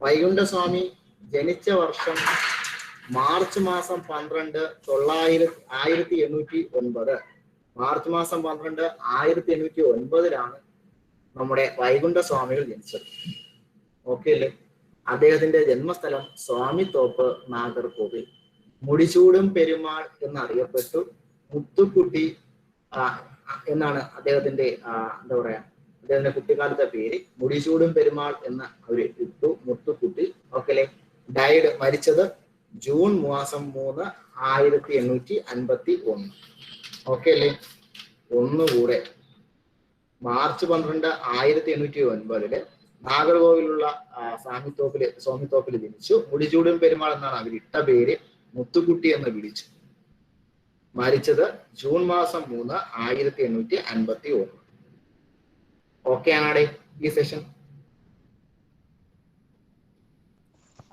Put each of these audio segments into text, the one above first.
വൈകുണ്ഠസ്വാമി ജനിച്ച വർഷം മാർച്ച് മാസം 12 1809. മാർച്ച് മാസം 12 1809 നമ്മുടെ വൈകുണ്ഠസ്വാമികൾ ജനിച്ചത്. ഓക്കെ അല്ലേ? അദ്ദേഹത്തിന്റെ ജന്മസ്ഥലം സ്വാമിത്തോപ്പ്, നാഗർകോവിൽ. മുടിചൂടും പെരുമാൾ എന്നറിയപ്പെട്ടു. മുത്തുക്കുട്ടി എന്നാണ് അദ്ദേഹത്തിന്റെ എന്താ പറയാ, അദ്ദേഹത്തിന്റെ കുട്ടിക്കാലത്തെ പേര്. മുടിചൂടും പെരുമാൾ എന്ന് അവര് ഇട്ടു, മുത്തുക്കുട്ടി. ഓക്കെ അല്ലേ? ഡൈഡ്, മരിച്ചത് ജൂൺ മാസം 3 1851. ഓക്കെ അല്ലേ? ഒന്നുകൂടെ മാർച്ച് 12 1809 നാഗർകോവിലുള്ള സ്വാമിത്തോപ്പിൽ ജനിച്ചു. മുടിചൂടും പെരുമാൾ എന്നാണ് അവരിട്ട പേര്. മുത്തുക്കുട്ടി എന്ന് വിളിച്ചു. മരിച്ചത് ജൂൺ മാസം 3 1851. ഓക്കെ ആണാടെ ഈ സെഷൻ?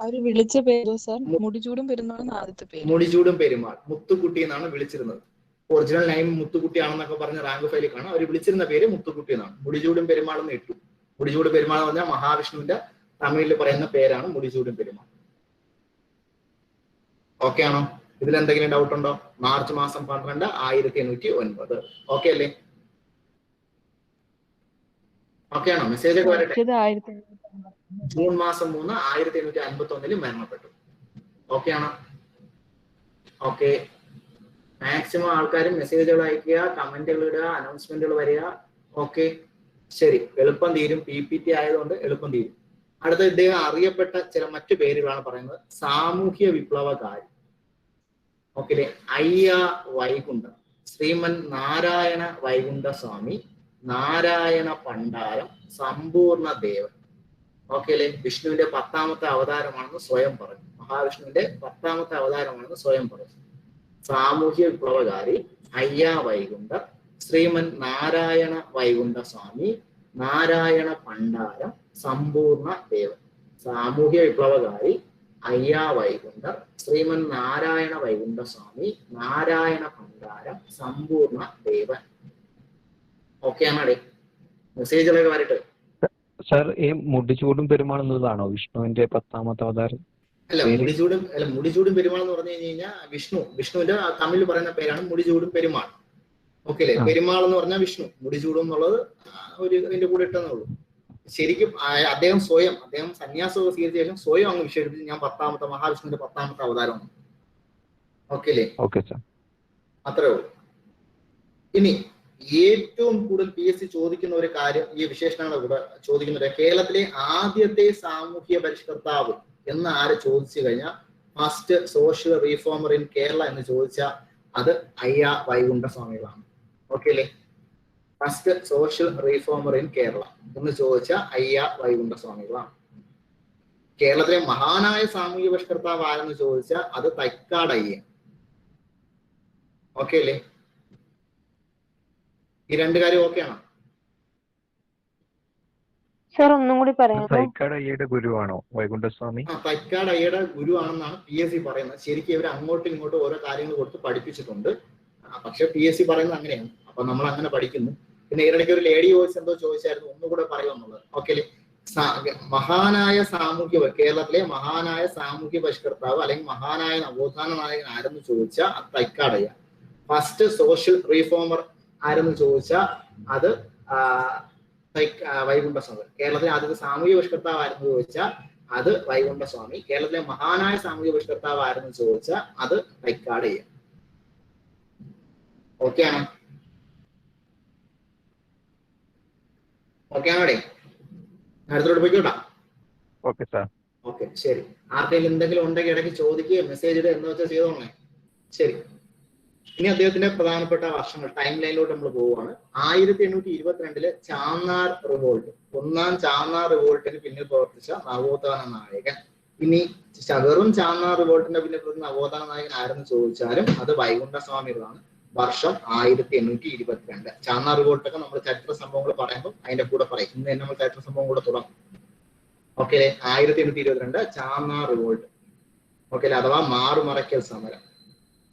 അവര് വിളിച്ച പേര് സാർ മുടിചൂടും പെരുമാൾ, ആദ്യത്തെ പേര് മുടിചൂടും പെരുമാൾ. മുത്തുക്കുട്ടി എന്നാണ് വിളിച്ചിരുന്നത്. ഒറിജിനൽ നെയിം മുത്തുക്കുട്ടി ആണെന്നൊക്കെ പറഞ്ഞ് റാങ്ക് ഫയലിൽ കാണാം. അവർ വിളിച്ചിരുന്ന പേര് മുത്തുക്കുട്ടി എന്നാണ്. മുടിചൂടും പെരുമാൾ എന്ന് ഇട്ടു. മുടിചൂട് പെരുമാൾ എന്ന് പറഞ്ഞാൽ മഹാവിഷ്ണുവിന്റെ തമിഴിൽ പറയുന്ന പേരാണ് മുടിചൂടും പെരുമാൾ. ഓക്കെ ആണോ? ഇതിൽ എന്തെങ്കിലും ഡൗട്ട് ഉണ്ടോ? മാർച്ച് മാസം 12 1809. ഓക്കെ അല്ലേ? ഓക്കെ ആണോ? മെസ്സേജ് ഒക്കെ വരട്ടെ. ജൂൺ മാസം 3 1851 മരണപ്പെട്ടു. ഓക്കെ ആണോ? ഓക്കെ. മാക്സിമം ആൾക്കാരും മെസ്സേജുകൾ അയക്കുക, കമന്റുകൾ ഇടുക, അനൗൺസ്മെന്റുകൾ വരിക. ഓക്കെ, ശരി. എളുപ്പം തീരും. PPT ആയതുകൊണ്ട് എളുപ്പം തീരും. അടുത്ത ഇദ്ദേഹം അറിയപ്പെട്ട ചില മറ്റു പേരുകളാണ് പറയുന്നത്. സാമൂഹ്യ വിപ്ലവകാരി. ഓക്കെ അല്ലേ? അയ്യ വൈകുണ്ഠം, ശ്രീമൻ നാരായണ വൈകുണ്ഠസ്വാമി, നാരായണ പണ്ടാരം, സമ്പൂർണ്ണ ദേവൻ. ഓക്കെ അല്ലേ? വിഷ്ണുവിന്റെ 10ാമത്തെ അവതാരമാണെന്ന് സ്വയം പറഞ്ഞു. മഹാവിഷ്ണുവിന്റെ 10ാമത്തെ അവതാരമാണെന്ന് സ്വയം പറഞ്ഞു. സാമൂഹ്യ വിപ്ലവകാരി അയ്യ വൈകുണ്ഠർ, ശ്രീമൻ നാരായണ വൈകുണ്ഠസ്വാമി, നാരായണ പണ്ടാരം, സമ്പൂർണ്ണ ദേവൻ. സാമൂഹ്യ വിപ്ലവകാരി അയ്യ വൈകുണ്ഠർ, ശ്രീമൻ നാരായണ വൈകുണ്ഠസ്വാമി, നാരായണ പണ്ടാരം, സമ്പൂർണ്ണ ദേവൻ. ഓക്കെ ആണേ? മെസ്സേജുകളൊക്കെ വരട്ടെ. സാർ, ഈ മുടിചൂടും പെരുമാൾ എന്നതാണോ വിഷ്ണുവിന്റെ 10ാമത്തെ അവതാരം? അല്ല, മുടിചൂടും പെരുമാൾ എന്ന് പറഞ്ഞു കഴിഞ്ഞാൽ വിഷ്ണുവിന്റെ തമിഴിൽ പറയുന്ന പേരാണ് മുടിചൂടും പെരുമാൾ. ഓക്കെ അല്ലേ? പെരുമാൾ എന്ന് പറഞ്ഞാൽ വിഷ്ണു, മുടിചൂടും എന്നുള്ളത് ഇതിന്റെ കൂടെ ഇട്ടെന്നേ ഉള്ളൂ. ശരിക്കും അദ്ദേഹം സന്യാസം സ്വീകരിച്ച ശേഷം സ്വയം അങ്ങ് വിശേഷിപ്പിച്ച് ഞാൻ മഹാവിഷ്ണുവിന്റെ 10ാമത്തെ അവതാരമാണ്. ഓക്കെ അല്ലേ? അത്രേ ഉള്ളൂ. ഇനി ഏറ്റവും കൂടുതൽ PSC ചോദിക്കുന്ന ഒരു കാര്യം, ഈ വിശേഷണങ്ങളെ കൂടെ ചോദിക്കുന്നത്, കേരളത്തിലെ ആദ്യത്തെ സാമൂഹ്യ പരിഷ്കർത്താവ് എന്ന് ആര് ചോദിച്ചു കഴിഞ്ഞാൽ, first social reformer in Kerala എന്ന് ചോദിച്ചാൽ അത് അയ്യ വൈകുണ്ഠസ്വാമികളാണ്. ഓക്കെ അല്ലേ? First social reformer in Kerala എന്ന് ചോദിച്ചാൽ അയ്യ വൈകുണ്ഠസ്വാമികളാണ്. കേരളത്തിലെ മഹാനായ സാമൂഹ്യ പരിഷ്കർത്താവ് ആരെന്ന് ചോദിച്ചാൽ അത് തൈക്കാട് അയ്യ. ഓക്കെ അല്ലേ? ഈ രണ്ട് കാര്യം ഓക്കെ ആണോ? ഒന്നും കൂടി പറയാം. തൈക്കാട് അയ്യയുടെ ഗുരുവാണോ വൈകുണ്ഠസ്വാമി? തൈക്കാട് അയ്യയുടെ ഗുരു ആണെന്നാണ് PSC പറയുന്നത്. ശരിക്കും ഇവർ അങ്ങോട്ടും ഇങ്ങോട്ടും ഓരോ കാര്യങ്ങൾ കൊടുത്ത് പഠിപ്പിച്ചിട്ടുണ്ട്. പക്ഷെ PSC പറയുന്നത് അങ്ങനെയാണ്. അപ്പൊ നമ്മൾ അങ്ങനെ പഠിക്കുന്നു. പിന്നെ ഇതിനിടയ്ക്ക് ഒരു ലേഡി വോയിസ് എന്തോ ചോദിച്ചായിരുന്നു, ഒന്നുകൂടെ പറയുമെന്നുള്ളത്. ഓക്കെ അല്ലേ? മഹാനായ കേരളത്തിലെ മഹാനായ സാമൂഹ്യ പരിഷ്കർത്താവ് അല്ലെങ്കിൽ മഹാനായ നവോത്ഥാന നായകൻ ആരെന്ന് ചോദിച്ചാൽ അത് തൈക്കാട് അയ്യ. ഫസ്റ്റ് സോഷ്യൽ റീഫോമർ ആരെന്ന് ചോദിച്ചാൽ അത് വൈകുണ്ഠസ്വാമി. കേരളത്തിലെ ആദ്യത്തെ സാമൂഹ്യ പരിഷ്കർത്താവ് ആരെന്ന് ചോദിച്ചാൽ അത് വൈകുണ്ഠസ്വാമി. കേരളത്തിലെ മഹാനായ സാമൂഹ്യ പരിഷ്കർത്താവ് ആരെന്ന് ചോദിച്ചാൽ അത് തൈക്കാട് അയ്യ. ഓക്കെ ആണോ? ഓക്കെ ആണോടെ? അടുത്തോട്ട് പോയിക്കോട്ടാ. Okay sir. ഓക്കെ, ശരി. ആർക്കെങ്കിലും എന്തെങ്കിലും ഉണ്ടെങ്കിൽ ഇടയ്ക്ക് ചോദിക്കുക, മെസ്സേജ് ഇടുക, എന്ന് വെച്ചാൽ ചെയ്തോളേ. ശരി. ഇനി അദ്ദേഹത്തിന്റെ പ്രധാനപ്പെട്ട വർഷങ്ങൾ ടൈം ലൈനിലോട്ട് നമ്മൾ പോവുകയാണ്. 1822 ചാന്നാർ റിവോൾട്ട്, 1ാം ചാന്നാർ റിവോൾട്ടിന് പിന്നിൽ പ്രവർത്തിച്ച നവോത്ഥാന നായകൻ. ഇനി വെറും ചാന്നാർ റിവോൾട്ടിന്റെ പിന്നിൽ പ്രവർത്തിച്ച നവോത്ഥാന നായകൻ ആരെന്ന് ചോദിച്ചാലും അത് വൈകുണ്ഠസ്വാമികളാണ്. വർഷം 1822. ചാന്നാർ റിവോൾട്ടൊക്കെ നമ്മൾ ചരിത്ര സംഭവങ്ങൾ പറയുമ്പോൾ അതിന്റെ കൂടെ പറയും. ഇന്ന് തന്നെ നമ്മൾ ചരിത്ര സംഭവം കൂടെ തുടങ്ങും. Okay, 1822 Channar revolt. ഓക്കെ, അഥവാ മാറുമറയ്ക്കൽ സമരം.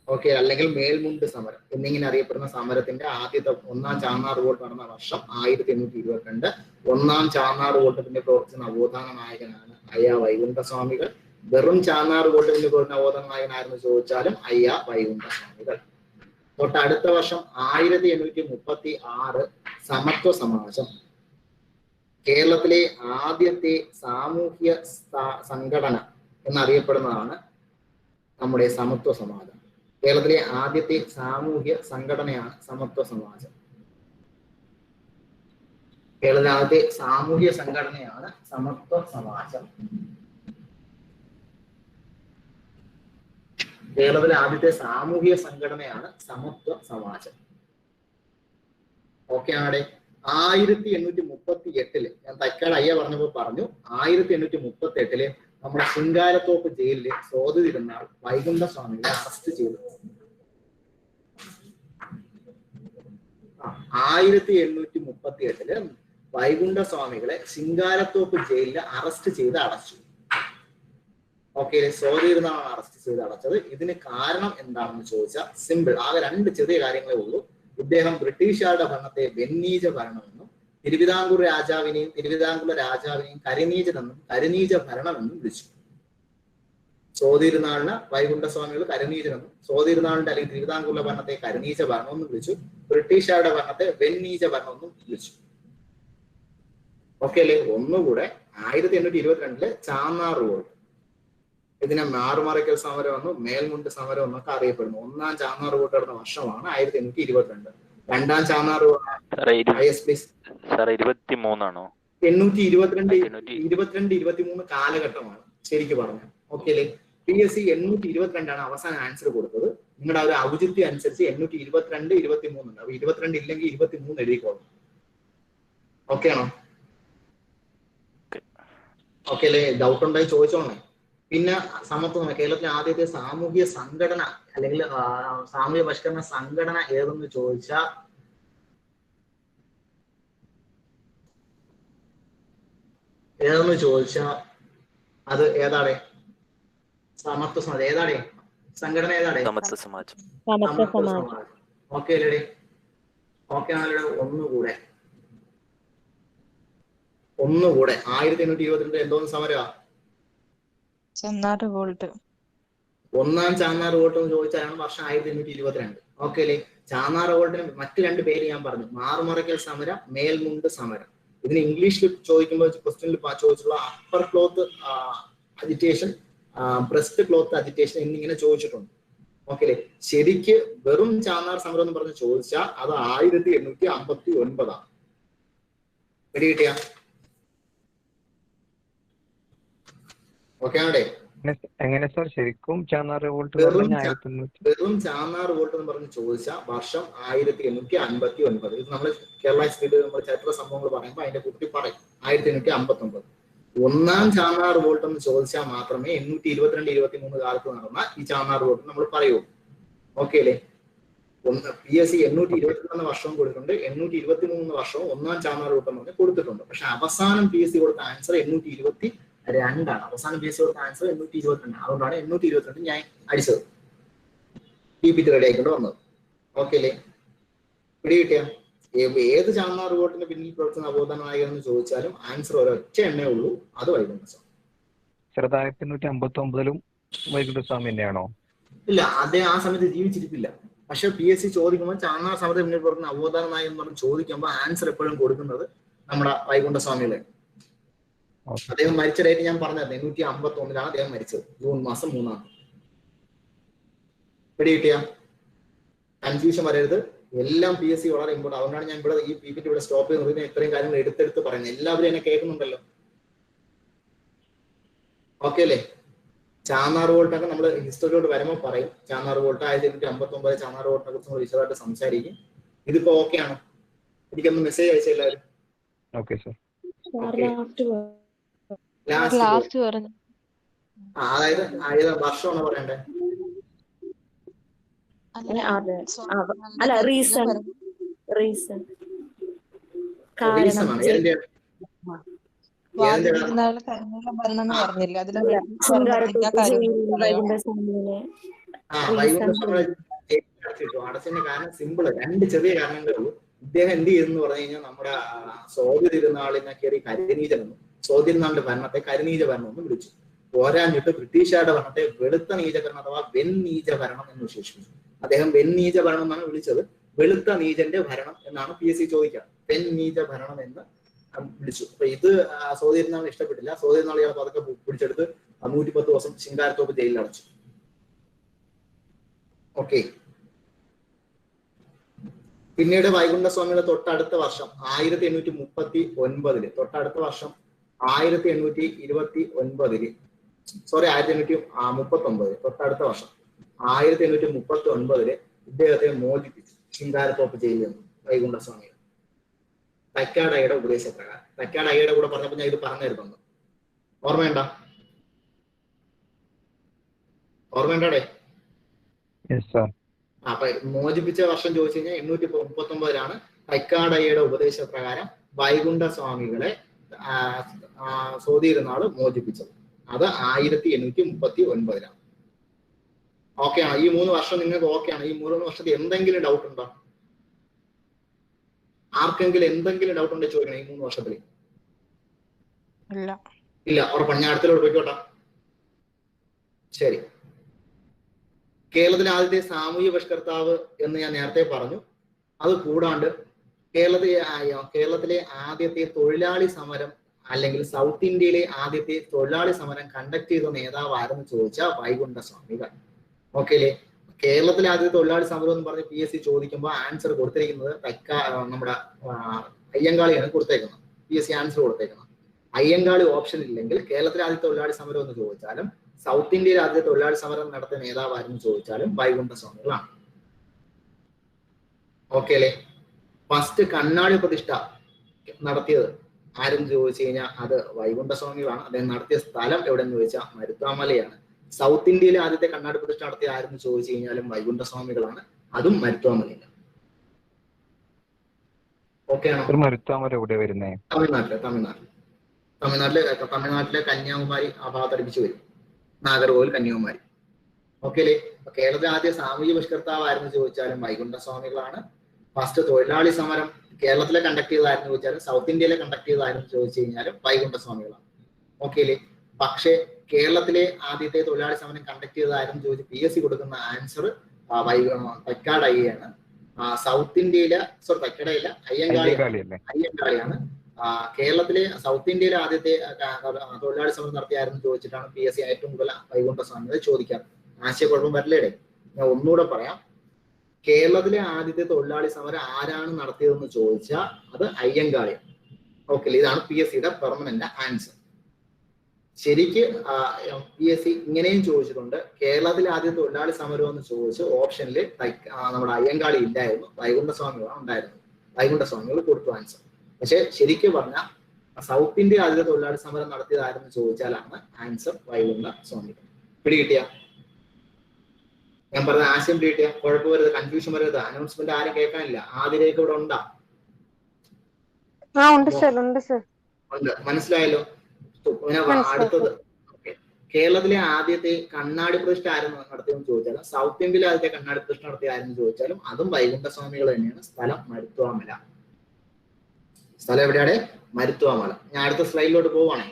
ഓക്കെ, അല്ലെങ്കിൽ മേൽമുണ്ട് സമരം എന്നിങ്ങനെ അറിയപ്പെടുന്ന സമരത്തിന്റെ ആദ്യത്തെ ഒന്നാം ചാന്നാർ വോട്ട് നടന്ന വർഷം 1822. ഒന്നാം ചാന്നാർ വോട്ട് പിന്നെ പ്രവർത്തിച്ച നവോത്ഥാന നായകനാണ് അയ്യ വൈകുണ്ഠസ്വാമികൾ. വെറും ചാന്നാർ വോട്ട് പിന്നെ പ്രവർത്തിച്ച നവോത്ഥാന നായകനായിരുന്നു ചോദിച്ചാലും അയ്യ വൈകുണ്ഠസ്വാമികൾ. തൊട്ടടുത്ത വർഷം 1836 സമത്വ സമാജം. കേരളത്തിലെ ആദ്യത്തെ സാമൂഹ്യ സംഘടന എന്നറിയപ്പെടുന്നതാണ് നമ്മുടെ സമത്വ സമാജം. കേരളത്തിലെ ആദ്യത്തെ സാമൂഹ്യ സംഘടനയാണ് സമത്വ സമാജം. കേരളത്തിലെ ആദ്യത്തെ സാമൂഹ്യ സംഘടനയാണ് സമത്വ സമാജം. കേരളത്തിലെ ആദ്യത്തെ സാമൂഹ്യ സംഘടനയാണ് സമത്വ സമാജം. ഓക്കെ ആടെ. 1838 ഞാൻ തൈക്കാട് അയ്യ പറഞ്ഞപ്പോൾ പറഞ്ഞു, 1838 നമ്മുടെ ശൃംഗാരത്തോപ്പ് ജയിലില് സ്വാതി തിരുനാൾ വൈകുണ്ഠസ്വാമികളെ അറസ്റ്റ് ചെയ്തു. 1838 വൈകുണ്ഠസ്വാമികളെ ശൃംഗാരത്തോപ്പ് ജയിലിൽ അറസ്റ്റ് ചെയ്ത് അടച്ചു. ഓക്കെ, സ്വാതി തിരുനാളാണ് അറസ്റ്റ് ചെയ്ത് അടച്ചത്. ഇതിന് കാരണം എന്താണെന്ന് ചോദിച്ചാൽ സിമ്പിൾ, ആകെ 2 ചെറിയ കാര്യങ്ങളേ ഉള്ളൂ. ഇദ്ദേഹം ബ്രിട്ടീഷുകാരുടെ ഭരണത്തെ വെന്നീജ ഭരണമെന്നും തിരുവിതാംകൂർ രാജാവിനെയും കരിനീജനെന്നും കരിനീജ ഭരണമെന്നും വിളിച്ചു. സ്വാതി തിരുനാളിന് വൈകുണ്ഠസ്വാമികൾ കരിനീജനെന്നും, സ്വാതി തിരുനാളിന്റെ അല്ലെങ്കിൽ തിരുവിതാംകൂറിലെ ഭരണത്തെ കരിനീജ ഭരണമെന്നും വിളിച്ചു. ബ്രിട്ടീഷുകാരുടെ ഭരണത്തെ വെന്നീജ ഭരണമെന്നും വിളിച്ചു. ഓക്കെ അല്ലേ? ഒന്നുകൂടെ 1822 ചാന്നാർ വോട്ട്. ഇതിനെ മാറുമറയ്ക്കൽ സമരം എന്നും മേൽമുണ്ട് സമരം എന്നൊക്കെ അറിയപ്പെടുന്നു. ഒന്നാം ചാന്നാർ വോട്ട് നടന്ന വർഷമാണ് 1822. രണ്ടാം ചാന്നാർ 822 കാലഘട്ടമാണ് ശരിക്കും പറഞ്ഞു. ഓക്കെ അല്ലേ? PSC 822 അവസാന ആൻസർ കൊടുത്തത്. നിങ്ങളുടെ ആ ഒരു ഔചിത്യം അനുസരിച്ച് 822, 23 ഉണ്ട്. അപ്പൊ 22 ഇല്ലെങ്കിൽ 23 എഴുതിക്കോളും. ഓക്കെ ആണോ? ഓക്കെ അല്ലേ? ഡൗട്ട് ഉണ്ടായി ചോദിച്ചോളേ. പിന്നെ സമത്വം, കേരളത്തിലെ ആദ്യത്തെ സാമൂഹ്യ സംഘടന അല്ലെങ്കിൽ സാമൂഹ്യ പരിഷ്കരണ സംഘടന ഏതെന്ന് ചോദിച്ചാൽ അത് ഏതാടെ? സമത്വ സമാജം. ഏതാടെ സംഘടന? ഏതാടെ? സമത്വ സമാജം. ഓക്കെ അല്ലേ? ഓക്കെ ആണല്ലേ? ഒന്നുകൂടെ 1822 എന്തോന്ന് സമരമാ? ചാന്നാർ വോൾട്ട്. ഒന്നാം ചാന്നാർ വോട്ട് എന്ന് ചോദിച്ചാലാണ് വർഷം 1822. ഓക്കെ അല്ലേ? ചാന്നാർ വോൾട്ടിന് മറ്റു 2 പേര് ഞാൻ പറഞ്ഞു, മാറുമറയ്ക്കൽ സമരം, മേൽമുണ്ട് സമരം. ഇതിന് ഇംഗ്ലീഷിൽ ചോദിക്കുമ്പോൾ ക്വസ്റ്റ്യനിൽ ചോദിച്ചുള്ള upper cloth agitation, breast cloth agitation എന്നിങ്ങനെ ചോദിച്ചിട്ടുണ്ട്. ഓക്കെ അല്ലേ? ശരിക്ക് വെറും ചാന്നാർ സമരം എന്ന് പറഞ്ഞ് ചോദിച്ചാൽ അത് 1859. പിടി കിട്ടിയ? ഓക്കെ ആണേ? എങ്ങനെ സാർ ശരിക്കും ചാന്നാർ വോൾട്ട്? വെറും ചാന്നാർ വോൾട്ട് എന്ന് പറഞ്ഞ് ചോദിച്ചാൽ വർഷം 1859. ഇത് നമ്മൾ കേരള സ്റ്റേറ്റ് നമ്മൾ ചരിത്ര സംഭവങ്ങൾ പറയുമ്പോൾ അതിന്റെ കുട്ടി പറയും 1859. ഒന്നാം ചാന്നാർ വോൾട്ട് എന്ന് ചോദിച്ചാൽ മാത്രമേ 822, 23 കാലത്ത് നടന്ന ഈ ചാന്നാർ വോട്ട് നമ്മൾ പറയുള്ളൂ. ഓക്കെ അല്ലേ? PSC 822 വർഷവും കൊടുത്തിട്ടുണ്ട്, 823 വർഷവും ഒന്നാം ചാന്നാർ വോട്ട് എന്ന് പറഞ്ഞ് കൊടുത്തിട്ടുണ്ട്. പക്ഷെ അവസാനം PSC കൊടുത്ത ആൻസർ 822. അവസാനം PSC കൊടുത്ത ആൻസർ 822. അതുകൊണ്ടാണ് 822 ഞാൻ അടിച്ചത്. PPT റെഡി ആയിക്കൊണ്ട് വന്നത്. ഓക്കെ അല്ലേ? പിടി കിട്ടിയ? ഏത് ചാന്നാർ വോട്ടിന് പിന്നിൽ പ്രവർത്തന നവോത്ഥാന നായകൻ എന്ന് ചോദിച്ചാലും ആൻസർ ഒരൊറ്റ എണ്ണേ ഉള്ളൂ, അത് വൈകുണ്ഠസ്വാമി. 1859 വൈകുണ്ഠസ്വാമി തന്നെയാണോ? ഇല്ല, അദ്ദേഹം ആ സമയത്ത് ജീവിച്ചിരിക്കില്ല. പക്ഷെ PSC ചോദിക്കുമ്പോൾ ചാന്നാർ സമരത്തിന് പിന്നിൽ പ്രവർത്തന നവോത്ഥാന നായകൻ എന്ന് പറഞ്ഞ് ചോദിക്കുമ്പോൾ ആൻസർ എപ്പോഴും കൊടുക്കുന്നത് നമ്മുടെ വൈകുണ്ഠസ്വാമികളെ. അദ്ദേഹം മരിച്ച ഡേറ്റ് ഞാൻ പറഞ്ഞത് 851 അദ്ദേഹം മരിച്ചത്, ജൂൺ മാസം 3. പിടി കിട്ടിയ? കൺഫ്യൂഷൻ വരരുത്. എല്ലാം PSC വളരെ ഇമ്പോർട്ടൻ്റ്. അതുകൊണ്ടാണ് ഞാൻ ഇവിടെ ഈ PPT ഇവിടെ സ്റ്റോപ്പ് ചെയ്യുന്നത്. ഇത്രയും കാര്യങ്ങൾ എടുത്തെടുത്ത് പറയുന്നത്. എല്ലാവരും എന്നെ കേൾക്കുന്നുണ്ടല്ലോ? ഓക്കെ അല്ലേ? ചാന്നാർ വോൾട്ടൊക്കെ നമ്മൾ ഹിസ്റ്ററിയോട് വരുമ്പോൾ പറയും. ചാന്നാർ വോൾട്ട് 1859 ചാന്നാർ വോൾട്ടിനെ കുറിച്ച് നമ്മൾ വിശദമായിട്ട് സംസാരിക്കും. ഇതിപ്പോ ഓക്കെ ആണോ? എനിക്കൊന്ന് മെസ്സേജ് അയച്ച എല്ലാവരും. Okay sir. ലാസ്റ്റ് പറഞ്ഞു. അതായത് വർഷമാണോ പറയണ്ടേ? അല്ല, റീസൺ പറഞ്ഞില്ല അതിലെ വൈകുണ്ഠ സ്വാമികളെ ജയിലിൽ അടച്ചിട്ടു. അടച്ചതിന്റെ കാരണം സിമ്പിൾ, രണ്ട് ചെറിയ കാരണങ്ങളേ ഉള്ളൂ. ഇദ്ദേഹം എന്ത് ചെയ്തെന്ന് പറഞ്ഞു കഴിഞ്ഞാൽ നമ്മുടെ സോദി തിരുനാളിനെ കയറി കരിനീചനെന്നും സോദി തിരുനാളിന്റെ ഭരണത്തെ കരിനീച ഭരണം എന്ന് വിളിച്ചു. പോരാഞ്ഞിട്ട് ബ്രിട്ടീഷുകാരുടെ ഭരണത്തെ വെളുത്ത നീചഭരണം അഥവാ വെൺ നീച ഭരണം എന്ന് വിശേഷിപ്പിച്ചു. അദ്ദേഹം വെൺ നീച ഭരണം എന്നാണ് വിളിച്ചത്. വെളുത്ത നീചന്റെ ഭരണം എന്നാണ് PSC ചോദിക്കുക. വെൺ നീച ഭരണം എന്ന് വിളിച്ചു. അപ്പൊ ഇത് സോദി തിരുനാളിന് ഇഷ്ടപ്പെട്ടില്ല. സോദി തിരുനാൾ ഇയാൾ പതുക്കെ പിടിച്ചെടുത്ത് 110 ദിവസം ശിങ്കാരത്തോപ്പ് ജയിലിൽ അടച്ചു. ഓക്കെ. പിന്നീട് വൈകുണ്ഠസ്വാമിയുടെ തൊട്ടടുത്ത വർഷം 1839 തൊട്ടടുത്ത വർഷം 1829 സോറി 1839 തൊട്ടടുത്ത വർഷം 1839 ഇദ്ദേഹത്തെ മോചിപ്പിച്ചു ശിങ്കാരത്തോപ്പ് ജയിലിൽ നിന്ന് വൈകുണ്ഠസ്വാമികൾ തൈക്കാടയുടെ ഉപദേശപ്രകാരം. തൈക്കാടയുടെ കൂടെ പറഞ്ഞപ്പോൾ ഞാൻ ഇത് പറഞ്ഞിരുന്നു. ഓർമ്മയുണ്ടോടെ? അപ്പൊ മോചിപ്പിച്ച വർഷം ചോദിച്ചു കഴിഞ്ഞാൽ 839 തൈക്കാടയുടെ ഉപദേശപ്രകാരം വൈകുണ്ഠസ്വാമികളെ സോദി തിരുനാള് മോചിപ്പിച്ചത്. അത് 1839. ഓക്കെ ആണ്? ഈ 3 വർഷം നിങ്ങൾക്ക് ഓക്കെ ആണ്? ഈ 3 വർഷത്തിൽ എന്തെങ്കിലും ഡൗട്ട് ഉണ്ടോ? ആർക്കെങ്കിലും എന്തെങ്കിലും ഡൗട്ട് ഉണ്ടോ ചോദിക്കണം ഈ 3 വർഷത്തിൽ? ഇല്ല. ഉറപ്പാണ്. ഞാൻ അടുത്തോട്ട് പോയിക്കോട്ടെ. ശരി. കേരളത്തിലെ സാമൂഹ്യ പരിഷ്കർത്താവ് എന്ന് ഞാൻ നേരത്തെ പറഞ്ഞു. അത് കൂടാണ്ട് കേരളത്തിലെ ആദ്യത്തെ തൊഴിലാളി സമരം അല്ലെങ്കിൽ സൗത്ത് ഇന്ത്യയിലെ ആദ്യത്തെ തൊഴിലാളി സമരം കണ്ടക്ട് ചെയ്ത നേതാവ് ആരെന്ന് ചോദിച്ചാൽ വൈകുണ്ഠസ്വാമികൾ. ഓക്കെ അല്ലേ? കേരളത്തിലെ ആദ്യത്തെ തൊഴിലാളി സമരം എന്ന് പറഞ്ഞ് PSC ചോദിക്കുമ്പോൾ ആൻസർ കൊടുത്തിരിക്കുന്നത് നമ്മുടെ അയ്യങ്കാളിയാണ് കൊടുത്തേക്കുന്നത്. PSC ആൻസർ കൊടുത്തേക്കുന്നത്. അയ്യങ്കാളി ഓപ്ഷൻ ഇല്ലെങ്കിൽ കേരളത്തിലെ ആദ്യത്തെ തൊഴിലാളി സമരം എന്ന് ചോദിച്ചാലും സൗത്ത് ഇന്ത്യയിൽ ആദ്യത്തെ തൊഴിലാളി സമരം നടത്തിയ നേതാവ് ആരെന്ന് ചോദിച്ചാലും വൈകുണ്ഠസ്വാമികളാണ്. ഓക്കെ അല്ലേ? ഫസ്റ്റ് കണ്ണാടി പ്രതിഷ്ഠ നടത്തിയത് ആരെന്ന് ചോദിച്ചു കഴിഞ്ഞാൽ അത് വൈകുണ്ഠസ്വാമികളാണ്. അദ്ദേഹം നടത്തിയ സ്ഥലം എവിടെയെന്ന് ചോദിച്ചാൽ മരുത്വാമലയാണ്. സൗത്ത് ഇന്ത്യയിലെ ആദ്യത്തെ കണ്ണാടി പ്രതിഷ്ഠ നടത്തിയ ആരെന്ന് ചോദിച്ചു കഴിഞ്ഞാലും വൈകുണ്ഠസ്വാമികളാണ്. അതും മരുത്വാമലയിലാണ്. ഓക്കെ ആണോ? മരുത്വാമല എവിടെ വരുന്നത്? തമിഴ്നാട്ടിലെ കന്യാകുമാരി ആ ഭാഗത്തടിപ്പിച്ച് വരും. നാഗർകോവിൽ, കന്യാകുമാരി. ഓക്കെ അല്ലേ? കേരളത്തിലെ ആദ്യ സാമൂഹ്യ പരിഷ്കർത്താവ് ആരെന്ന് ചോദിച്ചാലും വൈകുണ്ഠസ്വാമികളാണ്. ഫസ്റ്റ് തൊഴിലാളി സമരം കേരളത്തിലെ കണ്ടക്ട് ചെയ്തതായിരുന്നു ചോദിച്ചാലും സൗത്ത് ഇന്ത്യയിലെ കണ്ടക്ട് ചെയ്തതായിരുന്നു ചോദിച്ചു കഴിഞ്ഞാലും വൈകുണ്ഠസ്വാമികളാണ്. ഓക്കെ അല്ലേ? പക്ഷേ കേരളത്തിലെ ആദ്യത്തെ തൊഴിലാളി സമരം കണ്ടക്ട് ചെയ്തതായിരുന്നു ചോദിച്ച് PSC കൊടുക്കുന്ന ആൻസർ തൈക്കാടയ്യാണ്. സൗത്ത് ഇന്ത്യയിലെ തൈക്കാടയില്ല, അയ്യങ്കാളിയാണ്. കേരളത്തിലെ സൗത്ത് ഇന്ത്യയിലെ ആദ്യത്തെ തൊഴിലാളി സമരം നടത്തിയായിരുന്നു ചോദിച്ചിട്ടാണ് PSC ഏറ്റവും കൂടുതൽ വൈകുണ്ഠസ്വാമികളെ ചോദിക്കാറ്. ആശയക്കുഴപ്പം വരില്ലേടെ? ഞാൻ ഒന്നുകൂടെ പറയാം. കേരളത്തിലെ ആദ്യത്തെ തൊഴിലാളി സമരം ആരാണ് നടത്തിയതെന്ന് ചോദിച്ചാൽ അത് അയ്യങ്കാളിയാണ്. ഓക്കെ, ഇതാണ് PSCയുടെ പെർമനന്റ് ആൻസർ. ശരിക്ക് PSC ഇങ്ങനെയും ചോദിച്ചിട്ടുണ്ട്. കേരളത്തിലെ ആദ്യത്തെ തൊഴിലാളി സമരം എന്ന് ചോദിച്ച് ഓപ്ഷനിൽ നമ്മുടെ അയ്യങ്കാളി ഇല്ലായിരുന്നു, വൈകുണ്ഠസ്വാമികളാണ് ഉണ്ടായിരുന്നു. വൈകുണ്ഠസ്വാമികൾ കൊടുത്തു ആൻസർ. പക്ഷെ ശരിക്കും പറഞ്ഞാൽ സൗത്ത് ഇന്ത്യ ആദ്യത്തെ തൊഴിലാളി സമരം നടത്തിയതാരെന്ന് ചോദിച്ചാലാണ് ആൻസർ വൈകുണ്ഠസ്വാമികൾ. പിടികിട്ടിയ? ഞാൻ പറഞ്ഞ ആശയം പിടികിട്ടിയ? കുഴപ്പം വരരുത്, കൺഫ്യൂഷൻ വരരുത്. അനൗൺസ്മെന്റ് ആരും കേൾക്കാനില്ല. ആദ്യരേഖ ഇവിടെ ഉണ്ടാ? ഉണ്ട്. മനസ്സിലായല്ലോ? അടുത്തത് കേരളത്തിലെ ആദ്യത്തെ കണ്ണാടി പ്രതിഷ്ഠ ആരെന്ന് നടത്തിയെന്ന് ചോദിച്ചാലും സൗത്ത് ഇന്ത്യയിലെ ആദ്യത്തെ കണ്ണാടി പ്രതിഷ്ഠ നടത്തിയ ആരെന്ന് ചോദിച്ചാലും അതും വൈകുണ്ഠസ്വാമികൾ തന്നെയാണ്. സ്ഥലം മരുത്വാമല. സ്ഥലം എവിടെയാണ്? മരുത്വാമല. ഞാൻ അടുത്ത സ്ലൈഡിലോട്ട് പോവാണേ.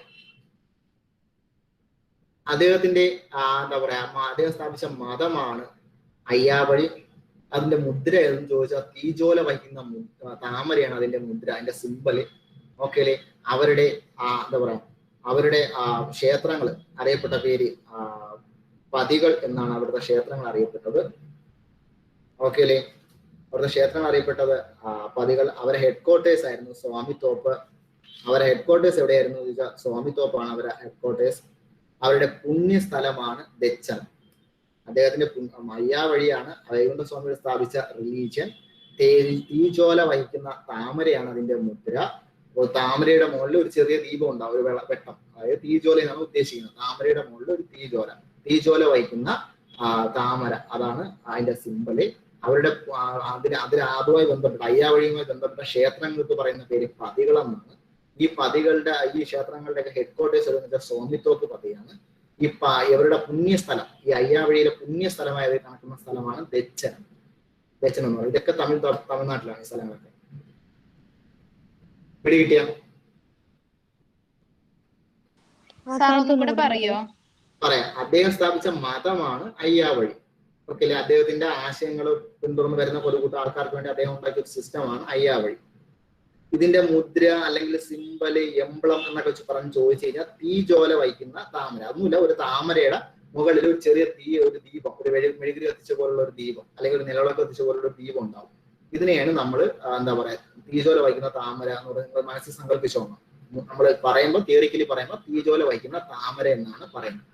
അദ്ദേഹത്തിന്റെ എന്താ പറയാ, അദ്ദേഹം സ്ഥാപിച്ച മതമാണ് അയ്യാവഴി. അതിന്റെ മുദ്ര ഏതെന്ന് ചോദിച്ചാൽ തീജോല വഹിക്കുന്ന താമരയാണ് അതിന്റെ മുദ്ര, അതിന്റെ സിമ്പല്. ഓക്കെ അല്ലേ? അവരുടെ എന്താ പറയാ, അവരുടെ ക്ഷേത്രങ്ങൾ അറിയപ്പെട്ട പേര് പതികൾ എന്നാണ് അവിടുത്തെ ക്ഷേത്രങ്ങൾ അറിയപ്പെട്ടത്. ഓക്കെ അല്ലേ? അവരുടെ ക്ഷേത്രങ്ങൾ അറിയപ്പെട്ടത് പതികൾ. അവരെ ഹെഡ്ക്വാർട്ടേഴ്സ് ആയിരുന്നു സ്വാമിത്തോപ്പ്. അവരെ ഹെഡ്ക്വാർട്ടേഴ്സ് എവിടെയായിരുന്നു ചോദിച്ചാൽ സ്വാമിത്തോപ്പാണ് അവരുടെ ഹെഡ്ക്വാർട്ടേഴ്സ്. അവരുടെ പുണ്യസ്ഥലമാണ് ദച്ചനം. അദ്ദേഹത്തിന്റെ അയ്യാവഴിയാണ് വൈകുണ്ഠസ്വാമികൾ സ്ഥാപിച്ച റിലീജിയൻ. തീജോല വഹിക്കുന്ന താമരയാണ് അതിന്റെ മുദ്ര. താമരയുടെ മുകളിൽ ഒരു ചെറിയ ദീപം ഉണ്ടാവും, ഒരു വെട്ടം. അതായത് തീജോല എന്നാണ് ഉദ്ദേശിക്കുന്നത്. താമരയുടെ മുകളിൽ ഒരു തീജോല വഹിക്കുന്ന താമര, അതാണ് അതിന്റെ സിമ്പല്. അവരുടെ അതിന് ആദ്യമായി ബന്ധപ്പെട്ട അയ്യാവഴിയുമായി ബന്ധപ്പെട്ട ക്ഷേത്രങ്ങൾക്ക് പറയുന്ന പേര് പതികളെന്നാണ്. ഈ ക്ഷേത്രങ്ങളുടെ ഹെഡ്ക്വാർട്ടേഴ്സ് സ്വാമിത്തോപ്പ് പതിയാണ്. ഇവരുടെ പുണ്യസ്ഥലം, ഈ അയ്യാവഴിയിലെ പുണ്യസ്ഥലമായത് കണക്കുന്ന സ്ഥലമാണ് ദച്ചനം. ദച്ചനം എന്ന് പറയുന്നത് ഇതൊക്കെ തമിഴ്നാട്ടിലാണ് ഈ സ്ഥലങ്ങളൊക്കെ. പിടി കിട്ടിയ പറയാം. അദ്ദേഹം സ്ഥാപിച്ച മതമാണ് അയ്യാവഴി. ഓക്കെ അല്ലെ? അദ്ദേഹത്തിന്റെ ആശയങ്ങൾ പിന്തുടർന്ന് വരുന്ന പൊതുകൂട്ട ആൾക്കാർക്ക് വേണ്ടി അദ്ദേഹം ഉണ്ടാക്കിയ ഒരു സിസ്റ്റമാണ് അയ്യാവഴി. ഇതിന്റെ മുദ്ര അല്ലെങ്കിൽ സിംബല്, എംബ്ലം എന്നൊക്കെ വെച്ച് പറഞ്ഞ് ചോദിച്ചു കഴിഞ്ഞാൽ തീജോല വഹിക്കുന്ന താമര. അതൊന്നുമില്ല, ഒരു താമരയുടെ മുകളിൽ ഒരു ചെറിയ ഒരു ദീപം, ഒരു മെഴുകുതിരി കത്തിച്ച പോലുള്ള ഒരു ദീപം അല്ലെങ്കിൽ ഒരു നിലവിളക്ക് കത്തിച്ച പോലുള്ള ഒരു ദീപം ഉണ്ടാവും. ഇതിനെയാണ് നമ്മൾ എന്താ പറയാ തീജോല വഹിക്കുന്ന താമര എന്ന് പറയുന്നത്. മനസ്സിൽ സങ്കല്പിച്ചോണം. നമ്മൾ പറയുമ്പോൾ തിയറിക്കലി പറയുമ്പോൾ തീജോല വഹിക്കുന്ന താമര എന്നാണ് പറയുന്നത്.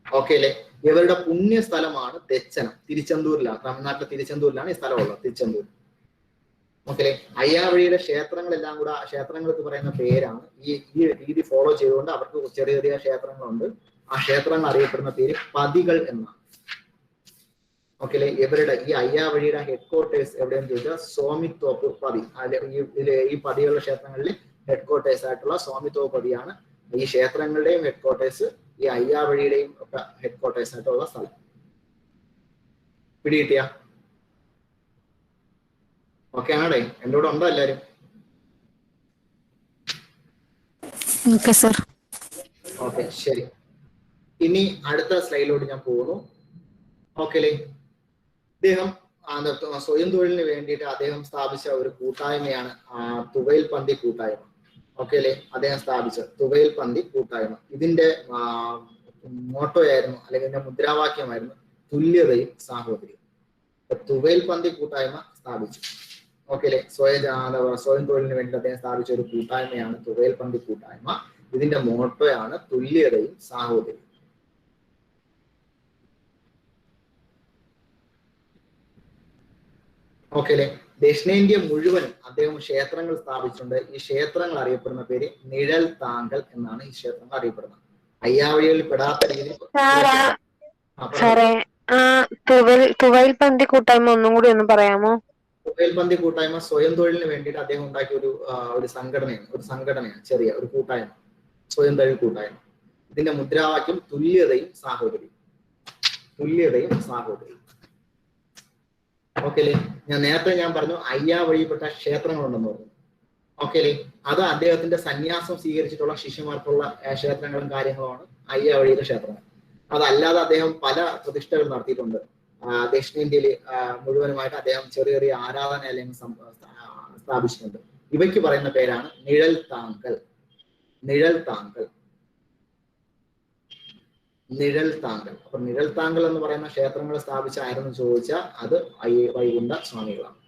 ഓക്കെ അല്ലെ? ഇവരുടെ പുണ്യ സ്ഥലമാണ് ദച്ചനം. തിരുച്ചെന്തൂരിലാണ്, തമിഴ്നാട്ടിലെ തിരുച്ചെന്തൂരിലാണ് ഈ സ്ഥലമുള്ളത്, തിരുച്ചെന്തൂർ. ഓക്കെ അല്ലെ? അയ്യാവഴിയുടെ ക്ഷേത്രങ്ങളെല്ലാം കൂടെ, ക്ഷേത്രങ്ങൾക്ക് പറയുന്ന പേരാണ് ഈ രീതി ഫോളോ ചെയ്തുകൊണ്ട് അവർക്ക് ചെറിയ ചെറിയ ക്ഷേത്രങ്ങളുണ്ട്. ആ ക്ഷേത്രങ്ങൾ അറിയപ്പെടുന്ന പേര് പതികൾ എന്നാണ്. ഓക്കെ അല്ലെ? ഇവരുടെ ഈ അയ്യാവഴിയുടെ ഹെഡ് ക്വാർട്ടേഴ്സ് എവിടെയെന്ന് ചോദിച്ചാൽ സ്വാമിത്തോപ്പ് പതി. ഈ പതികളുടെ ക്ഷേത്രങ്ങളിൽ ഹെഡ് ക്വാർട്ടേഴ്സ് ആയിട്ടുള്ള സ്വാമിത്തോപ്പ് പതിയാണ് ഈ ക്ഷേത്രങ്ങളുടെയും ഹെഡ് ക്വാർട്ടേഴ്സ്, ഈ അയ്യാവഴിയുടെയും ഒക്കെ ഹെഡ് ക്വാർട്ടേഴ്സ് ആയിട്ടുള്ള സ്ഥലം. പിടികിട്ടിയ? ഓക്കെ ആണേ? എൻ്റെ കൂടെ ഉണ്ടോ എല്ലാരും? ഓക്കെ, ശരി. ഇനി അടുത്ത സ്ലൈഡിലോട്ട് ഞാൻ പോകുന്നു. ഓക്കെ അല്ലേ? ഇദ്ദേഹം സ്വയം തൊഴിലിന് വേണ്ടിയിട്ട് അദ്ദേഹം സ്ഥാപിച്ച ഒരു കൂട്ടായ്മയാണ് തുവയിൽ പന്തി കൂട്ടായ്മ. ഓക്കെ അല്ലേ? അദ്ദേഹം സ്ഥാപിച്ച തുവയിൽ പന്തി കൂട്ടായ്മ. ഇതിന്റെ മോട്ടോ ആയിരുന്നു, അല്ലെങ്കിൽ ഇതിന്റെ മുദ്രാവാക്യമായിരുന്നു തുല്യതയും സാഹോദര്യവും. തുവയിൽ പന്തി കൂട്ടായ്മ സ്ഥാപിച്ചു. ഓക്കെ അല്ലെ? സ്വയം തൊഴിലിന് വേണ്ടി അദ്ദേഹം സ്ഥാപിച്ച ഒരു കൂട്ടായ്മയാണ് തുവയിൽ പന്തി കൂട്ടായ്മ. ഇതിന്റെ മോട്ടോയാണ് തുല്യതയും സാഹോദര്യവും. ഓക്കെ അല്ലെ? ദക്ഷിണേന്ത്യ മുഴുവനും അദ്ദേഹം ക്ഷേത്രങ്ങൾ സ്ഥാപിച്ചിട്ടുണ്ട്. ഈ ക്ഷേത്രങ്ങൾ അറിയപ്പെടുന്ന പേര് നിഴൽ താങ്കൽ എന്നാണ് ഈ ക്ഷേത്രങ്ങൾ അറിയപ്പെടുന്നത്. അയ്യാവഴികളിൽ പെടാത്ത രീതിയിൽ. തുവയിൽ പന്തി കൂട്ടായ്മ ഒന്നും കൂടി ഒന്ന് പറയാമോ? തുവയിൽ പന്തി കൂട്ടായ്മ സ്വയം തൊഴിലിന് വേണ്ടിയിട്ട് അദ്ദേഹം ഉണ്ടാക്കിയ ഒരു സംഘടനയാണ്, ചെറിയ ഒരു കൂട്ടായ്മ, സ്വയം തൊഴിൽ കൂട്ടായ്മ. ഇതിന്റെ മുദ്രാവാക്യം തുല്യതയും സാഹോദര്യവും. തുല്യതയും സാഹോദര്യവും. ഓക്കെ അല്ലേ? നേരത്തെ ഞാൻ പറഞ്ഞു അയ്യാവഴിപ്പെട്ട ക്ഷേത്രങ്ങളുണ്ടെന്ന് പറഞ്ഞു. ഓക്കെ അല്ലേ? അത് അദ്ദേഹത്തിന്റെ സന്യാസം സ്വീകരിച്ചിട്ടുള്ള ശിഷ്യന്മാർക്കുള്ള ക്ഷേത്രങ്ങളും കാര്യങ്ങളുമാണ് അയ്യാവഴിയിലെ ക്ഷേത്രങ്ങൾ. അതല്ലാതെ അദ്ദേഹം പല പ്രതിഷ്ഠകൾ നടത്തിയിട്ടുണ്ട്. ദക്ഷിണേന്ത്യയിൽ മുഴുവനുമായിട്ട് അദ്ദേഹം ചെറിയ ചെറിയ ആരാധനാലയങ്ങൾ സ്ഥാപിച്ചിട്ടുണ്ട്. ഇവയ്ക്ക് പറയുന്ന പേരാണ് നിഴൽ താങ്കൽ. നിഴൽ താങ്കൽ. നിഴൽ താങ്കൽ. അപ്പൊ നിഴൽ താങ്കൽ എന്ന് പറയുന്ന ക്ഷേത്രങ്ങൾ സ്ഥാപിച്ച ആരെന്ന് ചോദിച്ചാൽ അത് വൈകുണ്ഠ സ്വാമികളാണ്.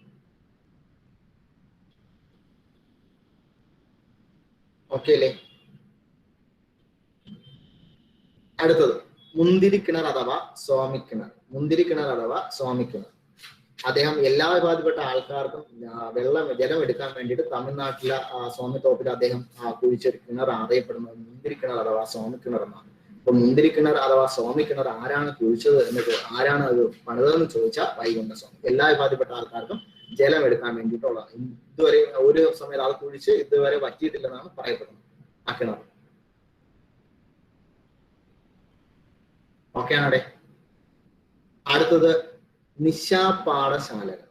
ഓക്കെ അല്ലേ? അടുത്തത് മുന്തിരിക്കിണർ അഥവാ സ്വാമിക്കിണർ. മുന്തിരിക്കിണർ അഥവാ സ്വാമിക്കിണർ. അദ്ദേഹം എല്ലാ വിഭാഗത്തിൽപ്പെട്ട ആൾക്കാർക്കും ജലം എടുക്കാൻ വേണ്ടിയിട്ട് തമിഴ്നാട്ടിലെ സ്വാമിത്തോപ്പിൽ അദ്ദേഹം കുഴിച്ചൊരു കിണർ അറിയപ്പെടുന്നത് മുന്തിരിക്കിണർ അഥവാ സ്വാമിക്കിണർ എന്നാണ്. അപ്പൊ മുന്തിരിക്കിണർ അഥവാ സ്വാമിക്കിണർ ആരാണ് കുഴിച്ചത് എന്നത്, ആരാണ് അത് പണിതെന്ന് ചോദിച്ചാൽ വൈകുണ്ഠ സ്വാമി. എല്ലാ വിഭാഗത്തിൽപ്പെട്ട ആൾക്കാർക്കും ജലം എടുക്കാൻ വേണ്ടിയിട്ടുള്ളതാണ്. ഇതുവരെ ഒരു സമയത്ത് അത് കുഴിച്ച് ഇതുവരെ പറ്റിയിട്ടില്ലെന്നാണ് പറയപ്പെടുന്നത് ആ കിണർ. ഓക്കെ ആണേ? അടുത്തത് നിശാപാഠശാലകൾ.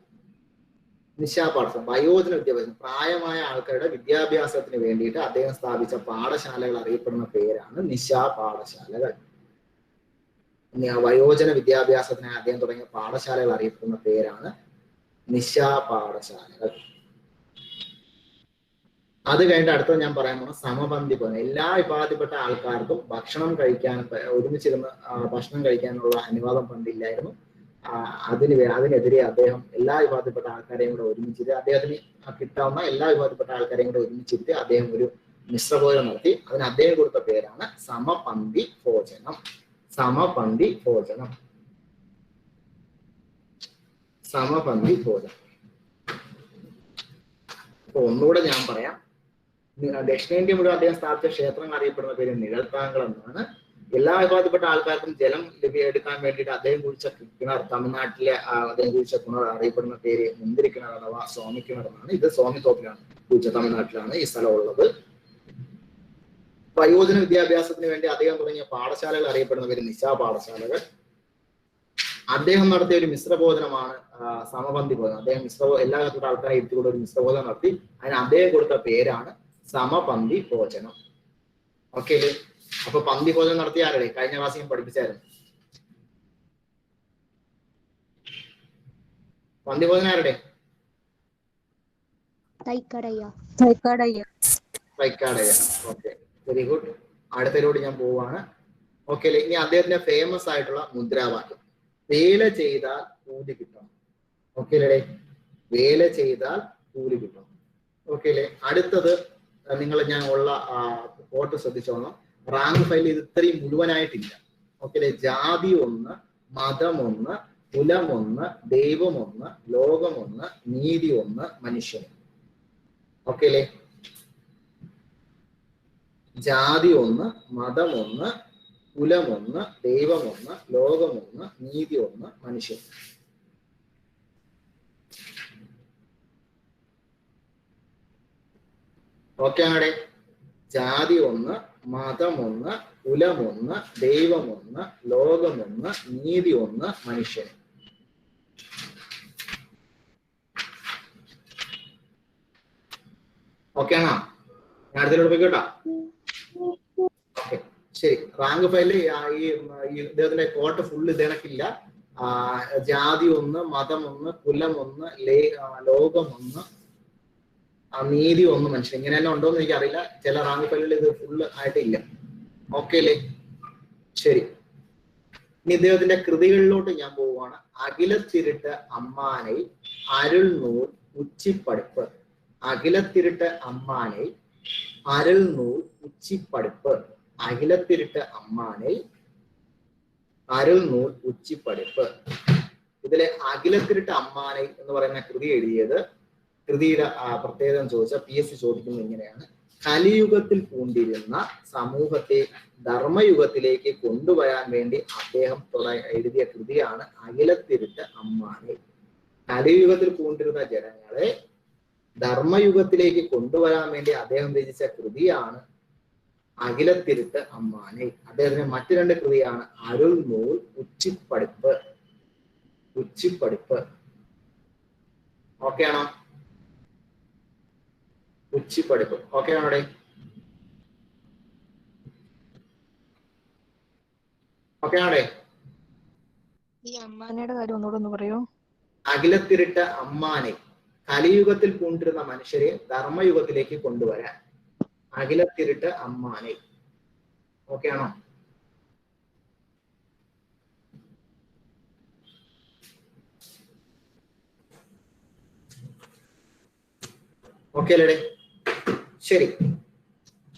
നിശാപാഠശാല വയോജന വിദ്യാഭ്യാസം, പ്രായമായ ആൾക്കാരുടെ വിദ്യാഭ്യാസത്തിന് വേണ്ടിയിട്ട് അദ്ദേഹം സ്ഥാപിച്ച പാഠശാലകൾ അറിയപ്പെടുന്ന പേരാണ് നിശാപാഠശാലകൾ. വയോജന വിദ്യാഭ്യാസത്തിനായി അദ്ദേഹം തുടങ്ങിയ പാഠശാലകൾ അറിയപ്പെടുന്ന പേരാണ് നിശാപാഠശാലകൾ. അത് കഴിഞ്ഞിട്ട് അടുത്തത് ഞാൻ പറയാൻ പോകുന്ന സമപന്തി ഭോജനം. എല്ലാ വിഭാഗത്തിൽപ്പെട്ട ആൾക്കാർക്കും ഭക്ഷണം കഴിക്കാൻ, ഒരുമിച്ചിരുന്ന് ഭക്ഷണം കഴിക്കാനുള്ള അനുവാദം പണ്ടില്ലായിരുന്നു. അതിനെതിരെ അദ്ദേഹം എല്ലാ വിഭാഗത്തിൽപ്പെട്ട ആൾക്കാരെയും കൂടെ ഒരുമിച്ചിട്ട്, അദ്ദേഹത്തിന് കിട്ടാവുന്ന എല്ലാ വിഭാഗത്തിൽപ്പെട്ട ആൾക്കാരെയും കൂടെ ഒരുമിച്ചിട്ട് അദ്ദേഹം ഒരു മിശ്രഭോജനം നടത്തി. അതിന് അദ്ദേഹം കൊടുത്ത പേരാണ് സമപന്തി ഭോജനം. സമപന്തി ഭോജനം. സമപന്തി ഭോജനം. അപ്പൊ ഒന്നുകൂടെ ഞാൻ പറയാം. ദക്ഷിണേന്ത്യ മുഴുവൻ അദ്ദേഹം സ്ഥാപിച്ച ക്ഷേത്രങ്ങൾ അറിയപ്പെടുന്ന പേര് നിഴൽത്താങ്കൾ എന്നാണ്. എല്ലാ വിഭാഗത്തിൽപ്പെട്ട ആൾക്കാർക്കും ജലം എടുക്കാൻ വേണ്ടിയിട്ട് അദ്ദേഹം കുഴിച്ച കിണർ, തമിഴ്നാട്ടിലെ അദ്ദേഹം കുഴിച്ച കിണർ അറിയപ്പെടുന്ന പേര് മുന്തിരിക്കിണർ അഥവാ സ്വാമിക്കിണർ എന്നാണ്. ഇത് സ്വാമിത്തോപ്പിലാണ് കുഴിച്ച, തമിഴ്നാട്ടിലാണ് ഈ സ്ഥലം ഉള്ളത്. വയോജന വിദ്യാഭ്യാസത്തിന് വേണ്ടി അദ്ദേഹം തുടങ്ങിയ പാഠശാലകൾ അറിയപ്പെടുന്ന പേര് നിശാ പാഠശാലകൾ. അദ്ദേഹം നടത്തിയ ഒരു മിശ്രബോധനമാണ് സമപന്തി ബോധനം. അദ്ദേഹം എല്ലാ തരത്തിലുള്ള ആൾക്കാരെ ഇരുത്തിക്കൊണ്ട് ഒരു മിശ്രബോധനം നടത്തി. അതിന് അദ്ദേഹം കൊടുത്ത പേരാണ് സമപന്തി ഭോജനം. ഓക്കെ. അപ്പൊ പന്തി ഭോജനം നടത്തിയ ആരുടെ? കഴിഞ്ഞ ക്ലാസ് ഞാൻ പഠിപ്പിച്ചായിരുന്നു. പന്തി ഭോജനം ആരുടെ? തൈക്കടയ്യ. Okay, very good. അടുത്തതിലോട്ട് ഞാൻ പോവാണ്. ഓക്കെ അല്ലേ? ഇനി അദ്ദേഹത്തിന്റെ ഫേമസ് ആയിട്ടുള്ള മുദ്രാവാക്യം, വേല ചെയ്താൽ കൂലി കിട്ടണം. ഓക്കെ അല്ലേ? വേല ചെയ്താൽ കൂലി കിട്ടണം. ഓക്കെ അല്ലേ? അടുത്തത് ഞാൻ ഉള്ള ഫോട്ടോ ശ്രദ്ധിച്ചോളാം. റാങ്ക് ഫയൽ ഇത് ഇത്രയും മുഴുവനായിട്ടില്ല. ഓക്കെ അല്ലേ? ജാതി ഒന്ന്, മതം ഒന്ന്, കുലം ഒന്ന്, ദൈവം ഒന്ന്, ലോകം ഒന്ന്, നീതി ഒന്ന്, മനുഷ്യൻ. ഓക്കെ അല്ലേ? ജാതി ഒന്ന്, മതം ഒന്ന്, കുലം ഒന്ന്, ദൈവം ഒന്ന്, ലോകം ഒന്ന്, നീതി ഒന്ന്, മനുഷ്യൻ. ഓക്കെ ആണേ? ജാതി ഒന്ന്, മതം ഒന്ന്, കുലം ഒന്ന്, ദൈവം ഒന്ന്, ലോകം ഒന്ന്, നീതി ഒന്ന്, മനുഷ്യൻ. ഓക്കെ ആണോ? ഞാൻ അടുത്തിലോട്ട് പോയിക്കോട്ടാ. ഓക്കെ, ശരി. റാങ്ക് ഫയലിൽ ഈ ഇദ്ദേഹത്തിന്റെ കോട്ട ഫുള്ള് ഇതേണക്കില്ല. ജാതി ഒന്ന്, മതം ഒന്ന്, കുലം ഒന്ന്, ലോകം ഒന്ന്, നീതി ഒന്ന്, മനുഷ്യൻ. ഇങ്ങനെയെല്ലാം ഉണ്ടോന്ന് എനിക്കറിയില്ല. ചില റാങ്ക് ഫയലിൽ ഇത് ഫുള്ള് ആയിട്ടില്ല. ഓക്കെ അല്ലേ? ശരി. ഇനി ഇദ്ദേഹത്തിന്റെ കൃതികളിലോട്ട് ഞാൻ പോവുകയാണ്. അഖിലത്തിരുട്ട് അമ്മാനെ, അരുൾ നൂൽ ഉച്ചിപ്പടുപ്പ്. അഖിലത്തിരുട്ട് അമ്മാനെ, അരുൾ നൂൽ ഉച്ചിപ്പടുപ്പ്. അഖിലത്തിരുട്ട് അമ്മാനെ, അരുൾ നൂൽ ഉച്ചിപ്പടുപ്പ്. ഇതിലെ അഖിലത്തിരുട്ട് അമ്മാനെ എന്ന് പറയുന്ന കൃതി എഴുതിയത്, കൃതിയുടെ പ്രത്യേകത ചോദിച്ചാൽ PSC ചോദിക്കുന്നത് ഇങ്ങനെയാണ്: കലിയുഗത്തിൽ പൂണ്ടിരുന്ന സമൂഹത്തെ ധർമ്മയുഗത്തിലേക്ക് കൊണ്ടുവരാൻ വേണ്ടി അദ്ദേഹം എഴുതിയ കൃതിയാണ് അഖിലത്തിരുട്ട് അമ്മാനെ. കലിയുഗത്തിൽ പൂണ്ടിരുന്ന ജനങ്ങളെ ധർമ്മയുഗത്തിലേക്ക് കൊണ്ടുവരാൻ വേണ്ടി അദ്ദേഹം രചിച്ച കൃതിയാണ് അഖിലത്തിരുട്ട് അമ്മാനെ. അദ്ദേഹത്തിന്റെ മറ്റു രണ്ട് കൃതിയാണ് അരുൾ നൂൽ ഉച്ചിപ്പടുപ്പ്. ഉച്ചിപ്പടുപ്പ്. ഓക്കെ ആണോ? ഉച്ചിപ്പടുപ്പ്. ഓക്കെ ആണോടെ? ഓക്കെ ആണോടെ? ഈ അമ്മാനയുടെ കാര്യം ഒന്നുകൂടെ ഒന്ന് പറയോ? അഖിലത്തിരുട്ട് അമ്മാനെ, കലിയുഗത്തിൽ പൂണ്ടിരുന്ന മനുഷ്യരെ ധർമ്മയുഗത്തിലേക്ക് കൊണ്ടുവരാൻ. അഖിലത്തിരുട്ട് അമ്മാനെ. ഓക്കെ ആണോ? ഓക്കെ അല്ലേ? ശരി.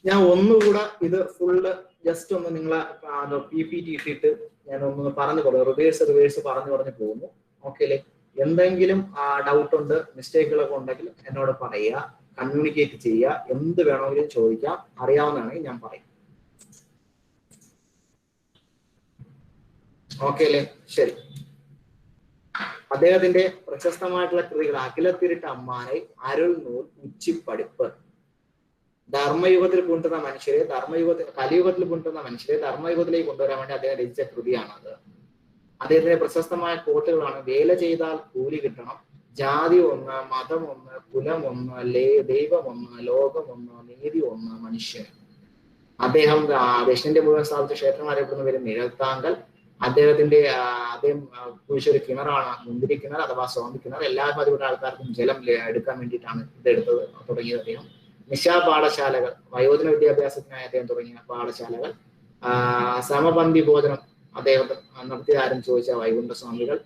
ഞാൻ ഒന്നുകൂടെ ഇത് ഫുള്ള് ജസ്റ്റ് ഒന്ന് നിങ്ങളെ PPT ഇട്ടിട്ട് ഞാൻ ഒന്ന് പറഞ്ഞു റിവേഴ്സ് പറഞ്ഞു പോകുന്നു. ഓക്കെ അല്ലേ? എന്തെങ്കിലും ഡൗട്ട് ഉണ്ട്, മിസ്റ്റേക്കുകളൊക്കെ ഉണ്ടെങ്കിൽ എന്നോട് പറയുക, കമ്മ്യൂണിക്കേറ്റ് ചെയ്യുക, എന്ത് വേണമെങ്കിലും ചോദിക്കാം. അറിയാവുന്നതാണെങ്കിൽ ഞാൻ പറയും. ഓക്കെ അല്ലേ? ശരി. അദ്ദേഹത്തിന്റെ പ്രശസ്തമായിട്ടുള്ള കൃതികൾ അഖിലത്തിരുട്ട് അമ്മാനെ, അരുൾ നൂൽ ഉച്ചിപ്പടുപ്പ്. ധർമ്മയുഗത്തിൽ പൂണ്ടുന്ന മനുഷ്യരെ കലിയുഗത്തിൽ പൂണ്ടുന്ന മനുഷ്യരെ ധർമ്മയുഗത്തിലേക്ക് കൊണ്ടുവരാൻ വേണ്ടി അദ്ദേഹം രചിച്ച കൃതിയാണത്. അദ്ദേഹത്തിന്റെ പ്രശസ്തമായ കോട്ടുകളാണ്: വേല ചെയ്താൽ കൂലി കിട്ടണം, ജാതി ഒന്ന്, മതം ഒന്ന്, കുലം ഒന്ന്, ദൈവം ഒന്ന്, ലോകം ഒന്ന്, നീതി ഒന്ന്, മനുഷ്യൻ. അദ്ദേഹം ദക്ഷിണേന്ത്യ മുഴുവൻ സ്ഥാപിച്ച ക്ഷേത്രങ്ങൾ അറിയപ്പെടുന്ന പേര് നിഴൽത്താങ്കൽ. അദ്ദേഹം കുഴിച്ചൊരു കിണറാണ് മുന്തിരി കിണർ അഥവാ സ്വാമി കിണർ. എല്ലാ പതിവുള്ള ആൾക്കാർക്കും ജലം എടുക്കാൻ വേണ്ടിയിട്ടാണ് ഇതെടുത്തത് തുടങ്ങിയത് അദ്ദേഹം. നിശാ പാഠശാലകൾ, വയോജന വിദ്യാഭ്യാസത്തിനായി അദ്ദേഹം തുടങ്ങിയ പാഠശാലകൾ. സമപന്തി ഭോജനം അദ്ദേഹം നടത്തിയ ആരും ചോദിച്ച വൈകുണ്ഠസ്വാമികൾ.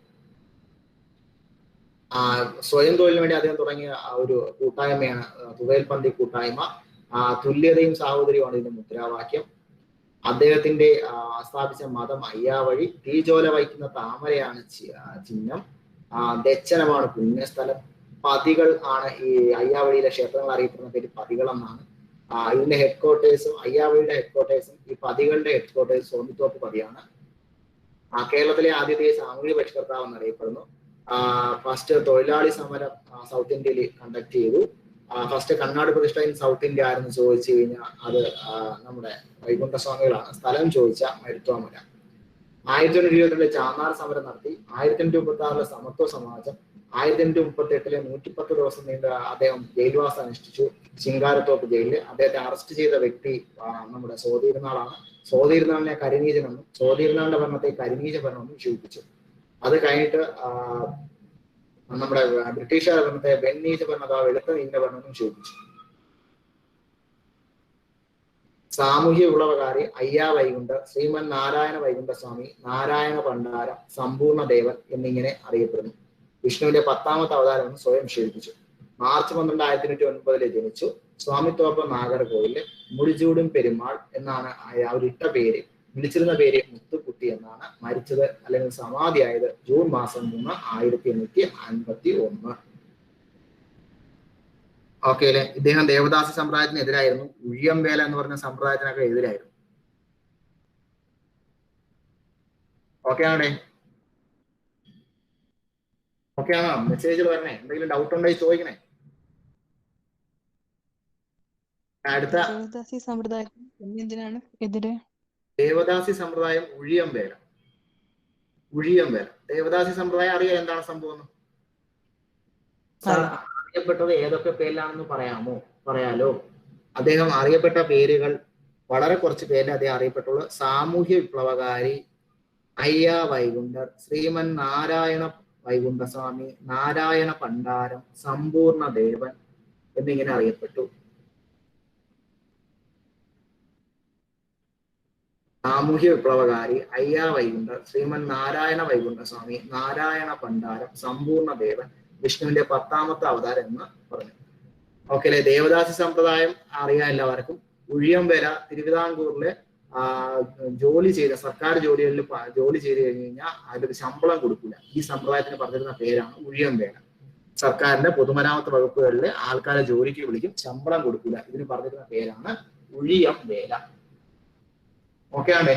സ്വയം തൊഴിലിന് വേണ്ടി അദ്ദേഹം തുടങ്ങിയ ഒരു കൂട്ടായ്മയാണ് തുവയൽപന്തി കൂട്ടായ്മ. തുല്യതയും സാഹോദര്യമാണ് ഇതിന്റെ മുദ്രാവാക്യം. അദ്ദേഹത്തിന്റെ സ്ഥാപിച്ച മതം അയ്യാവഴി. തീജോല വയ്ക്കുന്ന താമരയാണ് ചിഹ്നം. ദച്ചനമാണ് പുണ്യസ്ഥലം. പതികൾ ആണ് ഈ അയ്യാവഴിയിലെ ക്ഷേത്രങ്ങൾ അറിയപ്പെടുന്ന പേര് പതികൾ എന്നാണ്. ഇതിന്റെ ഹെഡ്ക്വാർട്ടേഴ്സും അയ്യാവഴിയുടെ ഹെഡ്ക്വാർട്ടേഴ്സും ഈ പതികളുടെ ഹെഡ്ക്വാർട്ടേഴ്സ് സോമിത്തോപ്പ് പതിയാണ്. കേരളത്തിലെ ആദ്യത്തെ സാമൂഹിക പരിഷ്കർത്താവ് എന്നറിയപ്പെടുന്നു. ഫസ്റ്റ് തൊഴിലാളി സമരം സൗത്ത് ഇന്ത്യയിൽ കണ്ടക്ട് ചെയ്തു. ഫസ്റ്റ് കർണാടക പ്രതിഷ്ഠ ഇൻ സൗത്ത് ഇന്ത്യ ആരെന്ന് ചോദിച്ചു കഴിഞ്ഞാൽ അത് നമ്മുടെ വൈകുണ്ഠ സ്വാമികളാണ്. സ്ഥലം ചോദിച്ചാൽ മരുത്വാമല. 1822 ചാന്നാർ സമരം നടത്തി. 1836 സമത്വ സമാജം. 1838 110 ദിവസം നീണ്ട അദ്ദേഹം ജയിൽവാസം അനുഷ്ഠിച്ചു ശിങ്കാരത്തോപ്പ് ജയിലിൽ. അദ്ദേഹത്തെ അറസ്റ്റ് ചെയ്ത വ്യക്തി നമ്മുടെ സ്വാതിരുന്നാളാണ്. സ്വാതിരുന്നാളിനെ കരിനീജനെന്നും സ്വാതിരുന്നാളിന്റെ ഭരണത്തെ കരിനീജ ഭരണമെന്നും വിശേഷിപ്പിച്ചു. അത് കഴിഞ്ഞിട്ട് നമ്മുടെ ബ്രിട്ടീഷുകാരുടെ ഭരണത്തെ വെണ്ണീജ ഭരണം അഥവാ വെളുത്ത നീണ്ട ഭരണമെന്നും വിശേഷിപ്പിച്ചു. സാമൂഹ്യ വിപ്ലവകാരി അയ്യാ വൈകുണ്ഠ, ശ്രീമൻ നാരായണ വൈകുണ്ഠസ്വാമി, നാരായണ ഭണ്ഡാരം, സമ്പൂർണ്ണ ദേവൻ എന്നിങ്ങനെ അറിയപ്പെടുന്നു. വിഷ്ണുവിന്റെ 10ാമത്തെ അവതാരം എന്ന് സ്വയം വിശേഷിപ്പിച്ചു. മാർച്ച് 12, 1809 ജനിച്ചു. സ്വാമിത്തോപ്പ് നാഗർകോവില്. മുടിചൂടും പെരുമാൾ എന്നാണ് അവരിട്ട പേര്. വിളിച്ചിരുന്ന പേര് മുത്തുക്കുട്ടി എന്നാണ്. മരിച്ചത് അല്ലെങ്കിൽ സമാധിയായത് ജൂൺ മാസം 3, 1851. ഓക്കെ അല്ലെ. ഇദ്ദേഹം ദേവദാസി സമ്പ്രദായത്തിന് എതിരായിരുന്നു. ഉഴിയംവേല എന്ന് പറഞ്ഞ സമ്പ്രദായത്തിനൊക്കെ എതിരായിരുന്നു. ഓക്കെ ആണേ? ഓക്കെ ആണോ? മെസ്സേജിൽ വരണേ. എന്തെങ്കിലും ഡൗട്ട് ഉണ്ടെങ്കിൽ ചോദിക്കണേ. അടുത്ത ദേവദാസി സമ്പ്രദായത്തിന് എന്തിനാണ് എതിരെ? ദേവദാസി സമ്പ്രദായം ഉഴിയംവേല. ഉഴിയംവേല ദേവദാസി സമ്പ്രദായം അറിയാം എന്താണ് സംഭവം? അറിയപ്പെട്ടത് ഏതൊക്കെ പേരിലാണെന്ന് പറയാലോ? അദ്ദേഹം അറിയപ്പെട്ട പേരുകൾ വളരെ കുറച്ച് പേരിൽ അദ്ദേഹം അറിയപ്പെട്ടുള്ളൂ. സാമൂഹ്യ വിപ്ലവകാരി അയ്യാ വൈകുണ്ഠർ, ശ്രീമൻ നാരായണ വൈകുണ്ഠസ്വാമി, നാരായണ ഭണ്ഡാരം, സമ്പൂർണ്ണ ദേവൻ എന്നിങ്ങനെ അറിയപ്പെട്ടു. സാമൂഹ്യ വിപ്ലവകാരി അയ്യാ വൈകുണ്ഠർ, ശ്രീമൻ നാരായണ വൈകുണ്ഠസ്വാമി, നാരായണ ഭണ്ഡാരം, സമ്പൂർണ്ണ ദേവൻ, വിഷ്ണുവിന്റെ 10ാമത്തെ അവതാരം എന്ന് പറഞ്ഞു. ഓക്കെ അല്ലെ. ദേവദാസി സമ്പ്രദായം അറിയാം എല്ലാവർക്കും. ഉഴിയംവേല തിരുവിതാംകൂറില് സർക്കാർ ജോലികളിൽ ജോലി ചെയ്ത് കഴിഞ്ഞ് കഴിഞ്ഞാൽ അതിലൊരു ശമ്പളം കൊടുക്കില്ല. ഈ സമ്പ്രദായത്തിന് പറഞ്ഞിരുന്ന പേരാണ് ഉഴിയംവേല. സർക്കാരിന്റെ പൊതുമരാമത്ത് വകുപ്പുകളിൽ ആൾക്കാരെ ജോലിക്ക് വിളിക്കും, ശമ്പളം കൊടുക്കില്ല. ഇതിന് പറഞ്ഞിരുന്ന പേരാണ് ഉഴിയംവേല. ഓക്കെ ആണേ?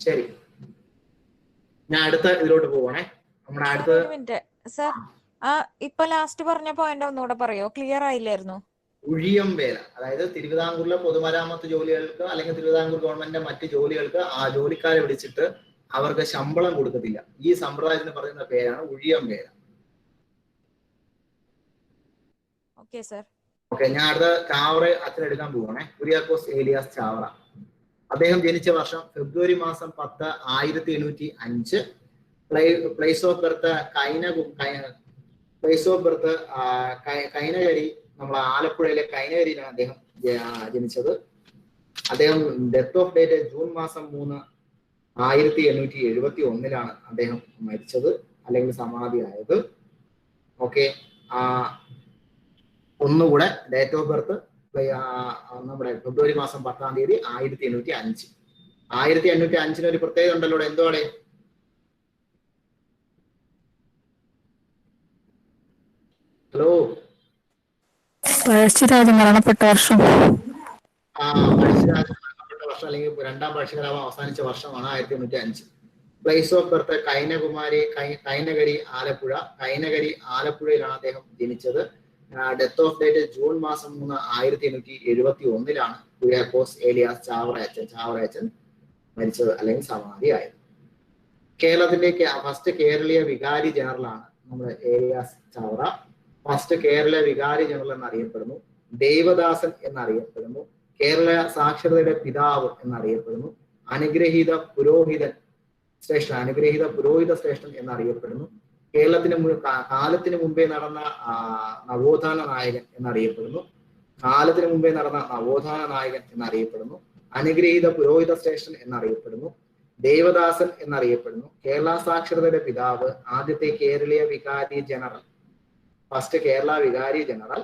ശരി, ഞാൻ അടുത്ത ഇതിലോട്ട് പോവാണേ. നമ്മുടെ അടുത്ത സർ ഇപ്പൊ ലാസ്റ്റ് പറഞ്ഞ പോയിന്റ് ഒന്നുകൂടെ പറയോ? ക്ലിയർ ആയില്ലായിരുന്നു. ഉഴിയംവേല അതായത് തിരുവിതാംകൂറിലെ പൊതുമരാമത്ത് ജോലികൾക്ക് അല്ലെങ്കിൽ തിരുവിതാംകൂർ ഗവൺമെന്റിന്റെ മറ്റ് ജോലികൾക്ക് ആ ജോലിക്കാരെ വിളിച്ചിട്ട് അവർക്ക് ശമ്പളം കൊടുക്കത്തില്ല. ഈ സമ്പ്രദായത്തിന് പറയുന്ന പേരാണ് ഉഴിയംവേല. Okay sir. ഓക്കെ, ഞാൻ അടുത്ത ചാവറ അച്ഛനെടുക്കാൻ പോവാണേ. കുര്യാക്കോസ് ഏലിയാസ് ചാവറ. അദ്ദേഹം ജനിച്ച വർഷം ഫെബ്രുവരി മാസം 10, 1805. പ്ലേസ് ഓഫ് ബർത്ത് കൈനകരി, നമ്മളെ ആലപ്പുഴയിലെ കൈനകരിയിലാണ് അദ്ദേഹം ജനിച്ചത്. അദ്ദേഹം ഡെത്ത് ഓഫ് ഡേറ്റ് ജൂൺ മാസം 3, 1871 അദ്ദേഹം മരിച്ചത് അല്ലെങ്കിൽ സമാധിയായത്. ഓക്കെ, ഒന്നുകൂടെ ഡേറ്റ് ഓഫ് ബർത്ത് നമ്മുടെ ഫെബ്രുവരി മാസം 10-ാം തീയതി 1805. 1805 ഒരു പ്രത്യേകത ഉണ്ടല്ലോ. എന്തോടെ? ഹലോ, പഴശ്ശിരാജ മരണപ്പെട്ട വർഷം. പഴശ്ശിരാജ മരണപ്പെട്ട വർഷം അല്ലെങ്കിൽ 2ാം പഴശ്ശിരാജാവ് അവസാനിച്ച വർഷമാണ് 1805. Place of birth Kainakari Alappuzha. Kainakari ആലപ്പുഴയിലാണ് അദ്ദേഹം ജനിച്ചത്. ഡെത്ത് ഓഫ് ഡേറ്റ് ജൂൺ മാസം 3, 1871 കുര്യാക്കോസ് ഏലിയാസ് ചാവറയച്ചൻ മരിച്ചത് അല്ലെങ്കിൽ സമാധിയായത്. കേരളത്തിന്റെ ഫസ്റ്റ് കേരളീയ വികാരി ജനറലാണ് നമ്മുടെ ഏലിയാസ് ചാവറ. ഫസ്റ്റ് കേരള വികാരി ജനറൽ എന്നറിയപ്പെടുന്നു. ദേവദാസൻ എന്നറിയപ്പെടുന്നു. കേരള സാക്ഷരതയുടെ പിതാവ് എന്നറിയപ്പെടുന്നു. അനുഗ്രഹീത പുരോഹിത ശ്രേഷ്ഠൻ എന്നറിയപ്പെടുന്നു. കാലത്തിന് മുമ്പേ നടന്ന നവോത്ഥാന നായകൻ എന്നറിയപ്പെടുന്നു. അനുഗ്രഹീത പുരോഹിത ശ്രേഷ്ഠൻ എന്നറിയപ്പെടുന്നു. ദേവദാസൻ എന്നറിയപ്പെടുന്നു. കേരള സാക്ഷരതയുടെ പിതാവ്, ആദ്യത്തെ കേരളീയ വികാരി ജനറൽ, ഫസ്റ്റ് കേരള വികാരി ജനറൽ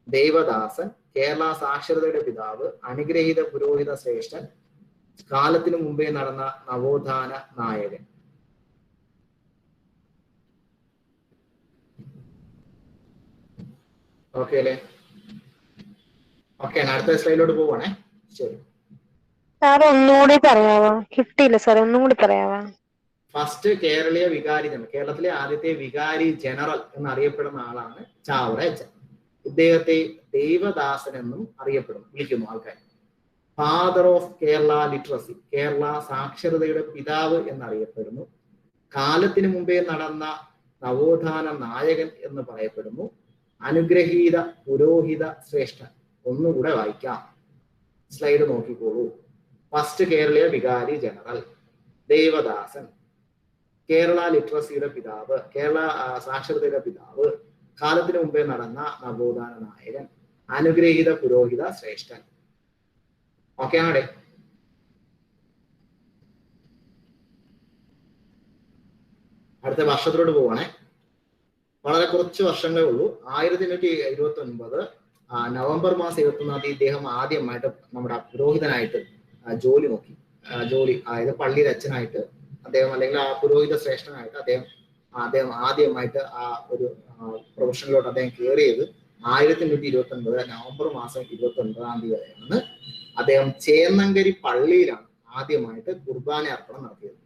ദേവദാസൻ, കേരള സാക്ഷരതയുടെ പിതാവ്, അനുഗ്രഹീത പുരോഹിത ശ്രേഷ്ഠൻ, കാലത്തിനു മുമ്പേ നടന്ന നവോത്ഥാന നായകൻ. ഓക്കെ അല്ലേ? ഓക്കെ, അടുത്ത സ്ലൈഡിലോട്ട് പോവാണേ. ശരി സാർ, ഒന്നുകൂടി പറയാവോ? കിട്ടിയില്ല സാർ, ഒന്നുകൂടി പറയാവോ? ഫസ്റ്റ് കേരളീയ വികാരി ജനറൽ, കേരളത്തിലെ ആദ്യത്തെ വികാരി ജനറൽ എന്നറിയപ്പെടുന്ന ആളാണ് ചാവറയച്ചൻ. ഇദ്ദേഹത്തെ ദേവദാസൻ എന്നും വിളിക്കുന്നു ആൾക്കാർ. Father of Kerala literacy, Kerala സാക്ഷരതയുടെ പിതാവ് എന്നറിയപ്പെടുന്നു. കാലത്തിന് മുമ്പേ നടന്ന നവോത്ഥാന നായകൻ എന്ന് പറയപ്പെടുന്നു. അനുഗ്രഹീത പുരോഹിത ശ്രേഷ്ഠൻ. ഒന്നുകൂടെ വായിക്കാം, സ്ലൈഡ് നോക്കിക്കോളൂ. ഫസ്റ്റ് കേരളീയ വികാരി ജനറൽ, ദേവദാസൻ, കേരള ലിറ്ററസിയുടെ പിതാവ്, കേരള സാക്ഷരതയുടെ പിതാവ്, കാലത്തിന് മുമ്പേ നടന്ന നവോത്ഥാന നായകൻ, അനുഗ്രഹീത പുരോഹിത ശ്രേഷ്ഠൻ. ഓക്കെ ആണേ? അടുത്ത വർഷത്തിലോട്ട് പോവാണേ. വളരെ കുറച്ച് വർഷങ്ങളേ ഉള്ളൂ. 1829 നവംബർ മാസം 21 ഇദ്ദേഹം ആദ്യമായിട്ട് നമ്മുടെ പുരോഹിതനായിട്ട് ജോലി നോക്കി. അതായത് പള്ളിയുടെ അച്ഛനായിട്ട് അദ്ദേഹം, അല്ലെങ്കിൽ ആ പുരോഹിത ശ്രേഷ്ഠനായിട്ട് അദ്ദേഹം ആദ്യമായിട്ട് ആ ഒരു പ്രൊഫഷനിലോട്ട് അദ്ദേഹം കയറിയത് 1829 നവംബർ മാസം 29 വരെയാണ്. അദ്ദേഹം ചേന്നങ്കരി പള്ളിയിലാണ് ആദ്യമായിട്ട് കുർബാന അർപ്പണം നടത്തിയത്.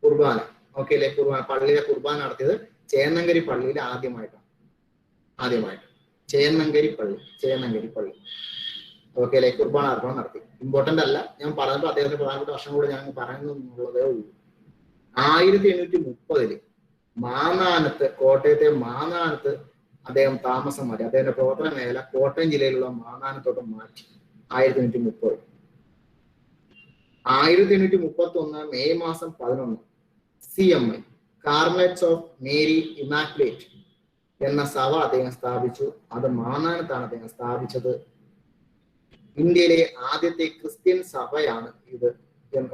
കുർബാന, ഓക്കെ അല്ലെ? പള്ളിയിലെ കുർബാന നടത്തിയത് ചേന്നങ്കരി പള്ളിയിൽ ആദ്യമായിട്ട് ചേന്നങ്കരി പള്ളി, ഓക്കെ അല്ലെ? കുർബാന അർപ്പണം നടത്തി. ഇമ്പോർട്ടന്റ് അല്ല, ഞാൻ പറഞ്ഞപ്പോൾ അദ്ദേഹത്തിന്റെ പ്രധാനപ്പെട്ട വർഷം കൂടെ ഞാൻ പറയുന്നു എന്നുള്ളതേ ഉള്ളൂ. 1830 മാന്നാനത്ത്, കോട്ടയത്തെ മാന്നാനത്ത് അദ്ദേഹം താമസം മാറ്റി. അദ്ദേഹത്തിന്റെ പ്രവർത്തന മേഖല കോട്ടയം ജില്ലയിലുള്ള മാന്നാനത്തോട്ട് മാറ്റി 1830. 1831 മെയ് മാസം 11 CMI, Carmelites of Mary immaculate എന്ന സഭ അദ്ദേഹം സ്ഥാപിച്ചു. അത് മാന്നാനത്താണ് അദ്ദേഹം സ്ഥാപിച്ചത്. ഇന്ത്യയിലെ ആദ്യത്തെ ക്രിസ്ത്യൻ സഭയാണ് ഇത്.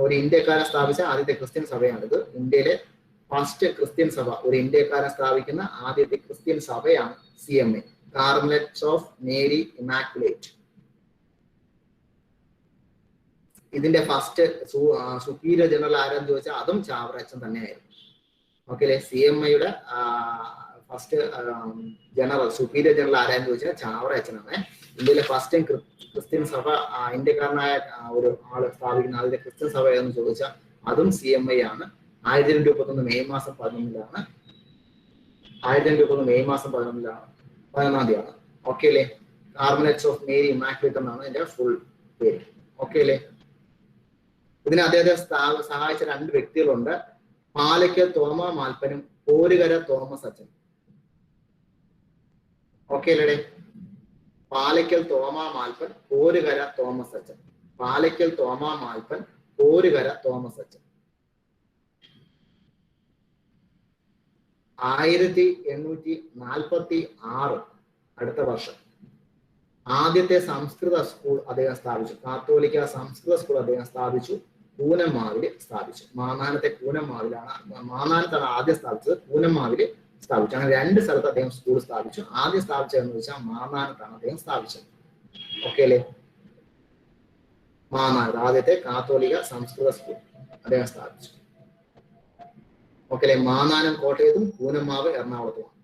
ഒരു ഇന്ത്യക്കാരൻ സ്ഥാപിച്ച ആദ്യത്തെ ക്രിസ്ത്യൻ സഭയാണിത്. ഇന്ത്യയിലെ ഫസ്റ്റ് ക്രിസ്ത്യൻ സഭ, ഒരു ഇന്ത്യക്കാരൻ സ്ഥാപിക്കുന്ന ആദ്യത്തെ ക്രിസ്ത്യൻ സഭയാണ് CMI, Carmelites of Mary immaculate. ഇതിന്റെ ഫസ്റ്റ് സുപ്പീരിയർ ജനറൽ ആരെന്ന് ചോദിച്ചാൽ അതും ചാവറയച്ചൻ തന്നെയായിരുന്നു. ഓക്കെ അല്ലെ? CMIയുടെ ഫസ്റ്റ് ജനറൽ, സുപ്പീരിയർ ജനറൽ ആരാന്ന് ചോദിച്ചാൽ ചാവറയച്ചനാണ്. ഇന്ത്യയിലെ ഫസ്റ്റ് ക്രിസ്ത്യൻ സഭ, ഇന്ത്യക്കാരനായ ഒരു ആള് സ്ഥാപിക്കുന്ന ആദ്യത്തെ ക്രിസ്ത്യൻ സഭ എന്ന് ചോദിച്ചാൽ അതും CMI ആണ്. 1831 മെയ് മാസം 11 1831 മെയ് മാസം 11 ഓക്കെ അല്ലെ? കാർമലൈറ്റ്സ് ഓഫ് മേരി ഇമാക്കുലേറ്റ് എന്നാണ് എന്റെ ഫുൾ പേര്. ഓക്കെ അല്ലെ? ഇതിന് അദ്ദേഹത്തെ സഹായിച്ച 2 വ്യക്തികളുണ്ട്. പാലയ്ക്കൽ തോമ മാൽപ്പനും പോരുകര തോമസ് അച്ഛൻ. ഓക്കെ അല്ലേ? പാലയ്ക്കൽ തോമ മാൽപ്പൻ, പോരുകര തോമസ് അച്ഛൻ. പാലയ്ക്കൽ തോമ മാൽപ്പൻ, പോരുകര തോമസ് അച്ഛൻ. 1846 അടുത്ത വർഷം ആദ്യത്തെ സംസ്കൃത സ്കൂൾ അദ്ദേഹം സ്ഥാപിച്ചു. കാത്തോലിക്ക സംസ്കൃത സ്കൂൾ അദ്ദേഹം സ്ഥാപിച്ചു. കൂനമ്മാവില് സ്ഥാപിച്ചു. മാന്നാനത്തെ മാന്നാനത്താണ് ആദ്യം സ്ഥാപിച്ചത്, കൂനമ്മാവില് സ്ഥാപിച്ചു. അങ്ങനെ 2 സ്ഥലത്ത് അദ്ദേഹം സ്കൂൾ സ്ഥാപിച്ചു. ആദ്യം സ്ഥാപിച്ചതെന്ന് വെച്ചാൽ മാന്നാനത്താണ് അദ്ദേഹം സ്ഥാപിച്ചത്. ഓക്കെ അല്ലേ? മാന്നാനത്ത് ആദ്യത്തെ കാത്തോലിക സംസ്കൃത സ്കൂൾ അദ്ദേഹം സ്ഥാപിച്ചു. ഓക്കെ അല്ലെ? മാന്നാനം കോട്ടയത്തും കൂനമ്മാവ് എറണാകുളത്തുമാണ്.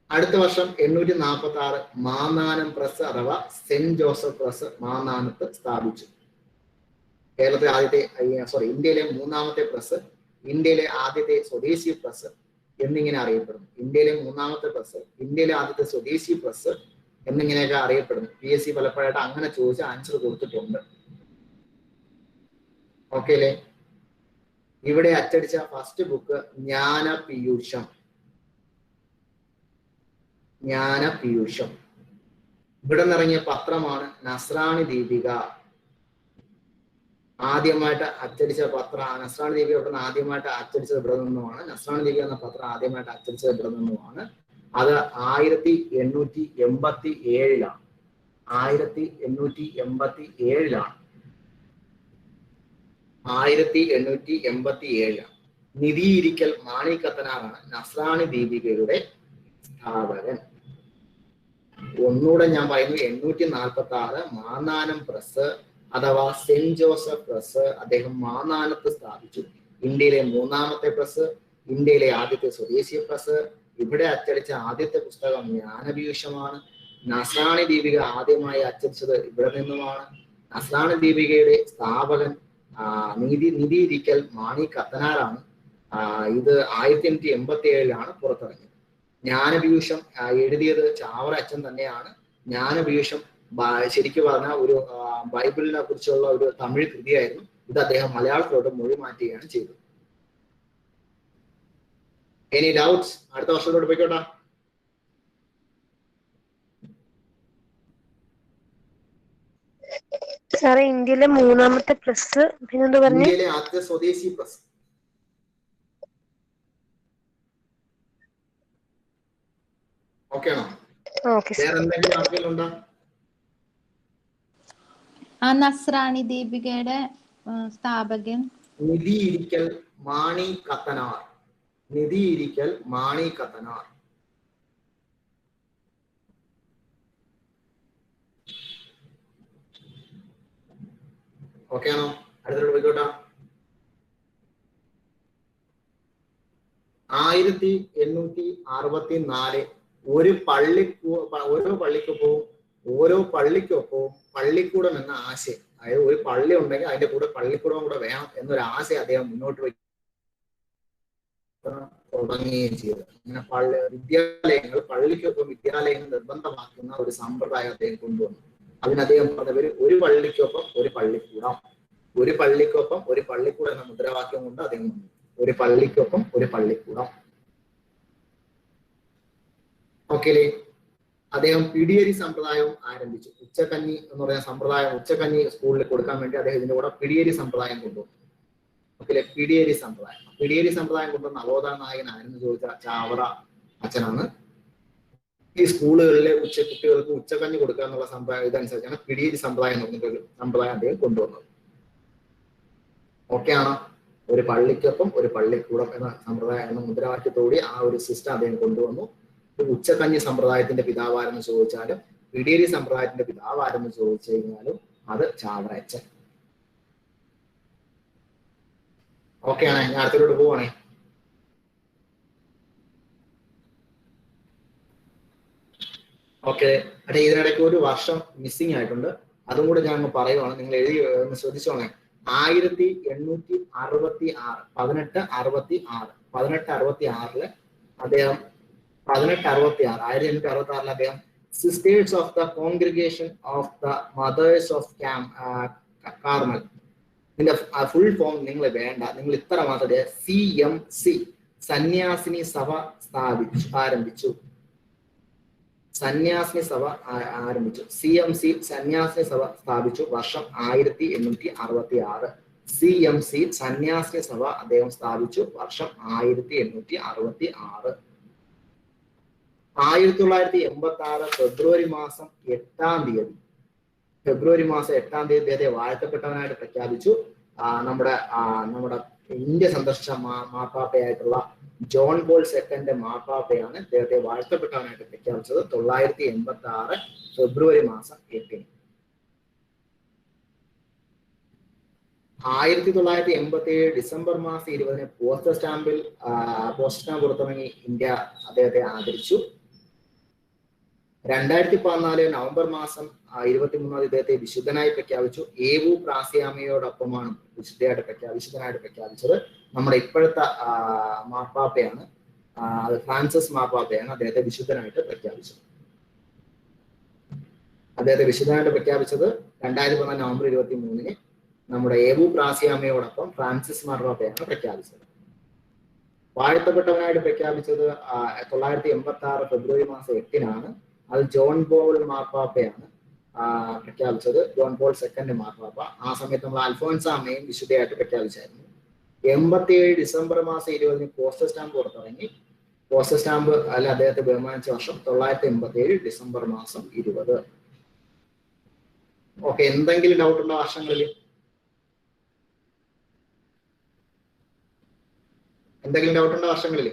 അടുത്ത വർഷം 846 മാന്നാനം പ്രസ് അഥവാ സെന്റ് ജോസഫ് പ്രസ് മാന്നാനത്ത് സ്ഥാപിച്ചു. കേരളത്തിലെ ഇന്ത്യയിലെ 3ാമത്തെ പ്രസ്, ഇന്ത്യയിലെ ആദ്യത്തെ സ്വദേശി പ്രസ് എന്നിങ്ങനെ അറിയപ്പെടുന്നു. ഇന്ത്യയിലെ 3ാമത്തെ പ്രസ്, ഇന്ത്യയിലെ ആദ്യത്തെ സ്വദേശി പ്രസ് എന്നിങ്ങനെയൊക്കെ അറിയപ്പെടുന്നു. PSC പലപ്പോഴായിട്ട് അങ്ങനെ ചോദിച്ച ആൻസർ കൊടുത്തിട്ടുണ്ട്. ഓക്കെ അല്ലേ? ഇവിടെ അച്ചടിച്ച ഫസ്റ്റ് ബുക്ക് ജ്ഞാനപീയൂഷം. ഇവിടെ നിന്നിറങ്ങിയ പത്രമാണ് നസ്രാണി ദീപിക. ആദ്യമായിട്ട് അച്ചടിച്ച പത്രം നസ്രാണി ദീപിക ഇവിടെ നിന്ന് ആദ്യമായിട്ട് അച്ചടിച്ചത് ഇവിടെ നിന്നുമാണ്. നസ്രാണി ദീപിക എന്ന പത്രം ആദ്യമായിട്ട് അച്ചടിച്ചത് ഇവിടെ നിന്നുമാണ്. അത് 1887 1887 നിധിയിരിക്കൽ മാണിക്കത്തനാറാണ് നസ്രാണി ദീപികയുടെ സ്ഥാപകൻ. ഒന്നുകൂടെ ഞാൻ പറയുന്നു, 846 മാന്നാനം പ്രസ് അഥവാ സെന്റ് ജോസഫ് പ്രസ് അദ്ദേഹം മാന്നാനത്ത് സ്ഥാപിച്ചു. ഇന്ത്യയിലെ 3ാമത്തെ പ്രസ്, ഇന്ത്യയിലെ ആദ്യത്തെ സ്വദേശീയ പ്രസ്. ഇവിടെ അച്ചടിച്ച ആദ്യത്തെ പുസ്തകം ജ്ഞാനപീയൂഷമാണ്. നസ്രാണി ദീപിക ആദ്യമായി അച്ചടിച്ചത് ഇവിടെ നിന്നുമാണ്. നസ്രാണി ദീപികയുടെ സ്ഥാപകൻ നിധിയിരിക്കൽ മാണി കത്തനാറാണ്. ഇത് 1887 പുറത്തിറങ്ങിയത്. ജ്ഞാനപീയൂഷം എഴുതിയത് ചാവറ അച്ഛൻ തന്നെയാണ്. ജ്ഞാനപീയൂഷം ശരിക്കും പറഞ്ഞാൽ ഒരു ബൈബിളിനെ കുറിച്ചുള്ള ഒരു തമിഴ് കൃതിയായിരുന്നു. ഇത് അദ്ദേഹം മലയാളത്തിലോട്ട് മൊഴി മാറ്റുകയാണ് ചെയ്തത്. Any doubts? അടുത്ത വർഷത്തോട്ട് പോയിക്കോട്ടെ. സാറേ ഇന്ത്യയിലെ മൂന്നാമത്തെ പ്രസ് പിന്നെന്താ പറഞ്ഞു? ഇന്ത്യയിലെ ആദ്യത്തെ സ്വദേശി പ്രസ്. ഓക്കെ ആണോ? വേറെ എന്തെങ്കിലും ആർക്കെങ്കിലും ഉണ്ടോ? നസ്രാണി ദീപികയുടെ സ്ഥാപകൻ നിധി ഇരിക്കൽ മാണി കത്തനാർ. നിധി ഇരിക്കൽ മാണി കത്തനാർ. ഓക്കെ ആണോ? അടുത്തോട്ട് പോയിക്കോട്ടെ. 1864 ഓരോ പള്ളിക്കൊപ്പവും പള്ളിക്കൂടം എന്ന ആശയം, അതായത് ഒരു പള്ളി ഉണ്ടെങ്കിൽ അതിന്റെ കൂടെ പള്ളിക്കൂടം കൂടെ വേണം എന്നൊരു ആശയം അദ്ദേഹം മുന്നോട്ട് തുടങ്ങുകയും ചെയ്തത്. അങ്ങനെ വിദ്യാലയങ്ങൾ, പള്ളിക്കൊപ്പം വിദ്യാലയങ്ങൾ നിർബന്ധമാക്കുന്ന ഒരു സമ്പ്രദായം അദ്ദേഹം കൊണ്ടുവന്നു. അതിന് അദ്ദേഹം പറഞ്ഞവര് ഒരു പള്ളിക്കൊപ്പം ഒരു പള്ളിക്കൂടം, ഒരു പള്ളിക്കൊപ്പം ഒരു പള്ളിക്കൂടം എന്ന മുദ്രാവാക്യം കൊണ്ട് അദ്ദേഹം ഒരു പള്ളിക്കൊപ്പം ഒരു പള്ളിക്കൂടം. ഓക്കെ. അദ്ദേഹം പിടിയേരി സമ്പ്രദായവും ആരംഭിച്ചു. ഉച്ചക്കഞ്ഞി എന്ന് പറയുന്ന സമ്പ്രദായം, ഉച്ചക്കഞ്ഞി സ്കൂളിൽ കൊടുക്കാൻ വേണ്ടി അദ്ദേഹം ഇതിന്റെ കൂടെ പിടിയേരി സമ്പ്രദായം കൊണ്ടുവന്നു. ഓക്കെ. പിടിയേരി സമ്പ്രദായം കൊണ്ടുവന്ന നവോത്ഥാന നായകൻ ആരെന്ന് ചോദിച്ച ചാവറ അച്ഛനാണ്. ഈ സ്കൂളുകളിലെ കുട്ടികൾക്ക് ഉച്ചക്കഞ്ഞി കൊടുക്കുക എന്നുള്ള സമ്പ്രദായം ഇതനുസരിച്ചാണ് പിടിയേരി സമ്പ്രദായം എന്ന് പറഞ്ഞിട്ടൊരു സമ്പ്രദായം അദ്ദേഹം കൊണ്ടുവന്നത്. ഓക്കെ ആണോ? ഒരു പള്ളിക്കൊപ്പം ഒരു പള്ളിക്കൂടം എന്ന സമ്പ്രദായം എന്ന മുദ്രാവാക്യത്തോടെ ആ ഒരു സിസ്റ്റം അദ്ദേഹം കൊണ്ടുവന്നു. ഉച്ചക്കഞ്ഞി സമ്പ്രദായത്തിന്റെ പിതാവാരെന്ന് ചോദിച്ചാലും പിടിയേരി സമ്പ്രദായത്തിന്റെ പിതാവാരെന്ന് ചോദിച്ചു കഴിഞ്ഞാലും അത് ചാവറ അച്ഛൻ. ഓക്കെ ആണേ? ഞാൻ അടുത്തോട്ട് പോവാണേ. ഓക്കെ. അതെ, ഇതിനിടയ്ക്ക് ഒരു വർഷം മിസ്സിംഗ് ആയിട്ടുണ്ട്. അതും കൂടെ ഞാൻ പറയുവാണ്, നിങ്ങൾ എഴുതി ഒന്ന് ശ്രദ്ധിച്ചോണേ. 1866 1866 അദ്ദേഹം 1866 അദ്ദേഹം sisters of the congregation of the mothers of Carmel. ഇതിന്റെ ഫുൾ ഫോം നിങ്ങൾ വേണ്ട, നിങ്ങൾ ഇത്ര മാത്രമേ CMC സന്യാസിനി സഭ ആരംഭിച്ചു. CMC സന്യാസിനി സഭ സ്ഥാപിച്ചു. വർഷം 1866. CMC സന്യാസിനി സഭ അദ്ദേഹം സ്ഥാപിച്ചു. വർഷം 1866. 1986 ഫെബ്രുവരി മാസം 8-ാം തീയതി അദ്ദേഹത്തെ വാഴ്ത്തപ്പെട്ടവനായിട്ട് പ്രഖ്യാപിച്ചു. നമ്മുടെ ഇന്ത്യ സന്ദർശിച്ച മാർപ്പാപ്പയായിട്ടുള്ള ജോൺ പോൾ II മാർപ്പാപ്പയാണ് അദ്ദേഹത്തെ വാഴ്ത്തപ്പെട്ടവനായിട്ട് പ്രഖ്യാപിച്ചത് 986 ഫെബ്രുവരി മാസം 8-ന്. 1987 ഡിസംബർ മാസം 20-ന് പോസ്റ്റൽ സ്റ്റാമ്പ് പുറത്തിറങ്ങി ഇന്ത്യ അദ്ദേഹത്തെ ആദരിച്ചു. 2014 നവംബർ മാസം 23 ഇദ്ദേഹത്തെ വിശുദ്ധനായി പ്രഖ്യാപിച്ചു. ഏവു പ്രാസിയാമയോടൊപ്പമാണ് വിശുദ്ധനായിട്ട് പ്രഖ്യാപിച്ചത്. നമ്മുടെ ഇപ്പോഴത്തെ മാർപ്പാപ്പയാണ്, ഫ്രാൻസിസ് മാർപ്പാപ്പയാണ് അദ്ദേഹത്തെ വിശുദ്ധനായിട്ട് പ്രഖ്യാപിച്ചത്. 2014 നവംബർ 23-ന് നമ്മുടെ ഏവു പ്രാസിയാമയോടൊപ്പം ഫ്രാൻസിസ് മാർപ്പാപ്പയാണ് പ്രഖ്യാപിച്ചത്. വാഴ്ത്തപ്പെട്ടവനായിട്ട് പ്രഖ്യാപിച്ചത് 986 ഫെബ്രുവരി മാസം 8-നാണ്. അത് ജോൺ പോൾ മാർപ്പാപ്പയാണ് പ്രഖ്യാപിച്ചത്. ജോൺ പോൾ II മാർപ്പാപ്പ. ആ സമയത്ത് നമ്മൾ അൽഫോൻസാമ്മയും വിശുദ്ധയായിട്ട് പ്രഖ്യാപിച്ചായിരുന്നു. 87 ഡിസംബർ മാസം 20-ന് പോസ്റ്റൽ സ്റ്റാമ്പ് പുറത്തിറങ്ങി. പോസ്റ്റൽ സ്റ്റാമ്പ് അദ്ദേഹത്തെ ബഹുമാനിച്ച വർഷം 987 ഡിസംബർ മാസം 20. ഓക്കെ. എന്തെങ്കിലും ഡൗട്ട് ഉണ്ടോ വർഷങ്ങളിൽ?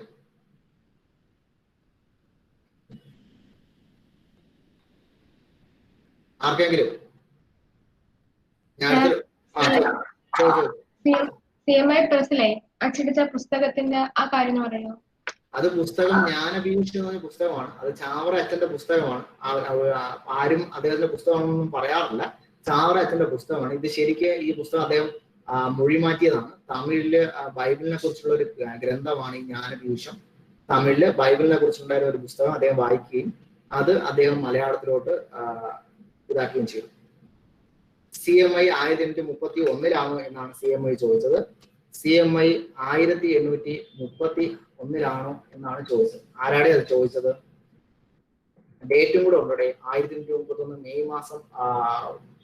ആർക്കെങ്കിലും? അച്ചടിച്ച പുസ്തകത്തിന്റെ ആ കാര്യം പറയണോ? അത് പുസ്തകം ജ്ഞാനപീയൂഷം എന്ന പുസ്തകമാണ്. അത് ചാവറ അച്ഛന്റെ പുസ്തകമാണ്. ആരും അദ്ദേഹത്തിന്റെ പുസ്തകമാണെന്നൊന്നും പറയാറില്ല. ചാവറ അച്ഛന്റെ പുസ്തകമാണ് ഇത്. ശരിക്കും ഈ പുസ്തകം അദ്ദേഹം മൊഴി മാറ്റിയതാണ്. തമിഴില് ബൈബിളിനെ കുറിച്ചുള്ള ഒരു ഗ്രന്ഥമാണ് ഈ ജ്ഞാനപീയൂഷം. തമിഴില് ബൈബിളിനെ കുറിച്ചുണ്ടായിരുന്ന ഒരു പുസ്തകം അദ്ദേഹം വായിക്കുകയും അത് അദ്ദേഹം മലയാളത്തിലോട്ട് ഇതാക്കുകയും ചെയ്തു. CMI 1831 എന്നാണ് CMI ചോദിച്ചത്. CMI 1831 എന്നാണ് ചോദിച്ചത്. ആരാടെ അത് ചോദിച്ചത്? ഡേറ്റും കൂടെ ഉണ്ട്. 1831 മെയ് മാസം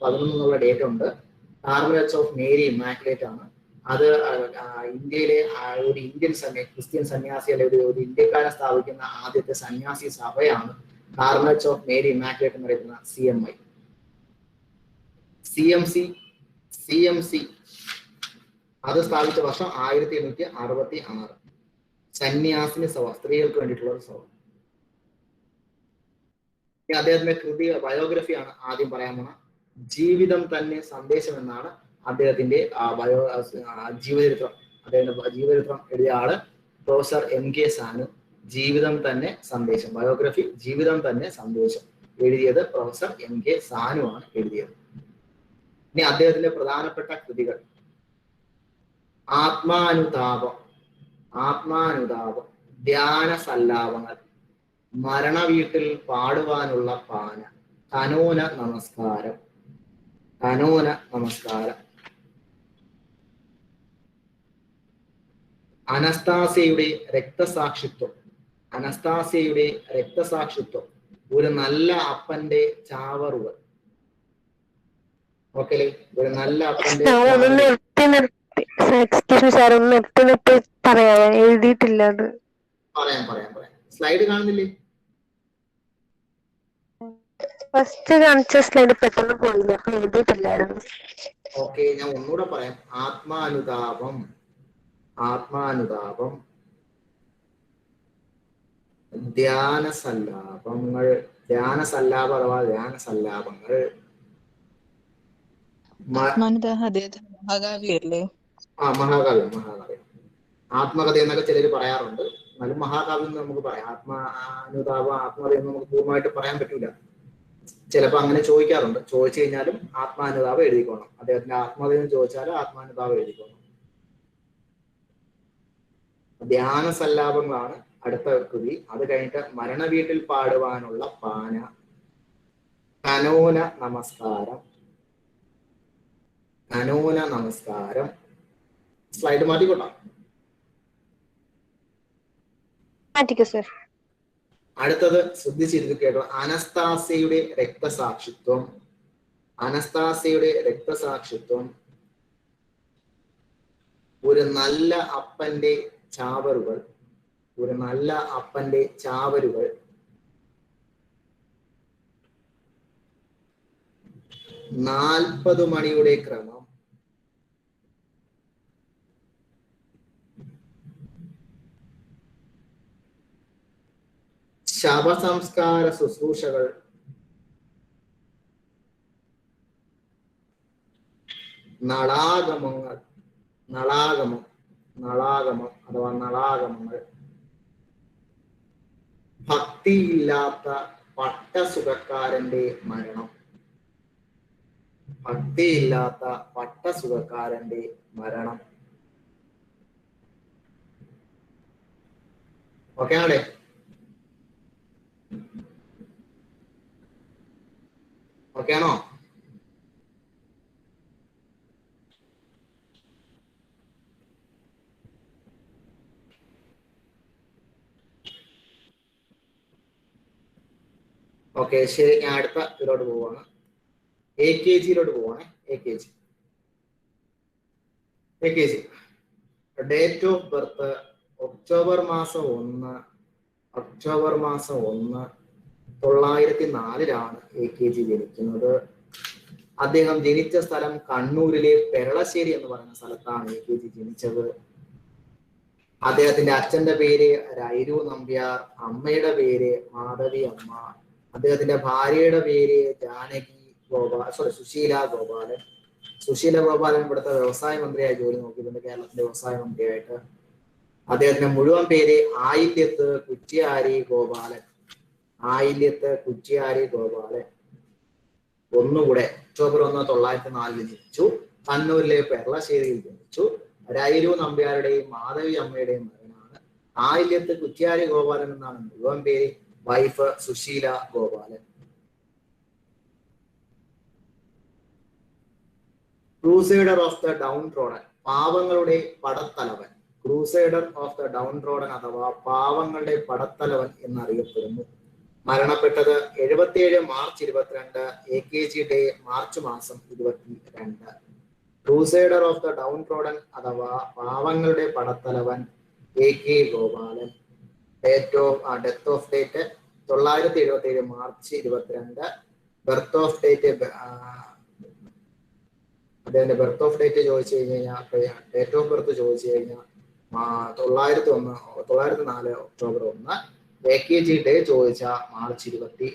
11 എന്നുള്ള ഡേറ്റ് ഉണ്ട്. കാർമലൈറ്റ്സ് ഓഫ് മേരി ഇമാക്കുലേറ്റ് ആണ്. അത് ഇന്ത്യയിലെ ഒരു ഇന്ത്യൻ ക്രിസ്ത്യൻ സന്യാസി അല്ലെങ്കിൽ ഒരു ഇന്ത്യക്കാരെ സ്ഥാപിക്കുന്ന ആദ്യത്തെ സന്യാസി സഭയാണ് കാർമലൈറ്റ്സ് ഓഫ് മേരി ഇമാക്കുലേറ്റ് എന്ന് പറയുന്ന CMI. CMC അത് സ്ഥാപിച്ച വർഷം 1866. സന്യാസിനി സഭ, സ്ത്രീകൾക്ക് വേണ്ടിയിട്ടുള്ള ഒരു സഭ. അദ്ദേഹത്തിന്റെ കൃതി ബയോഗ്രഫിയാണ് ആദ്യം പറയാൻ പോണ. ജീവിതം തന്നെ സന്ദേശം എന്നാണ് അദ്ദേഹത്തിന്റെ ജീവചരിത്രം. അദ്ദേഹത്തിന്റെ ജീവചരിത്രം എഴുതിയ ആള് പ്രൊഫസർ MK സാനു. ജീവിതം തന്നെ സന്ദേശം, ബയോഗ്രഫി ജീവിതം തന്നെ സന്ദേശം എഴുതിയത് പ്രൊഫസർ MK സാനു ആണ് എഴുതിയത്. ഇനി അദ്ദേഹത്തിന്റെ പ്രധാനപ്പെട്ട കൃതികൾ: ആത്മാനുതാപം, ധ്യാന സല്ലാപങ്ങൾ, മരണവീട്ടിൽ പാടുവാനുള്ള പാന, കനോന നമസ്കാരം, അനസ്താസിയയുടെ രക്തസാക്ഷിത്വം, ഒരു നല്ല അപ്പന്റെ ചാവറുകൾ. ഓക്കെ, ഒരു നല്ല അപ്പന്റെ എഴുതിയിട്ടില്ല അത്. പറയാം. സ്ലൈഡ് കാണുന്നില്ലേ? ഫസ്റ്റ് കാണിച്ച സ്ലൈഡ് പെട്ടെന്ന് പോയില്ല, എഴുതിയിട്ടില്ലായിരുന്നു. ഓക്കെ, ഞാൻ ഒന്നുകൂടെ പറയാം. ആത്മാനുതാപം, ധ്യാനസല്ലാപങ്ങൾ മഹാകാവ്യല്ലേ? മഹാകാവ്യം. ആത്മകഥ എന്നൊക്കെ ചിലർ പറയാറുണ്ട്. എന്നാലും മഹാകാവ്യം എന്ന് നമുക്ക് പറയാം. ആത്മാനുതാപം എന്ന് നമുക്ക് പൂർണ്ണമായിട്ട് പറയാൻ പറ്റൂല. ചിലപ്പോൾ അങ്ങനെ ചോദിക്കാറുണ്ട്. ചോദിച്ചു കഴിഞ്ഞാലും ആത്മാനുതാപം എഴുതിക്കോണം. അദ്ദേഹത്തിന്റെ ആത്മകഥയെന്ന് ചോദിച്ചാലും ആത്മാനുതാപം എഴുതിക്കോണം. ധ്യാന സല്ലാപങ്ങളാണ് അടുത്ത കൃതി. അത് കഴിഞ്ഞിട്ട് മരണവീട്ടിൽ പാടുവാനുള്ള പാന, കനോന നമസ്കാരം. സ്ലൈഡ് മാറ്റിക്കോട്ടാം. അടുത്തത് ശ്രദ്ധിച്ചിരുന്നു കേട്ടോ. അനസ്താസിയയുടെ രക്തസാക്ഷിത്വം, ഒരു നല്ല അപ്പന്റെ ചാവറുകൾ, 40 മണിയുടെ ക്രമം, ശവസംസ്കാര ശുശ്രൂഷകൾ, നളാഗമങ്ങൾ, ഭക്തിയില്ലാത്ത പട്ടസുഖക്കാരന്റെ മരണം. ഓക്കെ ആണല്ലേ? ഓക്കെ ആണോ? ഓക്കെ, ശരി. ഞാൻ അടുത്ത ഇതിലോട്ട് പോവാണ്. AKGയിലോട്ട് പോവാണ്. AKG date of birth October മാസം 1 1904 AKG ജനിക്കുന്നത്. അദ്ദേഹം ജനിച്ച സ്ഥലം കണ്ണൂരിലെ പെരളശ്ശേരി എന്ന് പറയുന്ന സ്ഥലത്താണ് AKG ജനിച്ചത്. അദ്ദേഹത്തിന്റെ അച്ഛന്റെ പേര് രൈരു നമ്പ്യാർ, അമ്മയുടെ പേര് മാധവി അമ്മ. അദ്ദേഹത്തിന്റെ ഭാര്യയുടെ പേര് സുശീല ഗോപാലൻ ഇവിടുത്തെ വ്യവസായ മന്ത്രിയായി ജോലി നോക്കിയിട്ടുണ്ട്, കേരളത്തിന്റെ വ്യവസായ മന്ത്രിയായിട്ട്. അദ്ദേഹത്തിന്റെ മുഴുവൻ പേര് ആയില്യത്ത് കുറ്റ്യാരി ഗോപാലൻ. ഒന്നുകൂടെ ഒക്ടോബർ 1 1904 ജനിച്ചു. കണ്ണൂരിലെ പെരളശ്ശേരിയിൽ ജനിച്ചു. രൈരു നമ്പ്യാരുടെയും മാധവി അമ്മയുടെയും മകനാണ്. ആയില്യത്ത് കുറ്റ്യാരി ഗോപാലൻ എന്നാണ് മുഴുവൻ പേര്. Wife Susheela Gopalan. Crusader of the downtrodden, പാവങ്ങളുടെ പടത്തലവൻ. Crusader of the downtrodden അഥവാ പാവങ്ങളുടെ പടത്തലവൻ എന്നറിയപ്പെടുന്നു. മരണപ്പെട്ടത് 77 മാർച്ച് 22, AKG ഡേ മാർച്ച് മാസം 22. Crusader of the downtrodden അഥവാ പാവങ്ങളുടെ പടത്തലവൻ AK Gopalan. Death of date 977 March 22. Birth of date, അദ്ദേഹത്തിന്റെ ബർത്ത് ഓഫ് ഡേറ്റ് ചോദിച്ചു കഴിഞ്ഞാൽ, ഡേറ്റ് ഓഫ് ബർത്ത് ചോദിച്ചു കഴിഞ്ഞാൽ 904 ഒക്ടോബർ 1. AKG ഡേ ചോദിച്ച മാർച്ച് 22.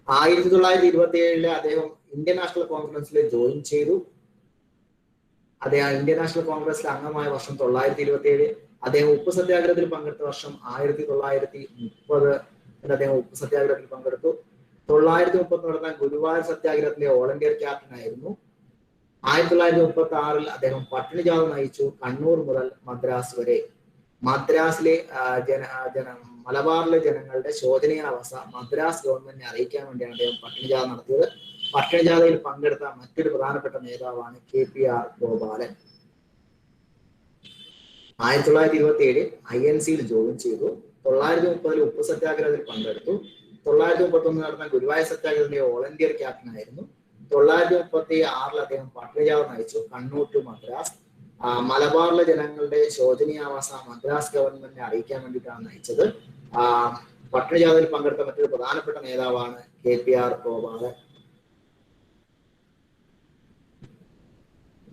1927 അദ്ദേഹം ഇന്ത്യൻ നാഷണൽ കോൺഫറൻസിൽ ജോയിൻ ചെയ്തു. അദ്ദേഹം ഇന്ത്യൻ നാഷണൽ കോൺഗ്രസിലെ അംഗമായ വർഷം 927. അദ്ദേഹം ഉപ്പ് സത്യാഗ്രഹത്തിൽ പങ്കെടുത്ത വർഷം 1930. അദ്ദേഹം ഉപ്പ് സത്യാഗ്രഹത്തിൽ പങ്കെടുത്തു. 930 നടന്ന ഗുരുവായൂർ സത്യാഗ്രഹത്തിലെ ഓൾ ഇന്ത്യ ക്യാപ്റ്റൻ ആയിരുന്നു. 1936 അദ്ദേഹം പട്ടിണി ജാഥ നയിച്ചു, കണ്ണൂർ മുതൽ മദ്രാസ് വരെ. മദ്രാസിലെ മലബാറിലെ ജനങ്ങളുടെ ശോചനീയ അവസ്ഥ മദ്രാസ് ഗവൺമെന്റിനെ അറിയിക്കാൻ വേണ്ടിയാണ് അദ്ദേഹം പട്ടിണി ജാഥ നടത്തിയത്. പട്ടിണി ജാഥയിൽ പങ്കെടുത്ത മറ്റൊരു പ്രധാനപ്പെട്ട നേതാവാണ് KPR ഗോപാലൻ. 1927 INC-ൽ ജോയിൻ ചെയ്തു. 930 ഉപ്പ് സത്യാഗ്രഹത്തിൽ പങ്കെടുത്തു. 931 നടന്ന ഗുരുവായൂർ സത്യാഗ്രഹത്തിലെ ഓൾ ഇന്ത്യ ക്യാപ്റ്റൻ ആയിരുന്നു. 936 അദ്ദേഹം പട്ടിണി ജാഥ നയിച്ചു, കണ്ണൂർ ടു മദ്രാസ്. മലബാറിലെ ജനങ്ങളുടെ ശോചനീയാവസ്ഥ മദ്രാസ് ഗവൺമെന്റിനെ അറിയിക്കാൻ വേണ്ടിയിട്ടാണ് നയിച്ചത്. പട്ടിണി ജാഥയിൽ പങ്കെടുത്ത മറ്റൊരു പ്രധാനപ്പെട്ട നേതാവാണ് KPR ഗോപാലൻ.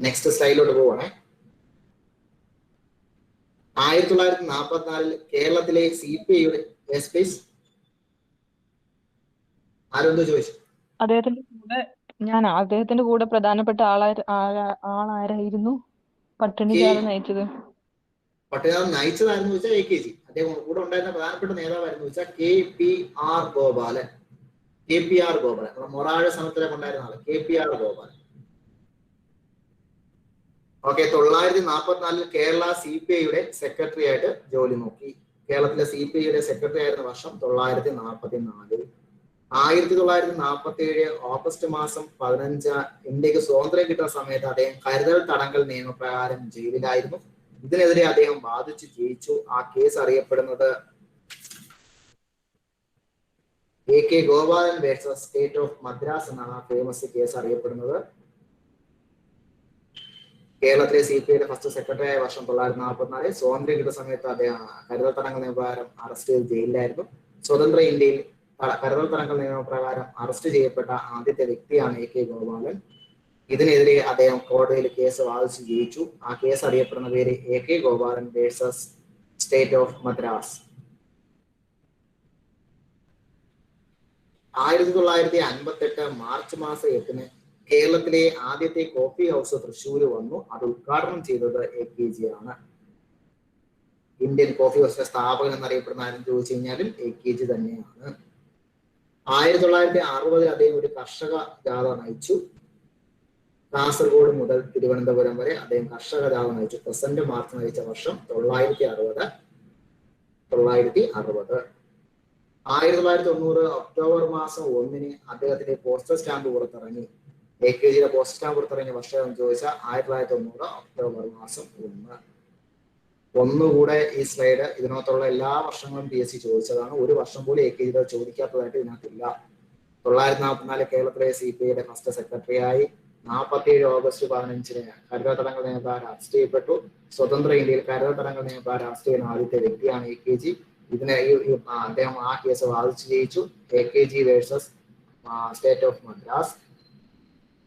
നെക്സ്റ്റ് സ്ലൈഡിലോട്ട് പോവാണേ. 1944 കേരളത്തിലെ CPI-യുടെ ആരെന്തോ ചോദിച്ചു. അദ്ദേഹത്തിന്റെ കൂടെ പ്രധാനപ്പെട്ട ആളാരായിരുന്നു പട്ടിണി ജാഥ നയിച്ചത്? പട്ടിണി ജാഥ നയിച്ചതായിരുന്നു വെച്ചാൽ AKG. അദ്ദേഹം കൂടെ ഉണ്ടായിരുന്ന പ്രധാനപ്പെട്ട നേതാവായിരുന്നു വെച്ചാൽ KPR ഗോപാലൻ. KPR ഗോപാലൻ മൊറാഴ സമരത്തിലൊക്കെ ഉണ്ടായിരുന്ന ആള് KPR ഗോപാലൻ. ഓക്കെ. 1944 കേരള CPI-യുടെ സെക്രട്ടറി ആയിട്ട് ജോലി നോക്കി. കേരളത്തിലെ CPI-യുടെ സെക്രട്ടറി ആയിരുന്ന വർഷം 1944. 1947 ഓഗസ്റ്റ് മാസം 15 ഇന്ത്യക്ക് സ്വാതന്ത്ര്യം കിട്ടുന്ന സമയത്ത് അദ്ദേഹം കരുതൽ തടങ്കൽ നിയമപ്രകാരം ജയിലിലായിരുന്നു. ഇതിനെതിരെ അദ്ദേഹം വാദിച്ച് ജയിച്ചു. ആ കേസ് അറിയപ്പെടുന്നത് AK Gopalan versus state of Madras എന്നാണ് ആ ഫേമസ് കേസ് അറിയപ്പെടുന്നത്. കേരളത്തിലെ CPI-യുടെ ഫസ്റ്റ് സെക്രട്ടറി ആയ വർഷം 1944. സ്വാതന്ത്ര്യം കിട്ടുന്ന സമയത്ത് അദ്ദേഹം കരുതൽ തടങ്കൽ നിയമപ്രകാരം അറസ്റ്റ് ചെയ്ത് ജയിലിലായിരുന്നു. സ്വതന്ത്ര ഇന്ത്യയിൽ കരുതൽ തടങ്കൽ നിയമപ്രകാരം അറസ്റ്റ് ചെയ്യപ്പെട്ട ആദ്യത്തെ വ്യക്തിയാണ് AK ഗോപാലൻ. ഇതിനെതിരെ അദ്ദേഹം കോടതിയിൽ കേസ് വാദിച്ച് ജയിച്ചു. ആ കേസ് അറിയപ്പെടുന്ന പേര് AK Gopalan versus state of Madras. 1958 March മാസം 8 കേരളത്തിലെ ആദ്യത്തെ കോഫി ഹൗസ് തൃശ്ശൂർ വന്നു. അത് ഉദ്ഘാടനം ചെയ്തത് AKG ആണ്. ഇന്ത്യൻ കോഫി ഹൗസിന്റെ സ്ഥാപകൻ എന്നറിയപ്പെടുന്ന ആരും ചോദിച്ചു കഴിഞ്ഞാലും AKG തന്നെയാണ്. 1960 അദ്ദേഹം ഒരു കർഷക ജാഥ നയിച്ചു. കാസർഗോഡ് മുതൽ തിരുവനന്തപുരം വരെ അദ്ദേഹം കർഷക ജാഥ നയിച്ചു. പ്രസന്റ് മാർച്ച് നയിച്ച വർഷം 1960. 1990 ഒക്ടോബർ മാസം 1 അദ്ദേഹത്തിന്റെ പോസ്റ്റൽ സ്റ്റാമ്പ് പുറത്തിറങ്ങി. AKG-യുടെ പോസ്റ്റൽ സ്റ്റാമ്പ് പുറത്തിറങ്ങിയ വർഷം ചോദിച്ചാൽ 1990 ഒക്ടോബർ മാസം 1. ഒന്നുകൂടെ ഈ സ്ലൈഡ് ഇതിനകത്തുള്ള എല്ലാ വർഷങ്ങളും PSC ചോദിച്ചതാണ്. ഒരു വർഷം പോലും AKG ചോദിക്കാത്തതായിട്ട് ഇതിനകത്തില്ല. 1944 കേരളത്തിലെ CPI-യുടെ ഫസ്റ്റ് സെക്രട്ടറിയായി. 47 ഓഗസ്റ്റ് 15 കരുതൽ തടങ്കൽ നിയമപ്രകാരം അറസ്റ്റ് ചെയ്യപ്പെട്ടു. സ്വതന്ത്ര ഇന്ത്യയിൽ കരുതൽ തടങ്കൽ നിയമപ്രകാരം അറസ്റ്റ് ചെയ്യുന്ന ആദ്യത്തെ വ്യക്തിയാണ് AKG. ഇതിനെ അദ്ദേഹം ആ കേസ് വാദിച്ച് ജയിച്ചു. AKG versus state of Madras.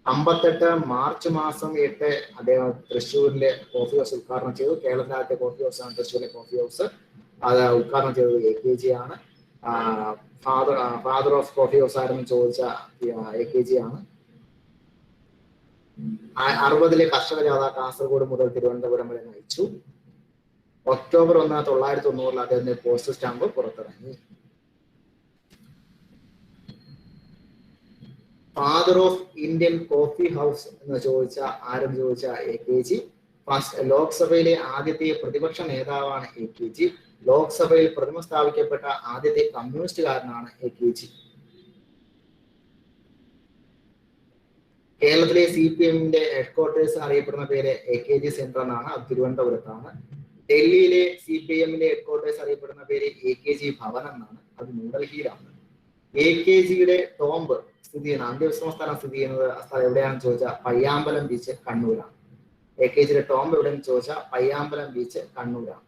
58 March മാസം 8 അദ്ദേഹം തൃശ്ശൂരിലെ കോഫി ഹൗസ് ഉദ്ഘാടനം ചെയ്തു. കേരളത്തിലെ ആദ്യത്തെ കോഫി ഹൗസ് ആണ് തൃശ്ശൂരിലെ കോഫി ഹൗസ്. അത് ഉദ്ഘാടനം ചെയ്തത് AKG ആണ്. ഫാദർ ഓഫ് കോഫി ഹൗസ് ആരെന്ന് ചോദിച്ച AKG ആണ്. 60 കർഷക ജാഥ കാസർഗോഡ് മുതൽ തിരുവനന്തപുരം വരെ നയിച്ചു. ഒക്ടോബർ 1 1990 അദ്ദേഹത്തിന്റെ പോസ്റ്റൽ സ്റ്റാമ്പ് പുറത്തിറങ്ങി. Father of Indian coffee house എന്ന് ചോദിച്ച ആരെന്ന് ചോദിച്ച AKG. ഫസ്റ്റ് ലോക്സഭയിലെ ആദ്യത്തെ പ്രതിപക്ഷ നേതാവാണ് AKG. ലോക്സഭയിൽ പ്രതിമ സ്ഥാപിക്കപ്പെട്ട ആദ്യത്തെ കമ്മ്യൂണിസ്റ്റുകാരനാണ് AKG. കേരളത്തിലെ CPM-ന്റെ ഹെഡ്ക്വാർട്ടേഴ്സ് അറിയപ്പെടുന്ന പേര് AKG സെന്റർ എന്നാണ്. അത് തിരുവനന്തപുരത്താണ്. ഡൽഹിയിലെ CPM-ന്റെ ഹെഡ്ക്വാർട്ടേഴ്സ് അറിയപ്പെടുന്ന പേര് AKG ഭവൻ എന്നാണ്. അത് ന്യൂഡൽഹിയിലാണ്. AKG-യുടെ ടോംബ് സ്ഥിതി ചെയ്യുന്ന അന്ത്യവിശ്രമ സ്ഥലം സ്ഥിതി ചെയ്യുന്നത് സ്ഥലം എവിടെയാണെന്ന് ചോദിച്ചാൽ പയ്യാമ്പലം ബീച്ച്, കണ്ണൂരാണ്. AKG-യുടെ ടോംബ് എവിടെയെന്ന് ചോദിച്ചാൽ പയ്യാമ്പലം ബീച്ച്, കണ്ണൂരാണ്.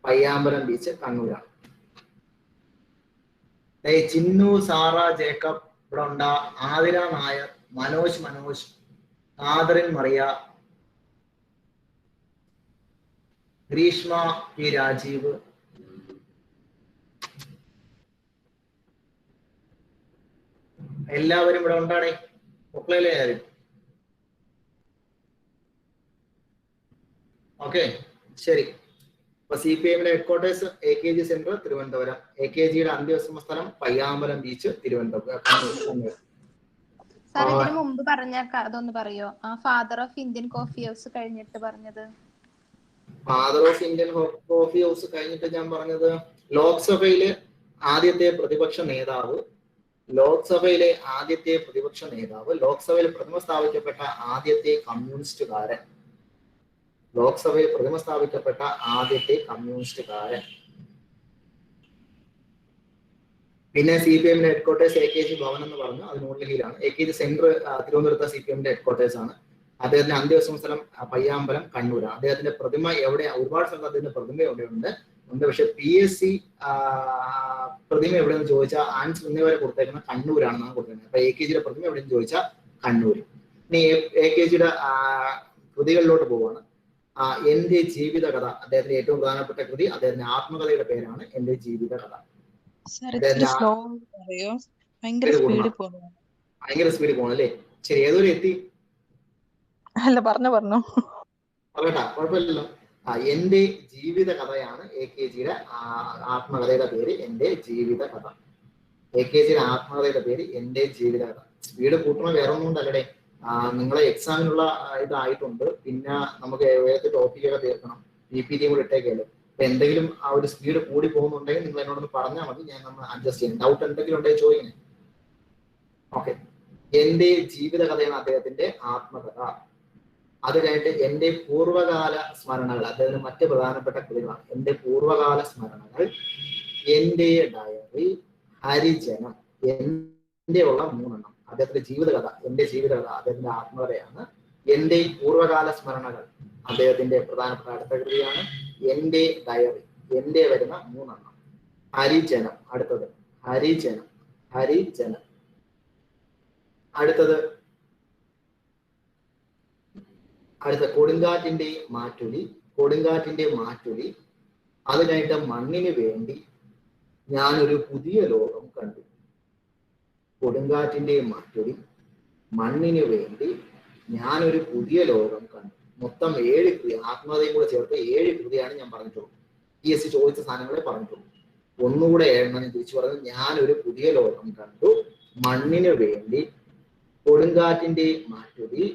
പയ്യാമ്പലം ബീച്ച്, കണ്ണൂരാണ്. ചിന്നു, സാറ, ജേക്കബ് ഇവിടെ ഉണ്ട്. ആതിര നായർ, മനോജ്, ആദറിൻ മറിയ, ഗ്രീഷ്മ പി രാജീവ്, എല്ലാവരും ഇവിടെ ഉണ്ടാടേ. ഒക്കളയിലെ ആരും. ഓക്കെ, ശരി. അപ്പൊ CPM-ന്റെ ഹെഡ്ക്വാർട്ടേഴ്സ് AKG സെന്റർ തിരുവനന്തപുരം. AKG-യുടെ അന്ത്യവിശ്രമ സ്ഥലം പയ്യാമ്പലം ബീച്ച്, തിരുവനന്തപുരം, കണ്ണൂർ. സാർ ഇതിനു മുമ്പ് പറഞ്ഞ അതൊന്ന് പറയോ? Father of Indian coffee house കഴിഞ്ഞിട്ട് പറഞ്ഞത്. Father of Indian coffee house കഴിഞ്ഞിട്ട് ഞാൻ പറഞ്ഞത് ലോക്സഭയിലെ ആദ്യത്തെ പ്രതിപക്ഷ നേതാവ്, ലോക്സഭയിൽ പ്രതിമ സ്ഥാപിക്കപ്പെട്ട ആദ്യത്തെ കമ്മ്യൂണിസ്റ്റുകാരൻ, പിന്നെ CPM-ന്റെ ഹെഡ്ക്വാർട്ടേഴ്സ് AKG ഭവൻ എന്ന് പറഞ്ഞു. അത് ന്യൂഡൽഹിയിലാണ്. AKG സെന്റർ തിരുവനന്തപുരത്തെ CPM-ന്റെ ഹെഡ്ക്വാർട്ടേഴ്സ് ആണ്. അദ്ദേഹത്തിന്റെ അന്ത്യവിശ്രമ സ്ഥലം പയ്യാമ്പലം, കണ്ണൂരാണ്. അദ്ദേഹത്തിന്റെ പ്രതിമ എവിടെ? ഒരുപാട് സ്ഥലത്ത് അദ്ദേഹത്തിന്റെ പ്രതിമ എവിടെയുണ്ട്. പക്ഷെ PSC പ്രതിമ എവിടെയെന്ന് ചോദിച്ചാൽ ആൻസർ ഇന്നേവരെ കൊടുത്തേക്കുന്ന കണ്ണൂരാണെന്നാണ് കൊടുത്തേക്കുന്നത്. അപ്പൊ AKG-യുടെ പ്രതിമ എവിടെയെന്ന് ചോദിച്ചാൽ കണ്ണൂര്. ഇനി AKG-യുടെ കൃതികളിലോട്ട് പോവാണ്. എന്റെ ജീവിത കഥ അദ്ദേഹത്തിന്റെ ഏറ്റവും പ്രധാനപ്പെട്ട കൃതി. അദ്ദേഹത്തിന്റെ ആത്മകഥയുടെ പേരാണ് എന്റെ ജീവിത കഥ. ഭയങ്കര സ്പീഡിൽ പോകണം അല്ലേ? ശരി, ഏതൊരു എത്തി? അല്ല, പറഞ്ഞു പറയട്ടാ, കുഴപ്പമില്ലല്ലോ. എന്റെ ജീവിത കഥയാണ് AKG-യുടെ ആത്മകഥയുടെ പേര്, എന്റെ ജീവിത കഥ. AKG-യുടെ ആത്മകഥയുടെ പേര് എന്റെ ജീവിത കഥ. സ്പീഡ് കൂട്ടണ വേറെ ഒന്നും കൊണ്ടല്ലേ, നിങ്ങളെ എക്സാമിനുള്ള ഇതായിട്ടുണ്ട്. പിന്നെ നമുക്ക് ഏതൊക്കെ ടോപ്പിക്കൊക്കെ തീർക്കണം, PPT കൂടെ ഇട്ടേക്കല്ലോ. അപ്പൊ എന്തെങ്കിലും ആ ഒരു സ്പീഡ് കൂടി പോകുന്നുണ്ടെങ്കിൽ നിങ്ങൾ എന്നോടൊന്ന് പറഞ്ഞാൽ മതി, ഞാൻ നമ്മൾ അഡ്ജസ്റ്റ് ചെയ്യാം. ഡൗട്ട് എന്തെങ്കിലും ഉണ്ടെങ്കിൽ ചോദിക്കണേ. ഓക്കെ, എന്റെ ജീവിത കഥയാണ് അദ്ദേഹത്തിന്റെ ആത്മകഥ. അത് കഴിഞ്ഞിട്ട് എന്റെ പൂർവ്വകാല സ്മരണകൾ, അദ്ദേഹത്തിന് മറ്റ് പ്രധാനപ്പെട്ട കൃതികളാണ്. എന്റെ പൂർവ്വകാല സ്മരണകൾ, എന്റെ ഡയറി, ഹരിജനം, എന്റെ ഉള്ള 3 എണ്ണം. അദ്ദേഹത്തിന്റെ ജീവിതകഥ, എന്റെ ജീവിതകഥ അദ്ദേഹത്തിന്റെ ആത്മകഥയാണ്. എന്റെ പൂർവ്വകാല സ്മരണകൾ അദ്ദേഹത്തിന്റെ പ്രധാനപ്പെട്ട അടുത്ത കൃതിയാണ്. എന്റെ ഡയറി, എന്റെ വരുന്ന 3 എണ്ണം. ഹരിജനം, അടുത്തത് ഹരിജനം. അടുത്ത കൊടുങ്കാറ്റിന്റെ മാറ്റുലി. അത് കഴിഞ്ഞിട്ട് മണ്ണിന് വേണ്ടി ഞാനൊരു പുതിയ ലോകം കണ്ടു. കൊടുങ്കാറ്റിന്റെ മാറ്റുലി, മണ്ണിന് വേണ്ടി ഞാനൊരു പുതിയ ലോകം കണ്ടു. മൊത്തം 7 കൃതി, ആത്മകഥയും കൂടെ ചേർത്ത് 7 കൃതിയാണ് ഞാൻ പറഞ്ഞിട്ടുള്ളൂ. PSC ചോദിച്ച സാധനങ്ങളെ പറഞ്ഞിട്ടുള്ളൂ. ഒന്നുകൂടെ 7 ഞാൻ തിരിച്ചു പറഞ്ഞു. ഞാനൊരു പുതിയ ലോകം കണ്ടു, മണ്ണിന് വേണ്ടി, കൊടുങ്കാറ്റിന്റെ മാറ്റുലി,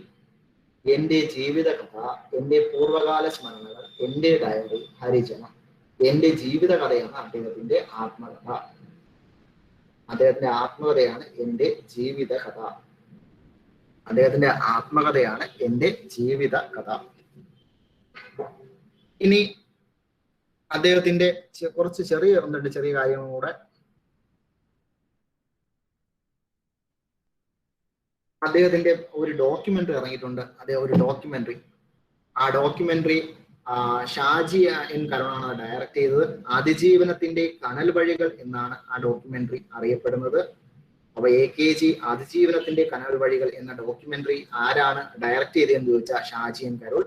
എന്റെ ജീവിത കഥ, എന്റെ പൂർവ്വകാല സ്മരണകൾ, എന്റെ ഡയറി, ഹരിജനം. എന്റെ ജീവിത കഥയാണ് അദ്ദേഹത്തിന്റെ ആത്മകഥ. അദ്ദേഹത്തിന്റെ ആത്മകഥയാണ് എന്റെ ജീവിത കഥ. അദ്ദേഹത്തിന്റെ ആത്മകഥയാണ് എന്റെ ജീവിത കഥ. ഇനി അദ്ദേഹത്തിന്റെ കുറച്ച് ചെറിയ കാര്യങ്ങളും കൂടെ. അദ്ദേഹത്തിന്റെ ഒരു ഡോക്യുമെന്ററി ഇറങ്ങിയിട്ടുണ്ട്. ആ ഡോക്യുമെന്ററി ഷാജി എൻ കരുണാണ് ഡയറക്ട് ചെയ്തത്. അതിജീവനത്തിന്റെ കനൽ വഴികൾ എന്നാണ് ആ ഡോക്യുമെന്ററി അറിയപ്പെടുന്നത്. അപ്പൊ AKG അതിജീവനത്തിന്റെ കനൽ വഴികൾ എന്ന ഡോക്യുമെന്ററി ആരാണ് ഡയറക്ട് ചെയ്തതെന്ന് ചോദിച്ചാൽ ഷാജി എൻ കരുൾ.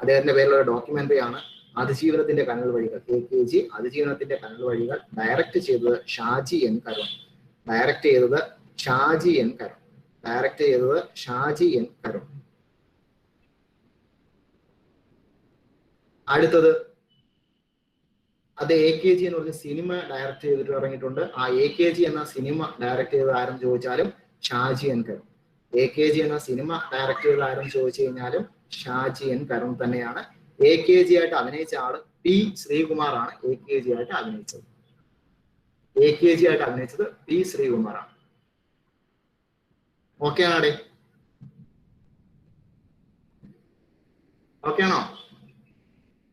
അദ്ദേഹത്തിന്റെ പേരിലുള്ള ഡോക്യുമെന്ററി ആണ് അതിജീവനത്തിന്റെ കനൽ വഴികൾ. AKG അതിജീവനത്തിന്റെ കനൽ വഴികൾ ഡയറക്ട് ചെയ്തത് ഷാജി എൻ കരുൾ. അടുത്തത് അത് AKG എന്ന് പറഞ്ഞ സിനിമ ഡയറക്ട് ചെയ്തിട്ട് ഇറങ്ങിയിട്ടുണ്ട്. ആ AKG എന്ന സിനിമ ഡയറക്ട് ചെയ്ത് ആരും ചോദിച്ചാലും ഷാജി എൻ കരുൺ. AKG എന്ന സിനിമ ഡയറക്ട് ചെയ്ത് ആരും ചോദിച്ചു കഴിഞ്ഞാലും ഷാജി എൻ കരുൺ തന്നെയാണ്. AKG ആയിട്ട് അഭിനയിച്ച ആള് P. ശ്രീകുമാറാണ്. AKG ആയിട്ട് അഭിനയിച്ചത് P. ശ്രീകുമാറാണ്. ഓക്കെ ആണേ? ഓക്കെ ആണോ?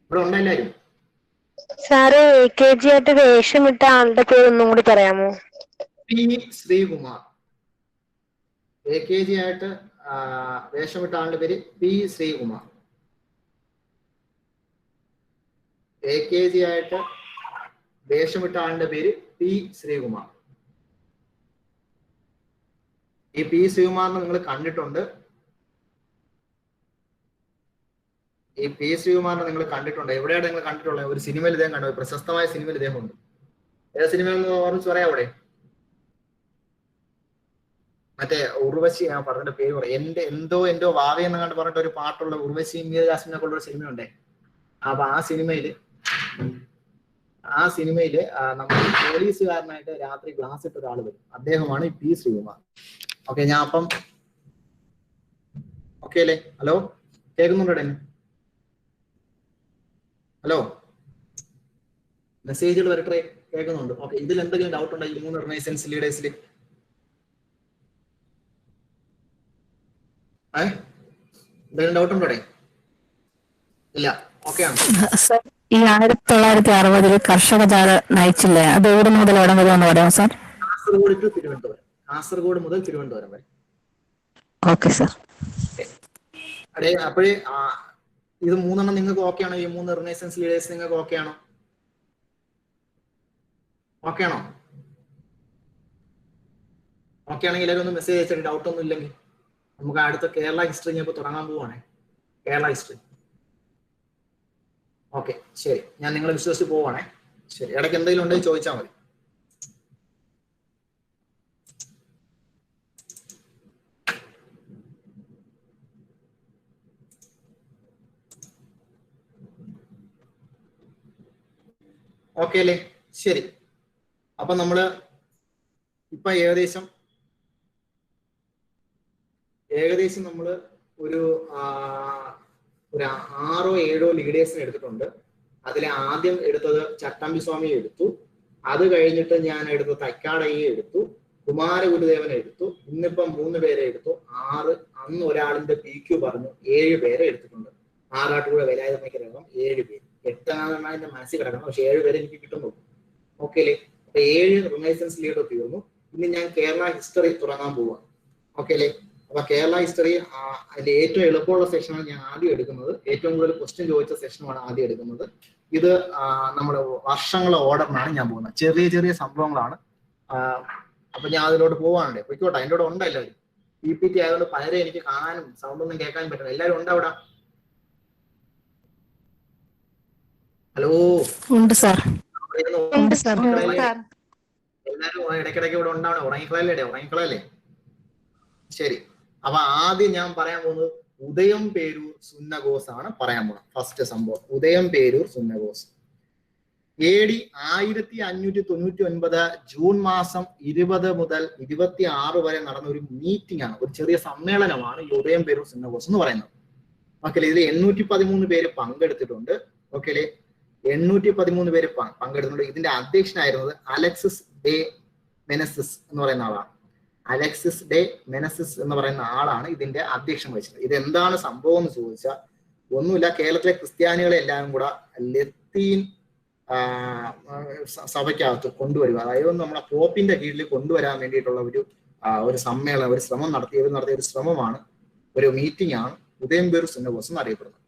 ഇവിടെ ഉണ്ടെല്ലാരും? സാറ് AKG ആയിട്ട് വേഷമിട്ട ആളുടെ പേര് ഒന്നും കൂടി പറയാമോ? P. ശ്രീകുമാർ. AKG ആയിട്ട് വേഷമിട്ട ആളുടെ പേര് P. ശ്രീകുമാർ. AKG ആയിട്ട് വേഷമിട്ട ആളുടെ പേര് P. ശ്രീകുമാർ. ഈ P. ശ്രീകുമാറിനെ നിങ്ങൾ കണ്ടിട്ടുണ്ട്. ഈ P. ശ്രീകുമാറിനെ നിങ്ങൾ കണ്ടിട്ടുണ്ട്. എവിടെയാണ് നിങ്ങൾ കണ്ടിട്ടുള്ളത്? ഒരു സിനിമയിൽ ഇദ്ദേഹം കണ്ടു. പ്രശസ്തമായ സിനിമയിൽ ഇദ്ദേഹം ഉണ്ട്. ഏത് സിനിമയെന്ന് ഓർമ്മിച്ച് പറയാം അവിടെ? മറ്റേ ഉർവശി, ഞാൻ പറഞ്ഞിട്ട് പേര് പറയാം, എന്തോ വാവി എന്ന് കണ്ട് പറഞ്ഞിട്ട് ഒരു പാട്ടുള്ള ഉർവശി മീര ജാസ്മിനൊക്കെ ഉള്ള ഒരു സിനിമയുണ്ടേ. അപ്പൊ ആ സിനിമയില് നമ്മുടെ പോലീസുകാരനായിട്ട് രാത്രി ഗ്ലാസ് ഇട്ട ഒരാൾ വരും. അദ്ദേഹമാണ് P. ശ്രീകുമാർ. ഓക്കെ, ഞാൻ അപ്പം ഓക്കെ അല്ലേ? ഹലോ, കേൾക്കുന്നുണ്ടോ? ഹലോ, മെസ്സേജുകൾ വരട്ടെ. കേൾക്കുന്നുണ്ട്? ഓക്കെ. ഇതിൽ എന്തെങ്കിലും ഡൗട്ട് ഉണ്ടോ ഈ 3 റിനൈസൻസ് ലീഡേഴ്സിൽ? എന്തെങ്കിലും ഡൗട്ട് ഉണ്ടോ? ഇല്ല? ഓക്കെ ആണ്. ഈ 1960 കർഷക ജാഥ നയിച്ചില്ലേ, അത് എവിടെ മുതൽ എവിടെ വരെ എന്ന് പറയാം സാർ? കാസർഗോഡ് മുതൽ തിരുവനന്തപുരം വരെ. Okay sir. അപ്പോഴേ ഇത് 3 നിങ്ങൾക്ക് ഓക്കെ ആണോ? ഈ 3 റിനൈസൻസ് ലീഡേഴ്സ് നിങ്ങൾക്ക് ഓക്കെ ആണോ? ഓക്കെ ആണോ? ഓക്കെ ആണെങ്കിൽ എല്ലാവരും ഒന്ന് മെസ്സേജ് അയച്ചിട്ട്, ഡൗട്ട് ഒന്നും ഇല്ലെങ്കിൽ നമുക്ക് അടുത്ത കേരള ഹിസ്റ്ററി ഞാൻ ഇപ്പൊ തുടങ്ങാൻ പോവാണേ. കേരള ഹിസ്റ്ററി. ഓക്കെ, ശരി. ഞാൻ നിങ്ങളെ വിശ്വസിച്ച് പോവാണേ. ശരി, ഇടയ്ക്ക് എന്തെങ്കിലും ഉണ്ടെങ്കിൽ ചോദിച്ചാൽ മതി. ഓക്കെ അല്ലേ? ശരി. അപ്പൊ നമ്മള് ഇപ്പൊ ഏകദേശം നമ്മള് ഒരു 6 or 7 ലീഡേഴ്സിനെ എടുത്തിട്ടുണ്ട്. അതിലെ ആദ്യം എടുത്തത് ചട്ടമ്പി സ്വാമിയെ എടുത്തു. അത് കഴിഞ്ഞിട്ട് ഞാൻ എടുത്ത തൈക്കാടയെ എടുത്തു, കുമാരഗുരുദേവനെ എടുത്തു. ഇന്നിപ്പം 3 പേരെ എടുത്തു. 6. അന്ന് ഒരാളിന്റെ PQ പറഞ്ഞു 7 പേരെ എടുത്തിട്ടുണ്ട്. ആറാട്ടുപുഴ വേലായുധമയ്ക്കരകം 7 പേര്. 8 എന്റെ മനസ്സിൽ കിടക്കണം, പക്ഷെ 7 പേരെ എനിക്ക് കിട്ടുന്നു. ഓക്കെ അല്ലേ? അപ്പൊ 7 റിനൈസൻസ് ലീഡർ തീർന്നു. ഇനി ഞാൻ കേരള ഹിസ്റ്ററി തുടങ്ങാൻ പോവാണ്. ഓക്കെ അല്ലേ? അപ്പൊ കേരള ഹിസ്റ്ററി അതിന്റെ ഏറ്റവും എളുപ്പമുള്ള സെഷനാണ് ഞാൻ ആദ്യം എടുക്കുന്നത്. ഏറ്റവും കൂടുതൽ ക്വസ്റ്റ്യൻ ചോദിച്ച സെഷനുമാണ് ആദ്യം എടുക്കുന്നത്. ഇത് നമ്മുടെ വർഷങ്ങളെ ഓർഡറിനാണ് ഞാൻ പോകുന്നത്. ചെറിയ ചെറിയ സംഭവങ്ങളാണ്. അപ്പൊ ഞാൻ അതിലോട്ട് പോവാണല്ലേ? പൊയ്ക്കോട്ടെ. അതിൻ്റെ കൂടെ ഉണ്ട് എല്ലാവരും. PPT ആയതുകൊണ്ട് പലരെ എനിക്ക് കാണാനും സൗണ്ട് ഒന്നും കേൾക്കാനും പറ്റണം. എല്ലാവരും ഉണ്ട് അവിടെ? ഹലോ, ഉണ്ട് സാർ. എല്ലാരും ഇടയ്ക്കിടയ്ക്ക് ഇവിടെ ഉണ്ടാവണം. ഉറങ്ങിക്കളല്ലേ? ശരി. അപ്പൊ ആദ്യം ഞാൻ പറയാൻ പോകുന്നത് ഉദയം പേരൂർ സുന്നഘോസ് ആണ് പറയാൻ പോകുന്നത്. ഫസ്റ്റ് സംഭവം ഉദയം പേരൂർ സുന്നഘോസ്. AD 1599 ജൂൺ മാസം 20 മുതൽ 26 വരെ നടന്ന ഒരു മീറ്റിംഗ് ആണ്, ഒരു ചെറിയ സമ്മേളനമാണ് ഈ ഉദയം പേരൂർ സുന്നഘോസ് എന്ന് പറയുന്നത്. ഓക്കെ, ഇതിൽ 813 പേര് പങ്കെടുത്തിട്ടുണ്ട്. ഓക്കെ അല്ലേ? 813 പേര് പങ്കെടുത്തിട്ടുണ്ട്. ഇതിന്റെ അധ്യക്ഷനായിരുന്നത് അലക്സിസ് ഡെ മെനസിസ് എന്ന് പറയുന്ന ആളാണ്. അലക്സിസ് ഡെ മെനസിസ് എന്ന് പറയുന്ന ആളാണ് ഇതിന്റെ അധ്യക്ഷം വഹിച്ചത്. ഇത് എന്താണ് സംഭവം എന്ന് ചോദിച്ചാൽ ഒന്നുമില്ല, കേരളത്തിലെ ക്രിസ്ത്യാനികളെ എല്ലാവരും കൂടെ ലത്തീൻ സഭയ്ക്കകത്ത് കൊണ്ടുവരിക, അതായത് നമ്മുടെ പോപ്പിന്റെ കീഴിൽ കൊണ്ടുവരാൻ വേണ്ടിയിട്ടുള്ള ഒരു സമ്മേളനം, ഒരു ശ്രമം നടത്തിയ ഒരു ശ്രമമാണ്, ഒരു മീറ്റിംഗ് ആണ് ഉദയം പേരൂർ സുന്നഘോസ് എന്ന് അറിയപ്പെടുന്നത്.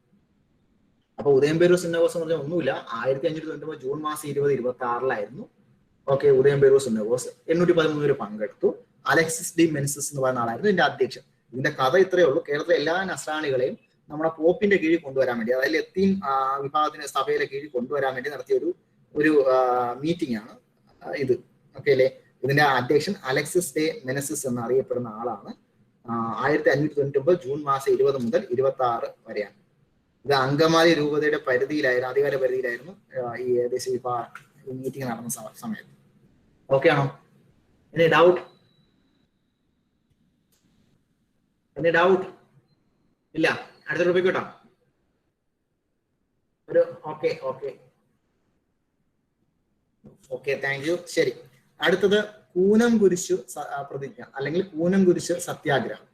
അപ്പൊ ഉദയം പേരൂർ സുന്നഘോസ് എന്ന് പറഞ്ഞാൽ ഒന്നുമില്ല, 1599 ജൂൺ മാസം 20-26 ഓക്കെ ഉദയം പേരൂർ സുന്നഘോസ്. 813 പേര് പങ്കെടുത്തു. അലക്സിസ് ഡി മെൻസിസ് എന്ന് പറയുന്ന ആളായിരുന്നു ഇതിന്റെ അധ്യക്ഷൻ. ഇതിന്റെ കഥ ഇത്രയേ ഉള്ളൂ. കേരളത്തിലെ എല്ലാ നസ്രാണികളെയും നമ്മുടെ പോപ്പിന്റെ കീഴിൽ കൊണ്ടുവരാൻ വേണ്ടി, അതായത് ലത്തീൻ വിഭാഗത്തിന്റെ സഭയിലെ കീഴിൽ കൊണ്ടുവരാൻ വേണ്ടി നടത്തിയ ഒരു മീറ്റിംഗ് ആണ് ഇത്. ഓക്കെ അല്ലേ? ഇതിന്റെ അധ്യക്ഷൻ അലക്സിസ് ഡെ മെനസിസ് എന്ന് അറിയപ്പെടുന്ന ആളാണ്. 1599 ജൂൺ മാസം 20 മുതൽ 26 വരെയാണ്. ഇത് അങ്കമാലി രൂപതയുടെ പരിധിയിലായിരുന്നു, അധികാര പരിധിയിലായിരുന്നു ഈ ഏകദേശം ഈ മീറ്റിംഗ് നടന്ന സമയത്ത്. ഓക്കെ ആണോ? Any doubt? ഇല്ല. അടുത്ത ടോപ്പിക് കേട്ടോ. Okay thank you. ശരി, അടുത്തത് കൂനം കുരിശു പ്രതിജ്ഞ അല്ലെങ്കിൽ കൂനം കുരിശ് സത്യാഗ്രഹം.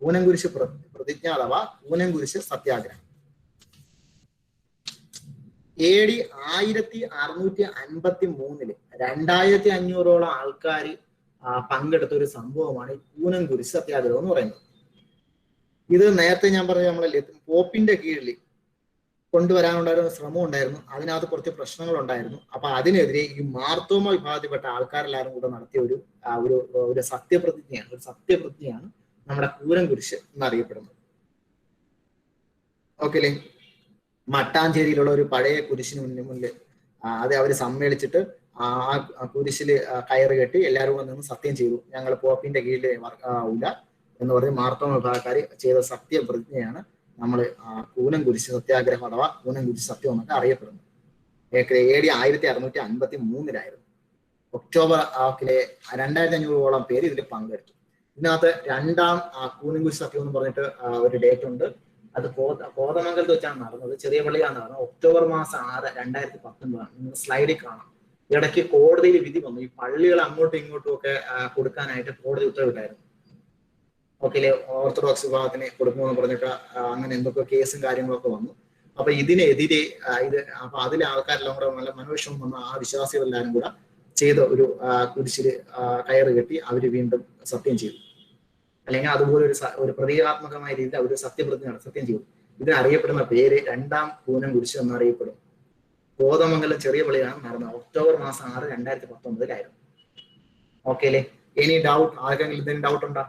കൂനം കുരിശ് പ്രതിജ്ഞ അഥവാ കൂനം കുരിശ് സത്യാഗ്രഹം AD 1653 2500ഓളം ആൾക്കാർ പങ്കെടുത്ത ഒരു സംഭവമാണ് ഈ കൂനം കുരിശ് സത്യാഗ്രഹം എന്ന് പറയുന്നത്. ഇത് നേരത്തെ ഞാൻ പറഞ്ഞ നമ്മളല്ലേ പോപ്പിന്റെ കീഴിൽ കൊണ്ടുവരാനുണ്ടായിരുന്ന ശ്രമം ഉണ്ടായിരുന്നു. അതിനകത്ത് കുറച്ച് പ്രശ്നങ്ങൾ ഉണ്ടായിരുന്നു. അപ്പൊ അതിനെതിരെ ഈ മാർത്തോമ വിഭാഗത്തിൽപ്പെട്ട ആൾക്കാരെല്ലാവരും കൂടെ നടത്തിയ ഒരു സത്യപ്രതിജ്ഞയാണ് നമ്മുടെ കൂനം കുരിശ് എന്നറിയപ്പെടുന്നത്. ഓക്കെ അല്ലേ? മട്ടാഞ്ചേരിയിലുള്ള ഒരു പഴയ കുരിശിന് മുന്നിൽ അത് അവർ സമ്മേളിച്ചിട്ട് ആ കുരിശിൽ കയറ് കെട്ടി എല്ലാവരും കൂടെ നിന്ന് സത്യം ചെയ്തു, ഞങ്ങൾ പോപ്പിന്റെ കീഴിൽ ആവില്ല എന്ന് പറഞ്ഞ് മാർത്തോമ വിഭാഗക്കാർ ചെയ്ത സത്യപ്രതിജ്ഞയാണ് നമ്മൾ കൂനം കുരിശ് സത്യാഗ്രഹം അഥവാ കൂനം കുരിശ് സത്യം എന്നൊക്കെ അറിയപ്പെടുന്നത്. AD 1653 ഒക്ടോബർ 2500ഓളം പേര് ഇതിൽ പങ്കെടുത്തു. ഇതിനകത്ത് രണ്ടാം കൂനം കുരിശ് സത്യം എന്ന് പറഞ്ഞിട്ട് ഒരു ഡേറ്റ് ഉണ്ട്. അത് കോതമംഗലത്ത് വെച്ചാണ് നടന്നത്, ചെറിയ പള്ളിയാണ് നടന്നത്. ഒക്ടോബർ 6, 2019 നിങ്ങൾ സ്ലൈഡിൽ കാണാം. ഇടയ്ക്ക് കോടതിയിൽ വിധി വന്നു, ഈ പള്ളികൾ അങ്ങോട്ടും ഇങ്ങോട്ടും ഒക്കെ കൊടുക്കാനായിട്ട് കോടതി ഉത്തരവിട്ടായിരുന്നു. ഓക്കെ, ഓർത്തഡോക്സ് വിഭാഗത്തിന് കൊടുക്കുമെന്ന് പറഞ്ഞിട്ട് അങ്ങനെ എന്തൊക്കെ കേസും കാര്യങ്ങളൊക്കെ വന്നു. അപ്പൊ ഇതിനെതിരെ അപ്പൊ അതിലെ ആൾക്കാരെല്ലാം കൂടെ നല്ല മനോവിഷമം വന്ന ആ വിശ്വാസികളെല്ലാവരും കൂടെ ചെയ്ത ഒരു കുരിശില് കയറ് കെട്ടി അവര് വീണ്ടും സത്യം ചെയ്തു, അല്ലെങ്കിൽ അതുപോലെ ഒരു പ്രതീകാത്മകമായ രീതിയിൽ അവർ സത്യം ചെയ്തു. ഇതിനറിയപ്പെടുന്ന പേര് രണ്ടാം കൂനം കുരിശ് എന്നറിയപ്പെടും. കോതമംഗലം ചെറിയ പള്ളിയാണ് നടന്നത്. ഒക്ടോബർ 6, 2019 ഓക്കെ അല്ലേ? Any doubt? ആർക്കെങ്കിലും എന്തെങ്കിലും ഡൗട്ട് ഉണ്ടോ?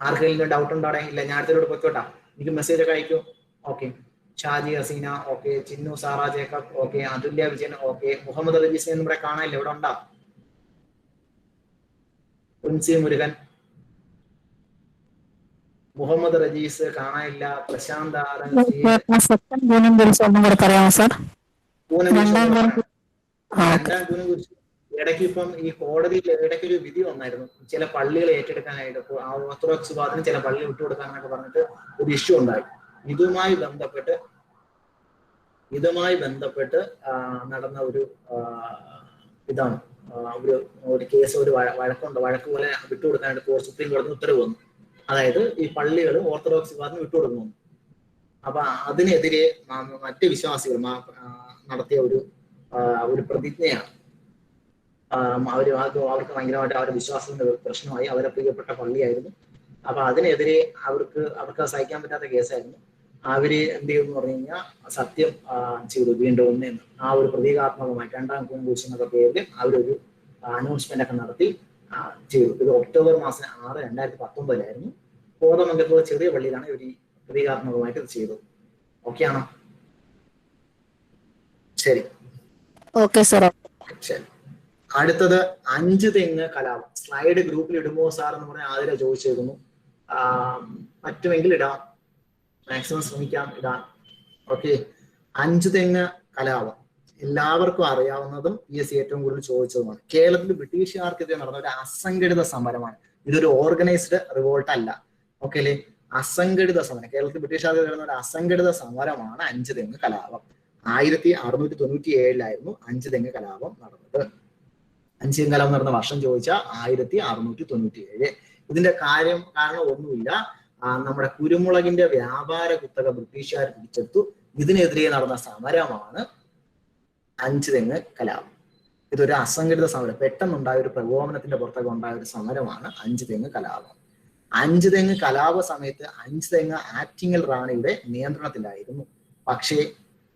ആർക്കെങ്കിലും ഡൗട്ട് ഉണ്ടാടെ? ഇല്ല, ഞാൻ അടുത്തോട്ട് പൊയ്ക്കോട്ടാ. എനിക്ക് മെസ്സേജ് ഒക്കെ അയക്കൂ. Okay, Shaji Haseena okay, Chinnu Sara Jacob okay, Athulya Vijayan okay, Muhammad റജീസിനെ നമ്മുടെ കാണാനില്ല, ഇവിടെ ഉണ്ടാ? ഉൻസി മുരുകൻ, മുഹമ്മദ് റജീസ് കാണാനില്ല, പ്രശാന്ത് ഇടയ്ക്ക് ഇപ്പം ഈ കോടതിയിൽ ഇടയ്ക്ക് ഒരു വിധി വന്നായിരുന്നു, ചില പള്ളികൾ ഏറ്റെടുക്കാനായിട്ട് ഓർത്തഡോക്സ് വിഭാഗത്തിന് ചില പള്ളികൾ വിട്ടുകൊടുക്കാനൊക്കെ പറഞ്ഞിട്ട് ഒരു ഇഷ്യൂ ഉണ്ടായി. ഇതുമായി ബന്ധപ്പെട്ട് നടന്ന ഒരു ഇതാണ് ഒരു കേസ്, ഒരു വഴക്ക് പോലെ വിട്ടുകൊടുക്കാനായിട്ട് സുപ്രീം കോടതി ഉത്തരവ് വന്നു. അതായത് ഈ പള്ളികൾ ഓർത്തഡോക്സ് വിഭാഗത്തിന് വിട്ടുകൊടുക്കുന്നു. അപ്പൊ അതിനെതിരെ മറ്റ് വിശ്വാസികൾ നടത്തിയ ഒരു പ്രതിജ്ഞയാണ്. അവർക്ക് ഭയങ്കരമായിട്ട് അവരുടെ വിശ്വാസത്തിന്റെ പ്രശ്നമായി. അവരെ പ്രിയപ്പെട്ട പള്ളിയായിരുന്നു. അപ്പൊ അതിനെതിരെ അവർക്ക് സഹിക്കാൻ പറ്റാത്ത കേസായിരുന്നു. അവര് എന്ത് ചെയ്തു എന്ന് പറഞ്ഞു കഴിഞ്ഞാൽ സത്യം ചെയ്തു വീണ്ടും ഒന്നേന്ന് ഒരു പ്രതീകാത്മകമായിട്ട് രണ്ടാം കൂനം കുരിശ് എന്നൊക്കെ പേരിൽ അവരൊരു അനൗൺസ്മെന്റ് ഒക്കെ നടത്തി ചെയ്തു. ഇത് ഒക്ടോബർ 6, 2019 കോതമംഗലത്തുള്ള ചെറിയ പള്ളിയിലാണ് ഇവർ ഈ പ്രതീകാത്മകമായിട്ട് ഇത് ചെയ്തത്. ഓക്കെ ആണോ? ശരി, ഓക്കെ സാർ. ശരി. അടുത്തത് 5 തെങ്ങ് കലാപം. സ്ലൈഡ് ഗ്രൂപ്പിൽ ഇടുമോ സാർ എന്ന് പറഞ്ഞാൽ ആതിര ചോദിച്ചിരുന്നു. പറ്റുമെങ്കിൽ ഇടാം, മാക്സിമം ശ്രമിക്കാം ഇടാൻ. ഓക്കെ, 5 തെങ്ങ് കലാപം എല്ലാവർക്കും അറിയാവുന്നതും PSC ഏറ്റവും കൂടുതൽ ചോദിച്ചതുമാണ്. കേരളത്തിൽ ബ്രിട്ടീഷുകാർക്കെതിരെ നടന്ന ഒരു അസംഘടിത സമരമാണ്. ഇതൊരു ഓർഗനൈസ്ഡ് റിവോൾട്ട് അല്ല. ഓക്കെ അല്ലേ? അസംഘടിത സമരം. കേരളത്തിൽ ബ്രിട്ടീഷുകാർക്കെതിരെ നടന്ന ഒരു അസംഘടിത സമരമാണ് 5 തെങ്ങ് കലാപം. 1697 5 തെങ്ങ് കലാപം നടന്നത്. 5 തെങ്ങ് കലാപം നടന്ന വർഷം ചോദിച്ചാൽ 1697. ഇതിന്റെ കാരണം ഒന്നുമില്ല. നമ്മുടെ കുരുമുളകിന്റെ വ്യാപാര കുത്തക ബ്രിട്ടീഷുകാർ പിടിച്ചെടുത്തു. ഇതിനെതിരെ നടന്ന സമരമാണ് 5 തെങ്ങ് കലാപം. ഇതൊരു അസംഘടിത സമരം, പെട്ടെന്നുണ്ടായ ഒരു പ്രകോപനത്തിന്റെ പുറത്തൊക്കെ ഉണ്ടായ ഒരു സമരമാണ് 5 തെങ്ങ് കലാപം. 5 തെങ്ങ് കലാപ സമയത്ത് 5 തെങ്ങ് ആറ്റിങ്ങൽ റാണിയുടെ നിയന്ത്രണത്തിലായിരുന്നു. പക്ഷേ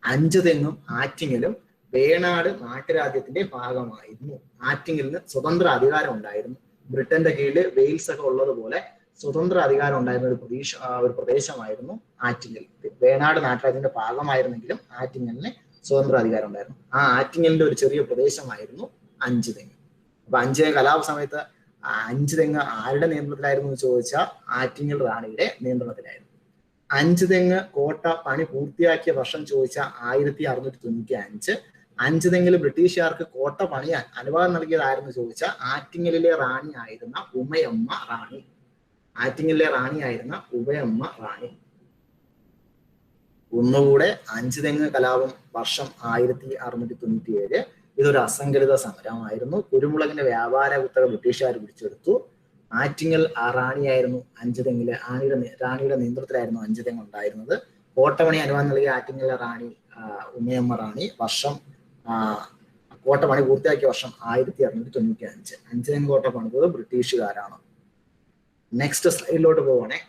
5 തെങ്ങും ആറ്റിങ്ങലും വേണാട് നാട്ടുരാജ്യത്തിന്റെ ഭാഗമായിരുന്നു. ആറ്റിങ്ങലിന് സ്വതന്ത്ര അധികാരം ഉണ്ടായിരുന്നു. ബ്രിട്ടന്റെ കീഴിൽ വെയിൽസ് ഒക്കെ ഉള്ളതുപോലെ സ്വതന്ത്ര അധികാരം ഉണ്ടായിരുന്ന ഒരു പ്രദേശമായിരുന്നു ആറ്റിങ്ങൽ. വേണാട് നാട്ടുരാജ്യത്തിന്റെ ഭാഗമായിരുന്നെങ്കിലും ആറ്റിങ്ങലിന് സ്വതന്ത്ര അധികാരം ഉണ്ടായിരുന്നു. ആ ആറ്റിങ്ങലിന്റെ ഒരു ചെറിയ പ്രദേശമായിരുന്നു 5 തെങ്ങ്. അപ്പൊ 5 തെങ്ങ് കലാപ സമയത്ത് 5 തെങ്ങ് ആരുടെ നിയന്ത്രണത്തിലായിരുന്നു എന്ന് ചോദിച്ചാൽ ആറ്റിങ്ങൽ റാണിയുടെ നിയന്ത്രണത്തിലായിരുന്നു. അഞ്ച് തെങ്ങ് കോട്ട പണി പൂർത്തിയാക്കിയ വർഷം ചോദിച്ച 1695. അഞ്ച് തെങ്ങിൽ ബ്രിട്ടീഷുകാർക്ക് കോട്ട പണിയാൻ അനുവാദം നൽകിയതായിരുന്നു ചോദിച്ച ആറ്റിങ്ങലിലെ റാണി ആയിരുന്ന ഉമയമ്മ റാണി. ആറ്റിങ്ങലിലെ റാണിയായിരുന്ന ഉമയമ്മ റാണി. ഒന്നുകൂടെ, അഞ്ച് തെങ്ങ് കലാപം വർഷം 1697. ഇതൊരു അസംഘടിത സമരമായിരുന്നു. കുരുമുളകിന്റെ വ്യാപാര കുത്തക ബ്രിട്ടീഷുകാർ പിടിച്ചെടുത്തു. ആറ്റിങ്ങൽ റാണിയായിരുന്നു അഞ്ച് തെങ്ങില് റാണിയുടെ നേതൃത്വത്തിലായിരുന്നു അഞ്ച് തെങ്ങ് ഉണ്ടായിരുന്നത്. കോട്ടപണി അനുവാദം നൽകിയ ആറ്റിങ്ങലിലെ റാണി ഉമയമ്മ റാണി. വർഷം കോട്ട പണി പൂർത്തിയാക്കിയ വർഷം 1695. അഞ്ച് തെങ്ങ് കോട്ട പണിതത് ബ്രിട്ടീഷുകാരാണ്. നെക്സ്റ്റ് സ്ലൈഡിലോട്ട് പോകണേ.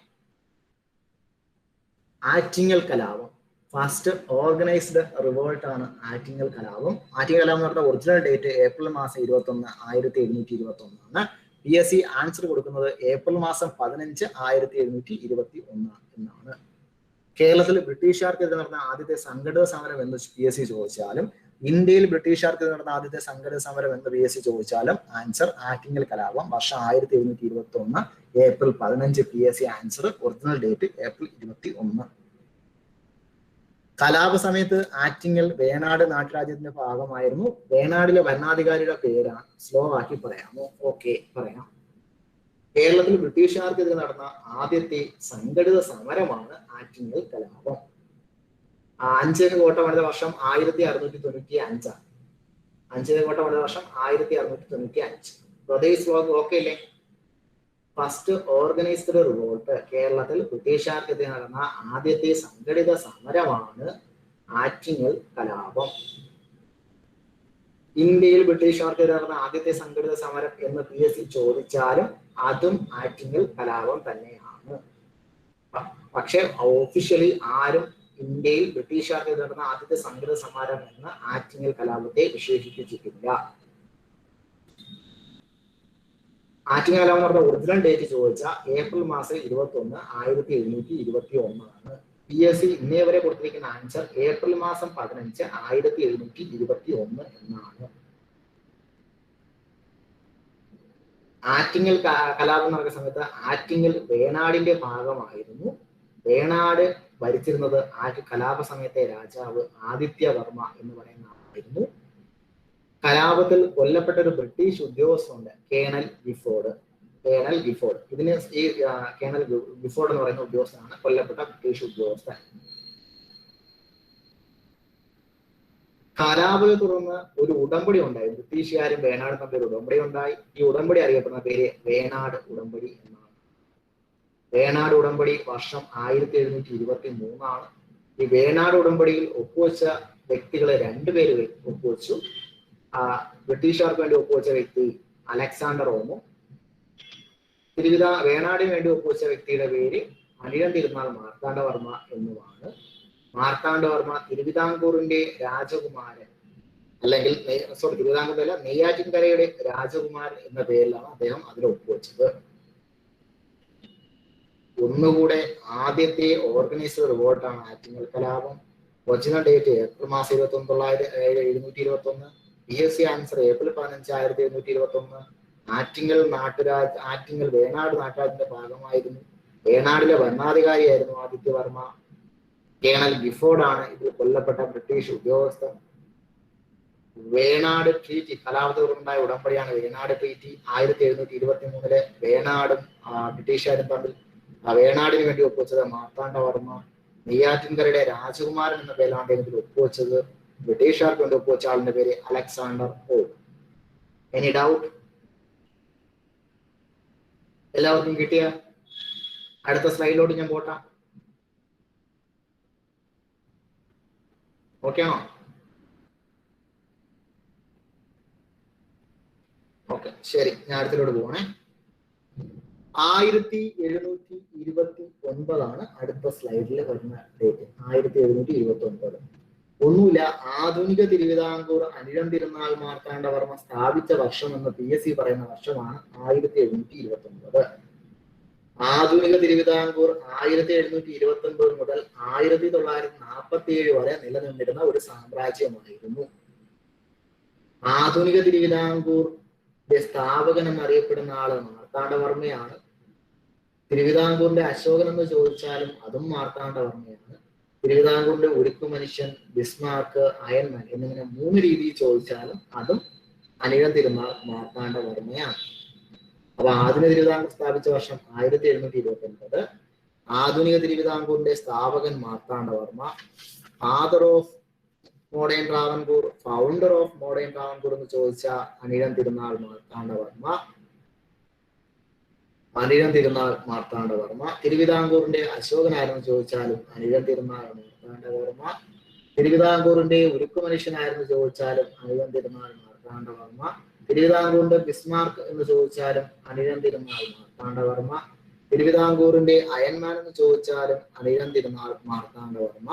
ആറ്റിങ്ങൽ കലാപം. ഫസ്റ്റ് ഓർഗനൈസ്ഡ് റിവോൾട്ട് ആണ് ആറ്റിങ്ങൽ കലാപം. ആറ്റിങ്ങൽ കലാപം എന്ന് പറഞ്ഞ ഒറിജിനൽ ഡേറ്റ് ഏപ്രിൽ മാസം 21, 1721 ആണ്. PSC ആൻസർ കൊടുക്കുന്നത് ഏപ്രിൽ മാസം 15, 1721 എന്നാണ്. കേരളത്തിൽ ബ്രിട്ടീഷുകാർക്കെതിരെ നടന്ന ആദ്യത്തെ സംഘടിത സമരം എന്ന് PSC ചോദിച്ചാലും, ഇന്ത്യയിൽ ബ്രിട്ടീഷുകാർക്കെതിരെ നടന്ന ആദ്യത്തെ സംഘടിത സമരം എന്ന് PSC ചോദിച്ചാലും ആൻസർ ആറ്റിങ്ങൽ കലാപം വർഷം 1721, April 15. PSC answer, original date April 21. കലാപ സമയത്ത് ആറ്റിങ്ങൽ വേണാട് നാട്ടുരാജ്യത്തിന്റെ ഭാഗമായിരുന്നു. വേണാടിലെ ഭരണാധികാരിയുടെ പേരാണ്. സ്ലോ ആക്കി പറയാമോ? ഓക്കെ, പറയാം. കേരളത്തിൽ ബ്രിട്ടീഷുകാർക്കെതിരെ നടന്ന ആദ്യത്തെ സംഘടിത സമരമാണ് ആറ്റിങ്ങൽ കലാപം. അഞ്ച് കോട്ട പണിത വർഷം 1695. അഞ്ച് കോട്ട പണിത വർഷം 1695. പ്രദേശ് വ്ലോഗ് ഓക്കെ അല്ലേ? First organised revolt. കേരളത്തിൽ ബ്രിട്ടീഷുകാർക്കെതിരെ നടന്ന ആദ്യത്തെ സംഘടിത സമരമാണ് ആറ്റിങ്ങൽ കലാപം. ഇന്ത്യയിൽ ബ്രിട്ടീഷുകാർക്കെതിരെ നടന്ന ആദ്യത്തെ സംഘടിത സമരം എന്ന് PSC ചോദിച്ചാലും അതും ആറ്റിങ്ങൽ കലാപം തന്നെയാണ്. പക്ഷെ ഒഫീഷ്യലി ആരും ഇന്ത്യയിൽ ബ്രിട്ടീഷുകാർക്കെതിരെ നടന്ന ആദ്യത്തെ സംഘടിത സമരം എന്ന് ആറ്റിങ്ങൽ കലാപത്തെ വിശേഷിപ്പിച്ചിട്ടില്ല. ആറ്റിങ്ങൽ കലാപം എന്ന് പറഞ്ഞ ഒറിജിനൽ ഡേറ്റ് ചോദിച്ചാൽ ഏപ്രിൽ മാസം 21, 1721 ആണ്. PSC ഇന്നേ വരെ കൊടുത്തിരിക്കുന്ന ആൻസർ ഏപ്രിൽ മാസം 15, 1721 എന്നാണ്. ആറ്റിങ്ങൽ കലാപം നടക്കുന്ന സമയത്ത് ആറ്റിങ്ങൽ വേണാടിന്റെ ഭാഗമായിരുന്നു. വേണാട് ഭരിച്ചിരുന്നത് കലാപ സമയത്തെ രാജാവ് ആദിത്യവർമ്മ എന്ന് പറയുന്ന ആളായിരുന്നു. കലാപത്തിൽ കൊല്ലപ്പെട്ട ഒരു ബ്രിട്ടീഷ് ഉദ്യോഗസ്ഥനുണ്ട്, കേണൽ ഗിഫോർഡ്. ഇതിന് ഈ കേണൽ ഗിഫോർഡ് എന്ന് പറയുന്ന ഉദ്യോഗസ്ഥനാണ് കൊല്ലപ്പെട്ട ബ്രിട്ടീഷ് ഉദ്യോഗസ്ഥൻ. കലാപത്തെ തുടർന്ന് ഒരു ഉടമ്പടി ഉണ്ടായി. ബ്രിട്ടീഷുകാരും വേണാടും തമ്മിൽ ഒരു ഉടമ്പടി ഉണ്ടായി. ഈ ഉടമ്പടി അറിയപ്പെടുന്ന പേര് വേണാട് ഉടമ്പടി എന്നാണ്. വേണാട് ഉടമ്പടി വർഷം 1723 ആണ്. ഈ വേണാട് ഉടമ്പടിയിൽ ഒപ്പുവെച്ച വ്യക്തികളെ രണ്ടുപേര് ഒപ്പുവെച്ചു. ബ്രിട്ടീഷുകാർക്ക് വേണ്ടി ഒപ്പുവെച്ച വ്യക്തി അലക്സാണ്ടർ ഓമോ. വേണാടിന് വേണ്ടി ഒപ്പുവെച്ച വ്യക്തിയുടെ പേര് അനിഴം തിരുനാൾ മാർത്താണ്ഡവർമ്മ എന്നുമാണ്. മാർത്താണ്ഡവർമ്മ തിരുവിതാംകൂറിന്റെ രാജകുമാരൻ, അല്ലെങ്കിൽ തിരുവിതാംകൂറിലല്ല, നെയ്യാറ്റിൻകരയുടെ രാജകുമാരൻ എന്ന പേരിലാണ് അദ്ദേഹം അതിൽ ഒപ്പുവെച്ചത്. ഒന്നുകൂടെ, ആദ്യത്തെ ഓർഗനൈസ്ഡ് റിവോൾട്ടാണ് ആറ്റിങ്ങൽ കലാപം. ഒറിജിനൽ ഡേറ്റ് ഏപ്രിൽ മാസം 21, 1721. PSC answer April 15, 1721. Attingal Venad നാട്ടുരാജ്യത്തിന്റെ ഭാഗമായിരുന്നു. വേണാടിലെ ഭരണാധികാരിയായിരുന്നു ആദിത്യവർമ്മ. കേണൽ ഗിഫോർഡ് ആണ് ഇതിൽ കൊല്ലപ്പെട്ട ബ്രിട്ടീഷ് ഉദ്യോഗസ്ഥൻ. വേണാട് ട്രീറ്റി, കലാപത്തോടുണ്ടായ ഉടമ്പടിയാണ് വേണാട് ട്രീറ്റി. 1723 വേണാടും ബ്രിട്ടീഷുകാരും തമ്മിൽ. വേണാടിന് വേണ്ടി ഒപ്പുവെച്ചത് മാർത്താണ്ഡവർമ്മ. നെയ്യാറ്റിൻകരയുടെ രാജകുമാരൻ എന്ന പേരിലാണ് ഇതിൽ ഒപ്പുവെച്ചത്. ബ്രിട്ടീഷുകാർക്ക് വേണ്ടി ഒപ്പുവെച്ച ആളിന്റെ പേര് അലക്സാണ്ടർ ഓം. Any doubt? എല്ലാവർക്കും കിട്ടിയ? അടുത്ത സ്ലൈഡിലോട്ട് ഞാൻ പോട്ടാം. ഓക്കെ ആണോ? ഓക്കെ, ശരി, ഞാൻ അടുത്തിലോട്ട് പോകണേ. 1729 ആണ് അടുത്ത സ്ലൈഡിൽ വരുന്ന ഡേറ്റ്. 1729. ഒന്നുമില്ല, ആധുനിക തിരുവിതാംകൂർ അനിഴം തിരുനാൾ മാർത്താണ്ഡവർമ്മ സ്ഥാപിച്ച വർഷം എന്ന് PSC പറയുന്ന വർഷമാണ് 1729. ആധുനിക തിരുവിതാംകൂർ 1729 മുതൽ 1947 വരെ നിലനിന്നിരുന്ന ഒരു സാമ്രാജ്യമായിരുന്നു. ആധുനിക തിരുവിതാംകൂറിന്റെ സ്ഥാപകൻ എന്നറിയപ്പെടുന്ന ആള് മാർത്താണ്ഡവർമ്മയാണ്. തിരുവിതാംകൂറിന്റെ അശോകൻ എന്ന് ചോദിച്ചാലും അതും മാർത്താണ്ഡവർമ്മയാണ്. തിരുവിതാംകൂറിന്റെ ഉരുക്കു മനുഷ്യൻ, ബിസ്മാർക്ക്, അയൺമാൻ എന്നിങ്ങനെ 3 രീതിയിൽ ചോദിച്ചാലും അതും അനിഴം തിരുനാൾ മാർത്താണ്ഡവർമ്മയാണ്. അപ്പൊ ആധുനിക തിരുവിതാംകൂർ സ്ഥാപിച്ച വർഷം 1729. ആധുനിക തിരുവിതാംകൂറിന്റെ സ്ഥാപകൻ Marthanda Varma. Father of modern Travancore, founder of modern Travancore എന്ന് ചോദിച്ച അനിഴം തിരുനാൾ മാർത്താണ്ഡവർമ്മ. അനിഴം തിരുനാൾ മാർത്താണ്ഡവർമ്മ. തിരുവിതാംകൂറിന്റെ അശോകനായിരുന്നു ചോദിച്ചാലും അനിഴം തിരുനാൾ മാർത്താണ്ഡവർമ്മ. തിരുവിതാംകൂറിന്റെ ഉരുക്കു മനുഷ്യനായിരുന്നു ചോദിച്ചാലും അനിഴം തിരുനാൾ മാർത്താണ്ഡവർമ്മ. തിരുവിതാംകൂറിന്റെ ബിസ്മാർക്ക് എന്ന് ചോദിച്ചാലും അനിഴം തിരുനാൾ മാർത്താണ്ഡവർമ്മ. തിരുവിതാംകൂറിന്റെ അയൺമാൻ എന്ന് ചോദിച്ചാലും അനിഴം തിരുനാൾ മാർത്താണ്ഡവർമ്മ.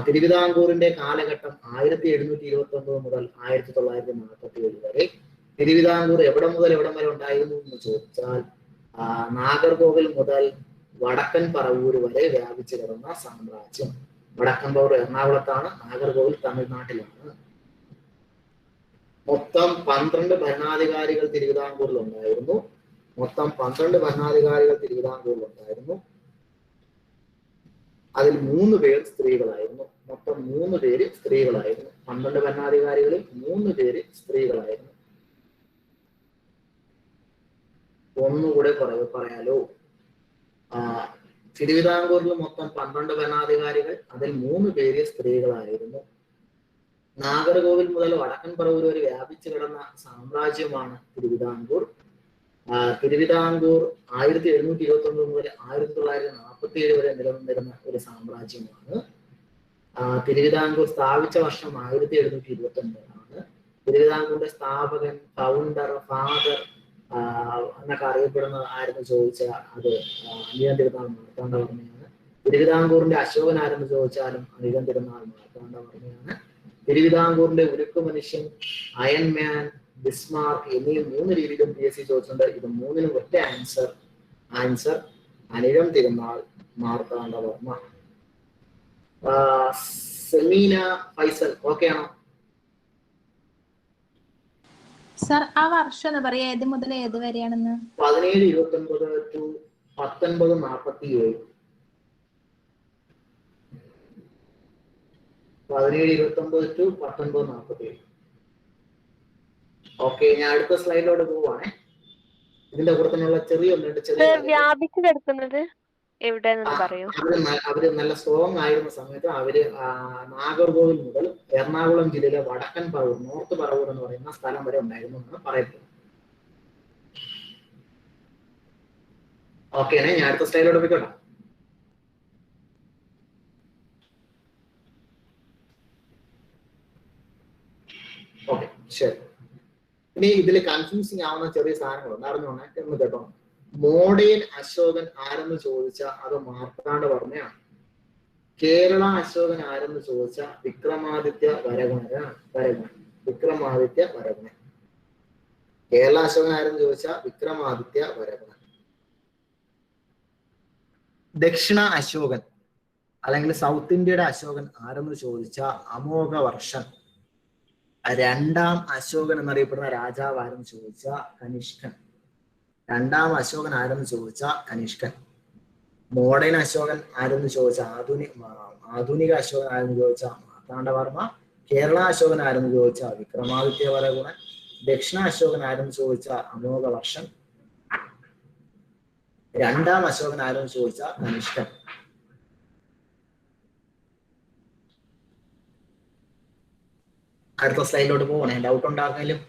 തിരുവിതാംകൂറിന്റെ കാലഘട്ടം 1729 മുതൽ 1947 വരെ. തിരുവിതാംകൂർ എവിടെ മുതൽ എവിടം വരെ ഉണ്ടായിരുന്നു എന്ന് ചോദിച്ചാൽ നാഗർകോവിൽ മുതൽ വടക്കൻ പറവൂര് വരെ വ്യാപിച്ചു കിടന്ന സാമ്രാജ്യം. വടക്കൻ പറവൂർ എറണാകുളത്താണ്, നാഗർകോവിൽ തമിഴ്നാട്ടിലാണ്. മൊത്തം 12 ഭരണാധികാരികൾ തിരുവിതാംകൂറിൽ ഉണ്ടായിരുന്നു. അതിൽ 3 പേർ സ്ത്രീകളായിരുന്നു. മൊത്തം 3 പേര് സ്ത്രീകളായിരുന്നു. 12 ഭരണാധികാരികളിൽ 3 പേര് സ്ത്രീകളായിരുന്നു. ഒന്നുകൂടെ പറയാലോ. തിരുവിതാംകൂറിൽ മൊത്തം 12 ഭരണാധികാരികൾ, അതിൽ 3 പേര് സ്ത്രീകളായിരുന്നു. നാഗർകോവിൽ മുതൽ വടക്കൻ പറവൂർ വരെ വ്യാപിച്ചു കിടന്ന സാമ്രാജ്യമാണ് തിരുവിതാംകൂർ. തിരുവിതാംകൂർ 1729 മുതൽ 1947 വരെ നിലനിന്നിരുന്ന ഒരു സാമ്രാജ്യമാണ്. തിരുവിതാംകൂർ സ്ഥാപിച്ച വർഷം 1729 തിരുവിതാംകൂറിന്റെ സ്ഥാപകൻ, ഫൗണ്ടർ, ഫാദർ എന്നൊക്കെ അറിയപ്പെടുന്നത് ആരെന്ന് ചോദിച്ചാൽ അത് അനിഴം തിരുനാൾ മാർത്താണ്ഡവർമ്മയാണ്. തിരുവിതാംകൂറിന്റെ അശോകൻ ആരെന്ന് ചോദിച്ചാലും അനിഴം തിരുനാൾ മാർത്താണ്ഡവർമ്മയാണ്. തിരുവിതാംകൂറിന്റെ ഉരുക്കു മനുഷ്യൻ, അയൺമാൻ, ബിസ്മാർക്ക് എന്നീ 3 രീതിയിലും PSC ചോദിച്ചിട്ടുണ്ട്. ഇത് 3നും ഒറ്റ ആൻസർ അനിഴം തിരുനാൾ മാർത്താണ്ഡവർമ്മ. സെമീന ഫൈസൽ ഓക്കെ ആണോ? സർ ആ വർഷം എന്ന് പറയാ ഏത് മുതൽ ഏത് വരെയാണെന്ന്? 1729 to 1947. 1729 to 1947. ഓക്കെ, ഞാൻ അടുത്ത സ്ലൈഡിലോട്ട് പോവാണേ. ഇതിന്റെ കൂടെ തന്നെയുള്ള ചെറിയ വ്യാപിച്ചു കിടക്കുന്നത് എവിടെയെന്ന് പറയൂ. അവര് നല്ല സ്ട്രോങ് ആയിരുന്ന സമയത്ത് അവര് നാഗർകോവിൽ മുതൽ എറണാകുളം ജില്ലയിലെ വടക്കൻ പറവൂർ, നോർത്ത് പറവൂർ എന്ന് പറയുന്ന സ്ഥലം വരെ ഉണ്ടായിരുന്നു എന്നാണ് പറയപ്പെടുന്നത്. ഓക്കെ, ഞാൻ അടുത്ത സ്ലൈഡിലോട്ട് പോയിക്കോട്ടെ. ഓക്കെ, ശരി. ഇനി ഇതിൽ കൺഫ്യൂസിങ് ആവുന്ന ചെറിയ സാധനങ്ങളുണ്ട്, അറിഞ്ഞോണേ എന്ന് കേട്ടോ. മോഡേൺ അശോകൻ ആരെന്ന് ചോദിച്ചാൽ അത് മാർത്താണ്ഡവർമ്മയാണ്. കേരള അശോകൻ ആരെന്ന് ചോദിച്ചാൽ വിക്രമാദിത്യ വരഗുണനാണ്. വിക്രമാദിത്യ വരഗുണൻ. കേരള അശോകൻ ആരെന്ന് ചോദിച്ചാൽ വിക്രമാദിത്യ വരഗുണൻ. ദക്ഷിണ അശോകൻ അല്ലെങ്കിൽ സൗത്ത് ഇന്ത്യയുടെ അശോകൻ ആരെന്ന് ചോദിച്ചാൽ അമോഘവർഷൻ. 2ാം അശോകൻ എന്നറിയപ്പെടുന്ന രാജാവ് ആരെന്ന് ചോദിച്ചാൽ കനിഷ്കൻ. 2ാം അശോകൻ ആരെന്ന് ചോദിച്ചാൽ കനിഷ്കൻ. മോഡേൺ അശോകൻ ആരെന്ന് ചോദിച്ചാൽ ആധുനിക അശോകൻ ആരെന്ന് ചോദിച്ചാൽ മാർത്താണ്ഡവർമ്മ. കേരള അശോകൻ ആരെന്ന് ചോദിച്ചാൽ വിക്രമാദിത്യ വരഗുണൻ. ദക്ഷിണ അശോകൻ ആരെന്ന് ചോദിച്ചാൽ അമോഘവർഷൻ. 2ാം അശോകൻ ആരെന്ന് ചോദിച്ചാൽ കനിഷ്കൻ. അടുത്ത സ്ലൈഡിലോട്ട് പോകണേ. ഡൗട്ട് ഉണ്ടാകുന്നതിലും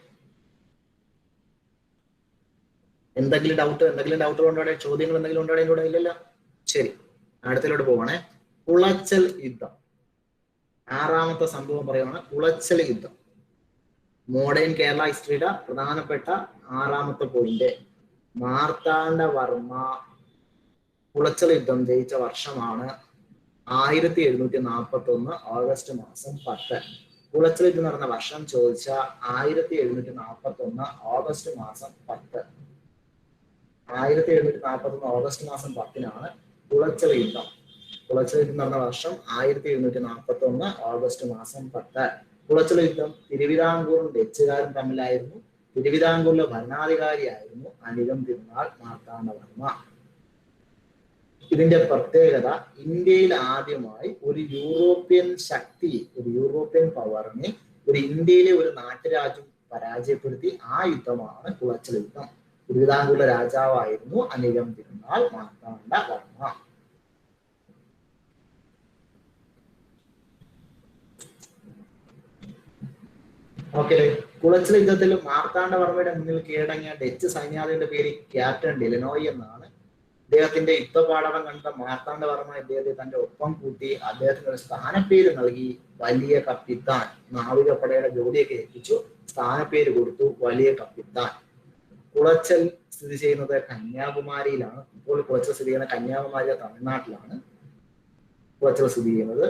എന്തെങ്കിലും ഡൗട്ട് ഉണ്ടോ? ചോദ്യങ്ങൾ എന്തെങ്കിലും ഉണ്ടോ? അതിലൂടെ ഇല്ലല്ലോ. ശരി, അടുത്തിലോട്ട് പോകണേ. കുളച്ചൽ യുദ്ധം 6ാമത്തെ സംഭവം പറയുവാണ്. കുളച്ചൽ യുദ്ധം മോഡേൺ കേരള ഹിസ്റ്ററിയുടെ പ്രധാനപ്പെട്ട 6ാമത്തെ പോയിന്റ്. മാർത്താണ്ഡവർമ്മ കുളച്ചൽ യുദ്ധം ജയിച്ച വർഷമാണ് 1741 ഓഗസ്റ്റ് മാസം 10. കുളച്ചൽ യുദ്ധം നടന്ന വർഷം ചോദിച്ചാൽ 1741 ഓഗസ്റ്റ് മാസം 10. 1741 ഓഗസ്റ്റ് മാസം 10 കുളച്ചൽ യുദ്ധം. കുളച്ചൽ യുദ്ധം നടന്ന വർഷം 1741 ഓഗസ്റ്റ് മാസം 10. കുളച്ചൽ യുദ്ധം തിരുവിതാംകൂറും ഡച്ചുകാരും തമ്മിലായിരുന്നു. തിരുവിതാംകൂറിലെ ഭരണാധികാരിയായിരുന്നു അനിഴം തിരുനാൾ മാർത്താണ്ഡവർമ്മ. ഇതിന്റെ പ്രത്യേകത ഇന്ത്യയിൽ ആദ്യമായി ഒരു യൂറോപ്യൻ ശക്തി, ഒരു യൂറോപ്യൻ പവറിനെ ഒരു ഇന്ത്യയിലെ ഒരു നാട്ടുരാജ്യം പരാജയപ്പെടുത്തി ആ യുദ്ധമാണ് കുളച്ചൽ യുദ്ധം. തിരുവിതാംകൂറിലെ രാജാവായിരുന്നു അനിഴം തിരുനാൾ മാർത്താണ്ഡ വർമ്മ. ഓക്കെ, കുളച്ചൽ യുദ്ധത്തിൽ മാർത്താണ്ഡവർമ്മയുടെ മുന്നിൽ കീഴടങ്ങിയ ഡച്ച് സൈന്യാധിപന്റെ പേര് ക്യാപ്റ്റൻ ഡിലനോയ് എന്നാണ്. അദ്ദേഹത്തിന്റെ യുദ്ധപാഠം കണ്ട മാർത്താണ്ഡവർമ്മ ഇദ്ദേഹത്തെ തന്റെ ഒപ്പം കൂട്ടി അദ്ദേഹത്തിന് ഒരു സ്ഥാനപ്പേര് നൽകി വലിയ കപ്പിത്താൻ. നാവികപ്പടയുടെ ജോലിയൊക്കെ ഏൽപ്പിച്ചു, സ്ഥാനപ്പേര് കൊടുത്തു വലിയ കപ്പിത്താൻ. കുളച്ചൽ സ്ഥിതി ചെയ്യുന്നത് കന്യാകുമാരിയിലാണ്. ഇപ്പോൾ കുളച്ചൽ സ്ഥിതി ചെയ്യുന്ന കന്യാകുമാരി തമിഴ്നാട്ടിലാണ് കുളച്ചൽ സ്ഥിതി ചെയ്യുന്നത്.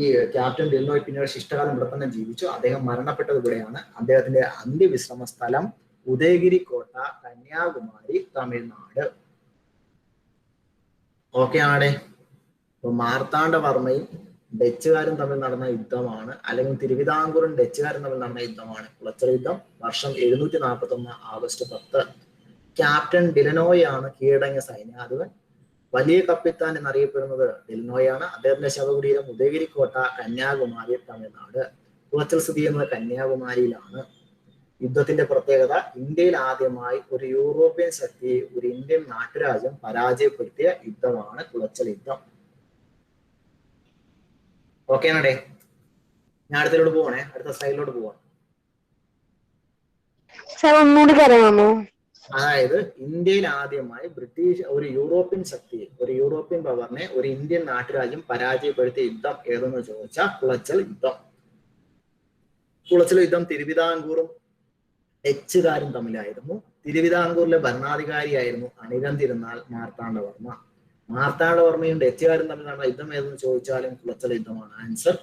ഈ ക്യാപ്റ്റൻ ഡിലനോയ് പിന്നീട് ശിഷ്ടകാലം ഇവിടെ തന്നെ ജീവിച്ചു. അദ്ദേഹം മരണപ്പെട്ടത് ഇവിടെയാണ്. അദ്ദേഹത്തിന്റെ അന്ത്യവിശ്രമ സ്ഥലം ഉദയഗിരി കോട്ട, കന്യാകുമാരി, തമിഴ്നാട്. ഓക്കെ ആണേ. അപ്പൊ മാർത്താണ്ഡവർമ്മയും ഡച്ചുകാരും തമ്മിൽ നടന്ന യുദ്ധമാണ്, അല്ലെങ്കിൽ തിരുവിതാംകൂറും ഡച്ചുകാരും തമ്മിൽ നടന്ന യുദ്ധമാണ് കുളച്ചൽ യുദ്ധം. വർഷം 741 ആഗസ്റ്റ് 10. ക്യാപ്റ്റൻ ഡിലനോയ് ആണ് കീഴടങ്ങിയ സൈന്യാധിപൻ. വലിയ കപ്പിത്താൻ എന്നറിയപ്പെടുന്നത് ഡിലനോയ് ആണ്. അദ്ദേഹത്തിന്റെ ശവകുടീരം ഉദയഗിരി കോട്ട, കന്യാകുമാരി, തമിഴ്നാട്. കുളച്ചൽ സ്ഥിതി ചെയ്യുന്നത് കന്യാകുമാരിയിലാണ്. യുദ്ധത്തിന്റെ പ്രത്യേകത ഇന്ത്യയിൽ ആദ്യമായി ഒരു യൂറോപ്യൻ ശക്തിയെ ഒരു ഇന്ത്യൻ നാട്ടുരാജ്യം പരാജയപ്പെടുത്തിയ യുദ്ധമാണ് കുളച്ചൽ യുദ്ധം. ഓക്കെ ആണേ. ഞാൻ അടുത്തതിലോട്ട് പോവാണേ, അടുത്ത സ്ലൈഡിലോട്ട് പോവാം. സാർ ഒന്നുകൂടി പറയാമോ? അതായത് ഇന്ത്യയിൽ ആദ്യമായി ബ്രിട്ടീഷ് ഒരു യൂറോപ്യൻ ശക്തിയെ, ഒരു യൂറോപ്യൻ പവറിനെ ഒരു ഇന്ത്യൻ നാട്ടുരാജ്യം പരാജയപ്പെടുത്തിയ യുദ്ധം ഏതെന്ന് ചോദിച്ചാൽ കുളച്ചൽ യുദ്ധം. കുളച്ചൽ യുദ്ധം തിരുവിതാംകൂറും ഡച്ചുകാരും തമ്മിലായിരുന്നു. തിരുവിതാംകൂറിലെ ഭരണാധികാരിയായിരുന്നു അനിഴം തിരുനാൾ മാർത്താണ്ഡവർമ്മ. മാർത്താണ്ഡവർമ്മയും ഡച്ചുകാരും തമ്മിൽ നടന്ന യുദ്ധം ഏതെന്ന് ചോദിച്ചാലും കുളച്ചൽ യുദ്ധമാണ് ആൻസർ.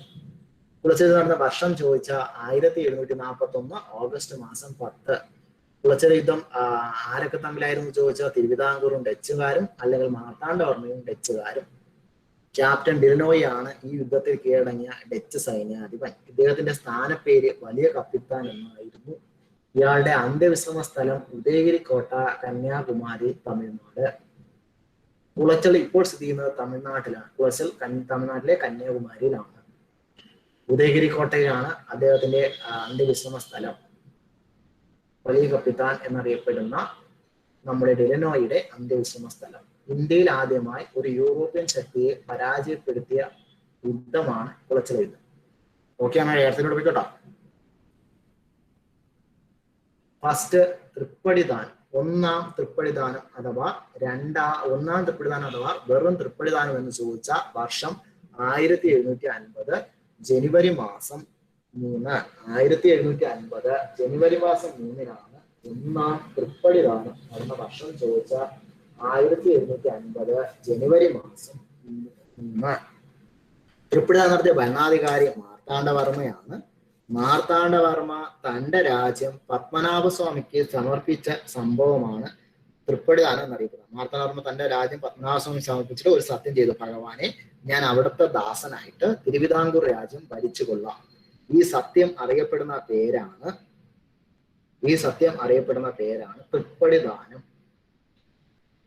കുളച്ചൽ യുദ്ധം നടന്ന വർഷം ചോദിച്ചാൽ 1741 ഓഗസ്റ്റ് മാസം 10. കുളച്ചൽ യുദ്ധം ആരൊക്കെ തമ്മിലായിരുന്നു ചോദിച്ചാൽ തിരുവിതാംകൂറും ഡച്ചുകാരും, അല്ലെങ്കിൽ മാർത്താണ്ഡവർമ്മയും ഡച്ചുകാരും. ക്യാപ്റ്റൻ ഡിലനോയ് ആണ് ഈ യുദ്ധത്തിൽ കീഴടങ്ങിയ ഡച്ച് സൈന്യാധിപൻ. ഇദ്ദേഹത്തിന്റെ സ്ഥാനപ്പേര് വലിയ കപ്പിത്താൻ എന്നായിരുന്നു. ഇയാളുടെ അന്ത്യവിശ്രമ സ്ഥലം ഉദയഗിരി കോട്ട, കന്യാകുമാരി, തമിഴ്നാട്. കുളച്ചൽ ഇപ്പോൾ സ്ഥിതി ചെയ്യുന്നത് തമിഴ്നാട്ടിലാണ്. കുളച്ചൽ തമിഴ്നാട്ടിലെ കന്യാകുമാരിയിലാണ്. ഉദയഗിരി കോട്ടയിലാണ് അദ്ദേഹത്തിന്റെ അന്ത്യവിശ്രമ സ്ഥലം. വലിയ കപ്പിത്താൻ എന്നറിയപ്പെടുന്ന നമ്മുടെ ഡിലനോയുടെ അന്ത്യവിശ്രമ സ്ഥലം. ഇന്ത്യയിൽ ആദ്യമായി ഒരു യൂറോപ്യൻ ശക്തിയെ പരാജയപ്പെടുത്തിയ യുദ്ധമാണ് കുളച്ചൽ യുദ്ധം. ഓക്കെ ആണ്, ഏഴത്തിനോട് പോയിക്കോട്ടോ. ഫസ്റ്റ് തൃപ്പടിദാനം, ഒന്നാം തൃപ്പടിദാനം അഥവാ ഒന്നാം തൃപ്പടിദാനം അഥവാ വെറും തൃപ്പടിദാനം എന്ന് ചോദിച്ച വർഷം 1750 ജനുവരി മാസം 3. 1750 ജനുവരി മാസം 3-നാണ് ഒന്നാം തൃപ്പടിദാനം നടന്ന വർഷം ചോദിച്ച 1750 ജനുവരി മാസം 3. തൃപ്പടിദാനം നടത്തിയ ഭരണാധികാരി മാർത്താണ്ഡവർമ്മയാണ്. മാർത്താണ്ഡവർമ്മ തന്റെ രാജ്യം പത്മനാഭസ്വാമിക്ക് സമർപ്പിച്ച സംഭവമാണ് തൃപ്പടിദാനം എന്നറിയപ്പെടുന്നത്. മാർത്താണ്ഡവർമ്മ തന്റെ രാജ്യം പത്മനാഭസ്വാമി സമർപ്പിച്ചിട്ട് ഒരു സത്യം ചെയ്തു, ഭഗവാനെ ഞാൻ അവിടുത്തെ ദാസനായിട്ട് തിരുവിതാംകൂർ രാജ്യം ഭരിച്ചുകൊള്ളാം. ഈ സത്യം അറിയപ്പെടുന്ന പേരാണ് തൃപ്പടിദാനം.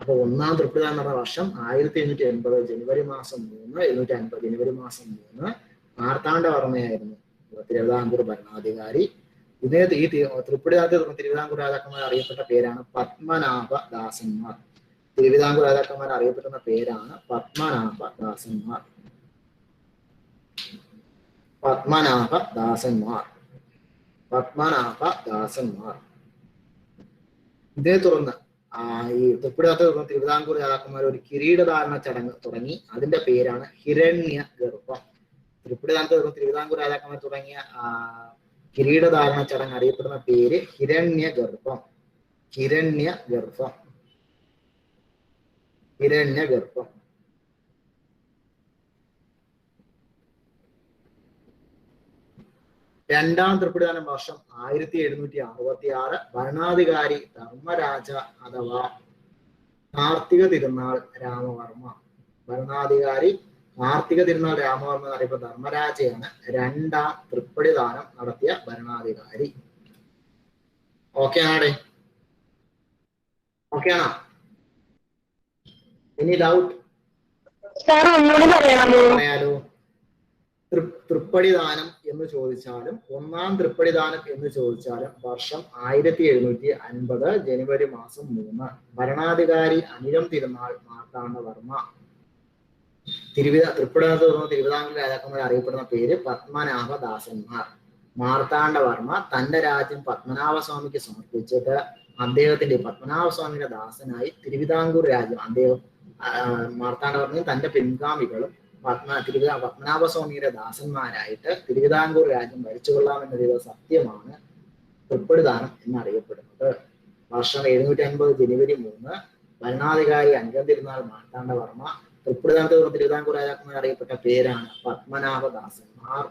അപ്പൊ ഒന്നാം തൃപ്പടിദാനം നടന്ന വർഷം 1780 ജനുവരി മാസം 3. 1750 ജനുവരി മാസം 3 മാർത്താണ്ഡവർമ്മയായിരുന്നു തിരുവിതാംകൂർ ഭരണാധികാരി. ഇദ്ദേഹത്തെ ഈ തൃപ്പടിദാനത്തെ തുടർന്ന് തിരുവിതാംകൂർ രാജാക്കന്മാർ അറിയപ്പെട്ട പേരാണ് പത്മനാഭദാസന്മാർ. തിരുവിതാംകൂർ രാജാക്കന്മാർ അറിയപ്പെടുന്ന പേരാണ് പത്മനാഭദാസന്മാർ. ഇതേ തുടർന്ന് ഈ തൃപ്പടിദാനത്തെ തുടർന്ന് തിരുവിതാംകൂർ രാജാക്കന്മാർ ഒരു കിരീടധാരണ ചടങ്ങ് തുടങ്ങി. അതിന്റെ പേരാണ് ഹിരണ്യ ഗർഭം. തൃപ്പടിദാനത്തെ തുടർന്ന് തിരുവിതാംകൂർ രാജാക്കന്മാർ തുടങ്ങിയ കിരീടധാരണ ചടങ്ങ് അറിയപ്പെടുന്ന പേര് ഹിരണ്യ ഗർഭം. രണ്ടാം തൃപ്പടിദാനം വർഷം 1766 ഭരണാധികാരി ധർമ്മരാജ അഥവാ കാർത്തിക തിരുനാൾ രാമവർമ്മ. എന്നറിയപ്പെടുന്ന ധർമ്മരാജയാണ് രണ്ടാം തൃപ്പടിദാനം നടത്തിയ ഭരണാധികാരി. ഓക്കെ ആണോ? Any doubt? സാർ ഒന്നുകൂടി പറയാമോ? പറയാലോ. തൃപ്പടിദാനം എന്ന് ചോദിച്ചാലും ഒന്നാം തൃപ്പടിദാനം എന്ന് ചോദിച്ചാലും വർഷം 1750 ജനുവരി മാസം 3. ഭരണാധികാരി അനിഴം തിരുനാൾ മാർത്താണ്ഡവർമ്മ. തൃപ്പടിദാനത്ത് തുടർന്ന് തിരുവിതാംകൂർ രാജാക്കന്മാർ അറിയപ്പെടുന്ന പേര് പത്മനാഭദാസന്മാർ. മാർത്താണ്ഡവർമ്മ തന്റെ രാജ്യം പത്മനാഭസ്വാമിക്ക് സമർപ്പിച്ചിട്ട് അദ്ദേഹത്തിന്റെ പത്മനാഭസ്വാമിയുടെ ദാസനായി തിരുവിതാംകൂർ രാജ്യം അദ്ദേഹം മാർത്താണ്ഡവർമ്മയും തന്റെ പിൻഗാമികളും പത്മനാഭസ്വാമിയുടെ ദാസന്മാരായിട്ട് തിരുവിതാംകൂർ രാജ്യം ഭരിച്ചുകൊള്ളാമെന്നത് സത്യമാണ് തൃപ്പടിദാനം എന്നറിയപ്പെടുന്നത്. വർഷം 750 ജനുവരി 3. ഭരണാധികാരി അനിഴം തിരുനാൾ മാർത്താണ്ഡവർമ്മ. തൃപ്പടിദാനത്തെ തുടർന്ന് തിരുവിതാംകൂർ രാജാക്കന്മാർ അറിയപ്പെട്ട പേരാണ് പത്മനാഭദാസന്മാർ.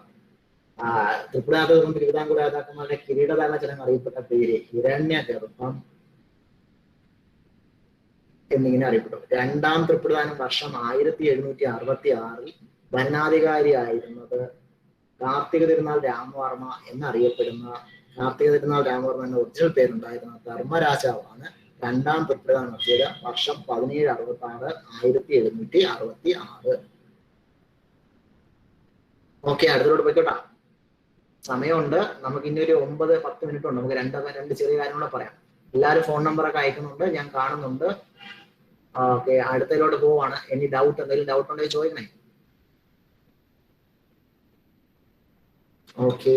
തൃപ്പടിദാനത്തെ തുടർന്ന് തിരുവിതാംകൂർ രാജാക്കന്മാരുടെ കിരീടധാരണ ചടങ്ങ് അറിയപ്പെട്ട പേര് ഹിരണ്യഗർഭം എന്നിങ്ങനെ അറിയപ്പെട്ടു. രണ്ടാം തൃപ്പടിദാനം വർഷം 1766. ഭരണാധികാരിയായിരുന്നത് കാർത്തിക തിരുനാൾ രാമവർമ്മ എന്നറിയപ്പെടുന്ന കാർത്തിക തിരുനാൾ രാമവർമ്മ എന്ന ഒറിജിനൽ പേരുണ്ടായിരുന്ന ധർമ്മരാജാവാണ് രണ്ടാം തൃപ്പടിദാനം നടത്തിയത്. വർഷം 1766 1766. ഓക്കെ, അടുത്തോട്ട് പോയിക്കോട്ടാ. സമയമുണ്ട്, നമുക്ക് ഇനി ഒരു 9-10 മിനിറ്റ് ഉണ്ട്. നമുക്ക് രണ്ട് ചെറിയ കാര്യങ്ങളെ പറയാം. എല്ലാവരും ഫോൺ നമ്പറൊക്കെ അയക്കുന്നുണ്ട്, ഞാൻ കാണുന്നുണ്ട്. ഓക്കെ, അടുത്തതിലോട്ട് പോവാണ്. എനി ഡൗട്ട്, എന്തെങ്കിലും ഡൗട്ട് ഉണ്ടെങ്കിൽ ചോദിക്കണേ. ഓക്കെ,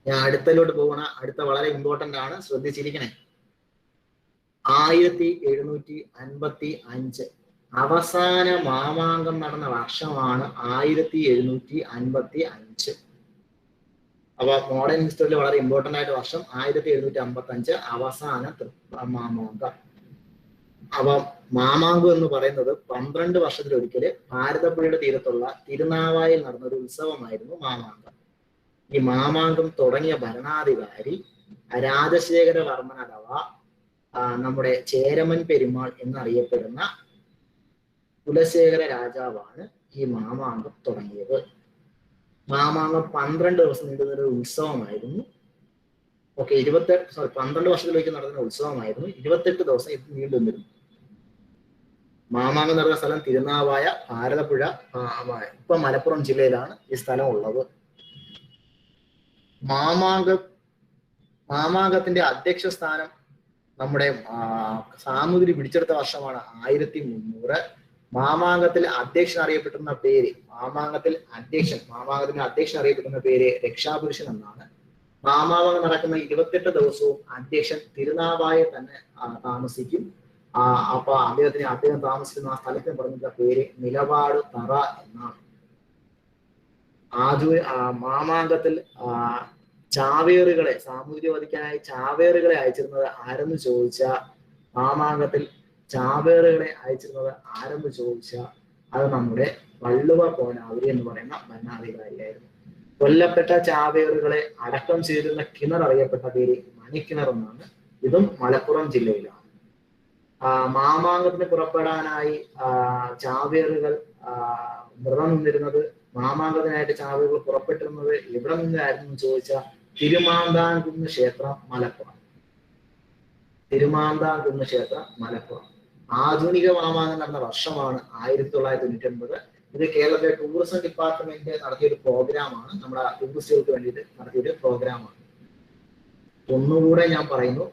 ഞാൻ അടുത്തതിലോട്ട് പോവാണ്. അടുത്ത വളരെ ഇമ്പോർട്ടന്റ് ആണ്, ശ്രദ്ധിച്ചിരിക്കണേ. 1755 അവസാന മാമാങ്കം നടന്ന വർഷമാണ് 1755. അപ്പൊ മോഡേൺ ഹിസ്റ്ററിയിൽ വളരെ ഇമ്പോർട്ടന്റ് ആയിട്ട് വർഷം 1755 അവസാന മാമാങ്കം. അപ്പൊ മാമാങ്കം എന്ന് പറയുന്നത് 12 വർഷത്തിലൊരിക്കല് ഭാരതപ്പുഴയുടെ തീരത്തുള്ള തിരുനാവായിൽ നടന്ന ഒരു ഉത്സവമായിരുന്നു മാമാങ്കം. ഈ മാമാങ്കം തുടങ്ങിയ ഭരണാധികാരി രാജശേഖരവർമ്മൻ അഥവാ നമ്മുടെ ചേരമൻ പെരുമാൾ എന്നറിയപ്പെടുന്ന കുലശേഖര രാജാവാണ് ഈ മാമാങ്കം തുടങ്ങിയത്. മാമാങ്കം 12 ദിവസം നീണ്ടുനിന്ന ഒരു ഉത്സവമായിരുന്നു. ഓക്കെ, 12 വർഷത്തിലേക്ക് നടന്ന ഉത്സവമായിരുന്നു. 28 ദിവസം ഇത് നീണ്ടുനിന്നിരുന്നു. മാമാങ്കം നടന്ന സ്ഥലം തിരുനാവായ, ഭാരതപ്പുഴ, ഇപ്പൊ മലപ്പുറം ജില്ലയിലാണ് ഈ സ്ഥലം ഉള്ളത്. മാമാങ്കത്തിന്റെ അധ്യക്ഷ സ്ഥാനം നമ്മുടെ സാമൂതിരി പിടിച്ചെടുത്ത വർഷമാണ് 1300. മാമാങ്കത്തിൽ അധ്യക്ഷൻ അറിയപ്പെടുന്ന പേര് മാമാങ്കത്തിന്റെ അധ്യക്ഷൻ അറിയപ്പെടുന്ന പേര് രക്ഷാപുരുഷൻ എന്നാണ്. മാമാങ്കം നടക്കുന്ന 28 ദിവസവും അധ്യക്ഷൻ തിരുനാവായ തന്നെ താമസിക്കും. അപ്പൊ അദ്ദേഹം താമസിക്കുന്ന ആ സ്ഥലത്തിന് പറഞ്ഞിട്ടുള്ള പേര് നിലപാട് തറ എന്നാണ്. മാമാങ്കത്തിൽ ചാവേറുകളെ സാമൂതിരി വധിക്കാനായി ചാവേറുകളെ അയച്ചിരുന്നത് ആരെന്ന് ചോദിച്ചാൽ അത് നമ്മുടെ വള്ളുവ കോനാവൂരി എന്ന് പറയുന്ന ഭരണാധികാരിയായിരുന്നു. കൊല്ലപ്പെട്ട ചാവേറുകളെ അടക്കം ചെയ്തിരുന്ന കിണർ അറിയപ്പെട്ട പേര് മണിക്കിണർ എന്നാണ്. ഇതും മലപ്പുറം ജില്ലയിലാണ്. മാമാങ്കത്തിന് പുറപ്പെടാനായി ചാവേറുകൾ വ്രതം നിന്നിരുന്നത്, മാമാങ്കത്തിനായിട്ട് ചാവേറുകൾ പുറപ്പെട്ടിരുന്നത് എവിടെ നിന്നായിരുന്നു ചോദിച്ചാൽ തിരുമാന്താംകുന്ന് ക്ഷേത്രം മലപ്പുറം. ആധുനിക മാമാങ്കം നടന്ന വർഷമാണ് 1999. ഇത് കേരളത്തിലെ ടൂറിസം ഡിപ്പാർട്ട്മെന്റ് നടത്തിയൊരു പ്രോഗ്രാമാണ്. നമ്മുടെ ടൂറിസ്റ്റുകൾക്ക് വേണ്ടിയിട്ട് നടത്തിയൊരു പ്രോഗ്രാമാണ്. ഒന്നുകൂടെ ഞാൻ പറയുന്നു,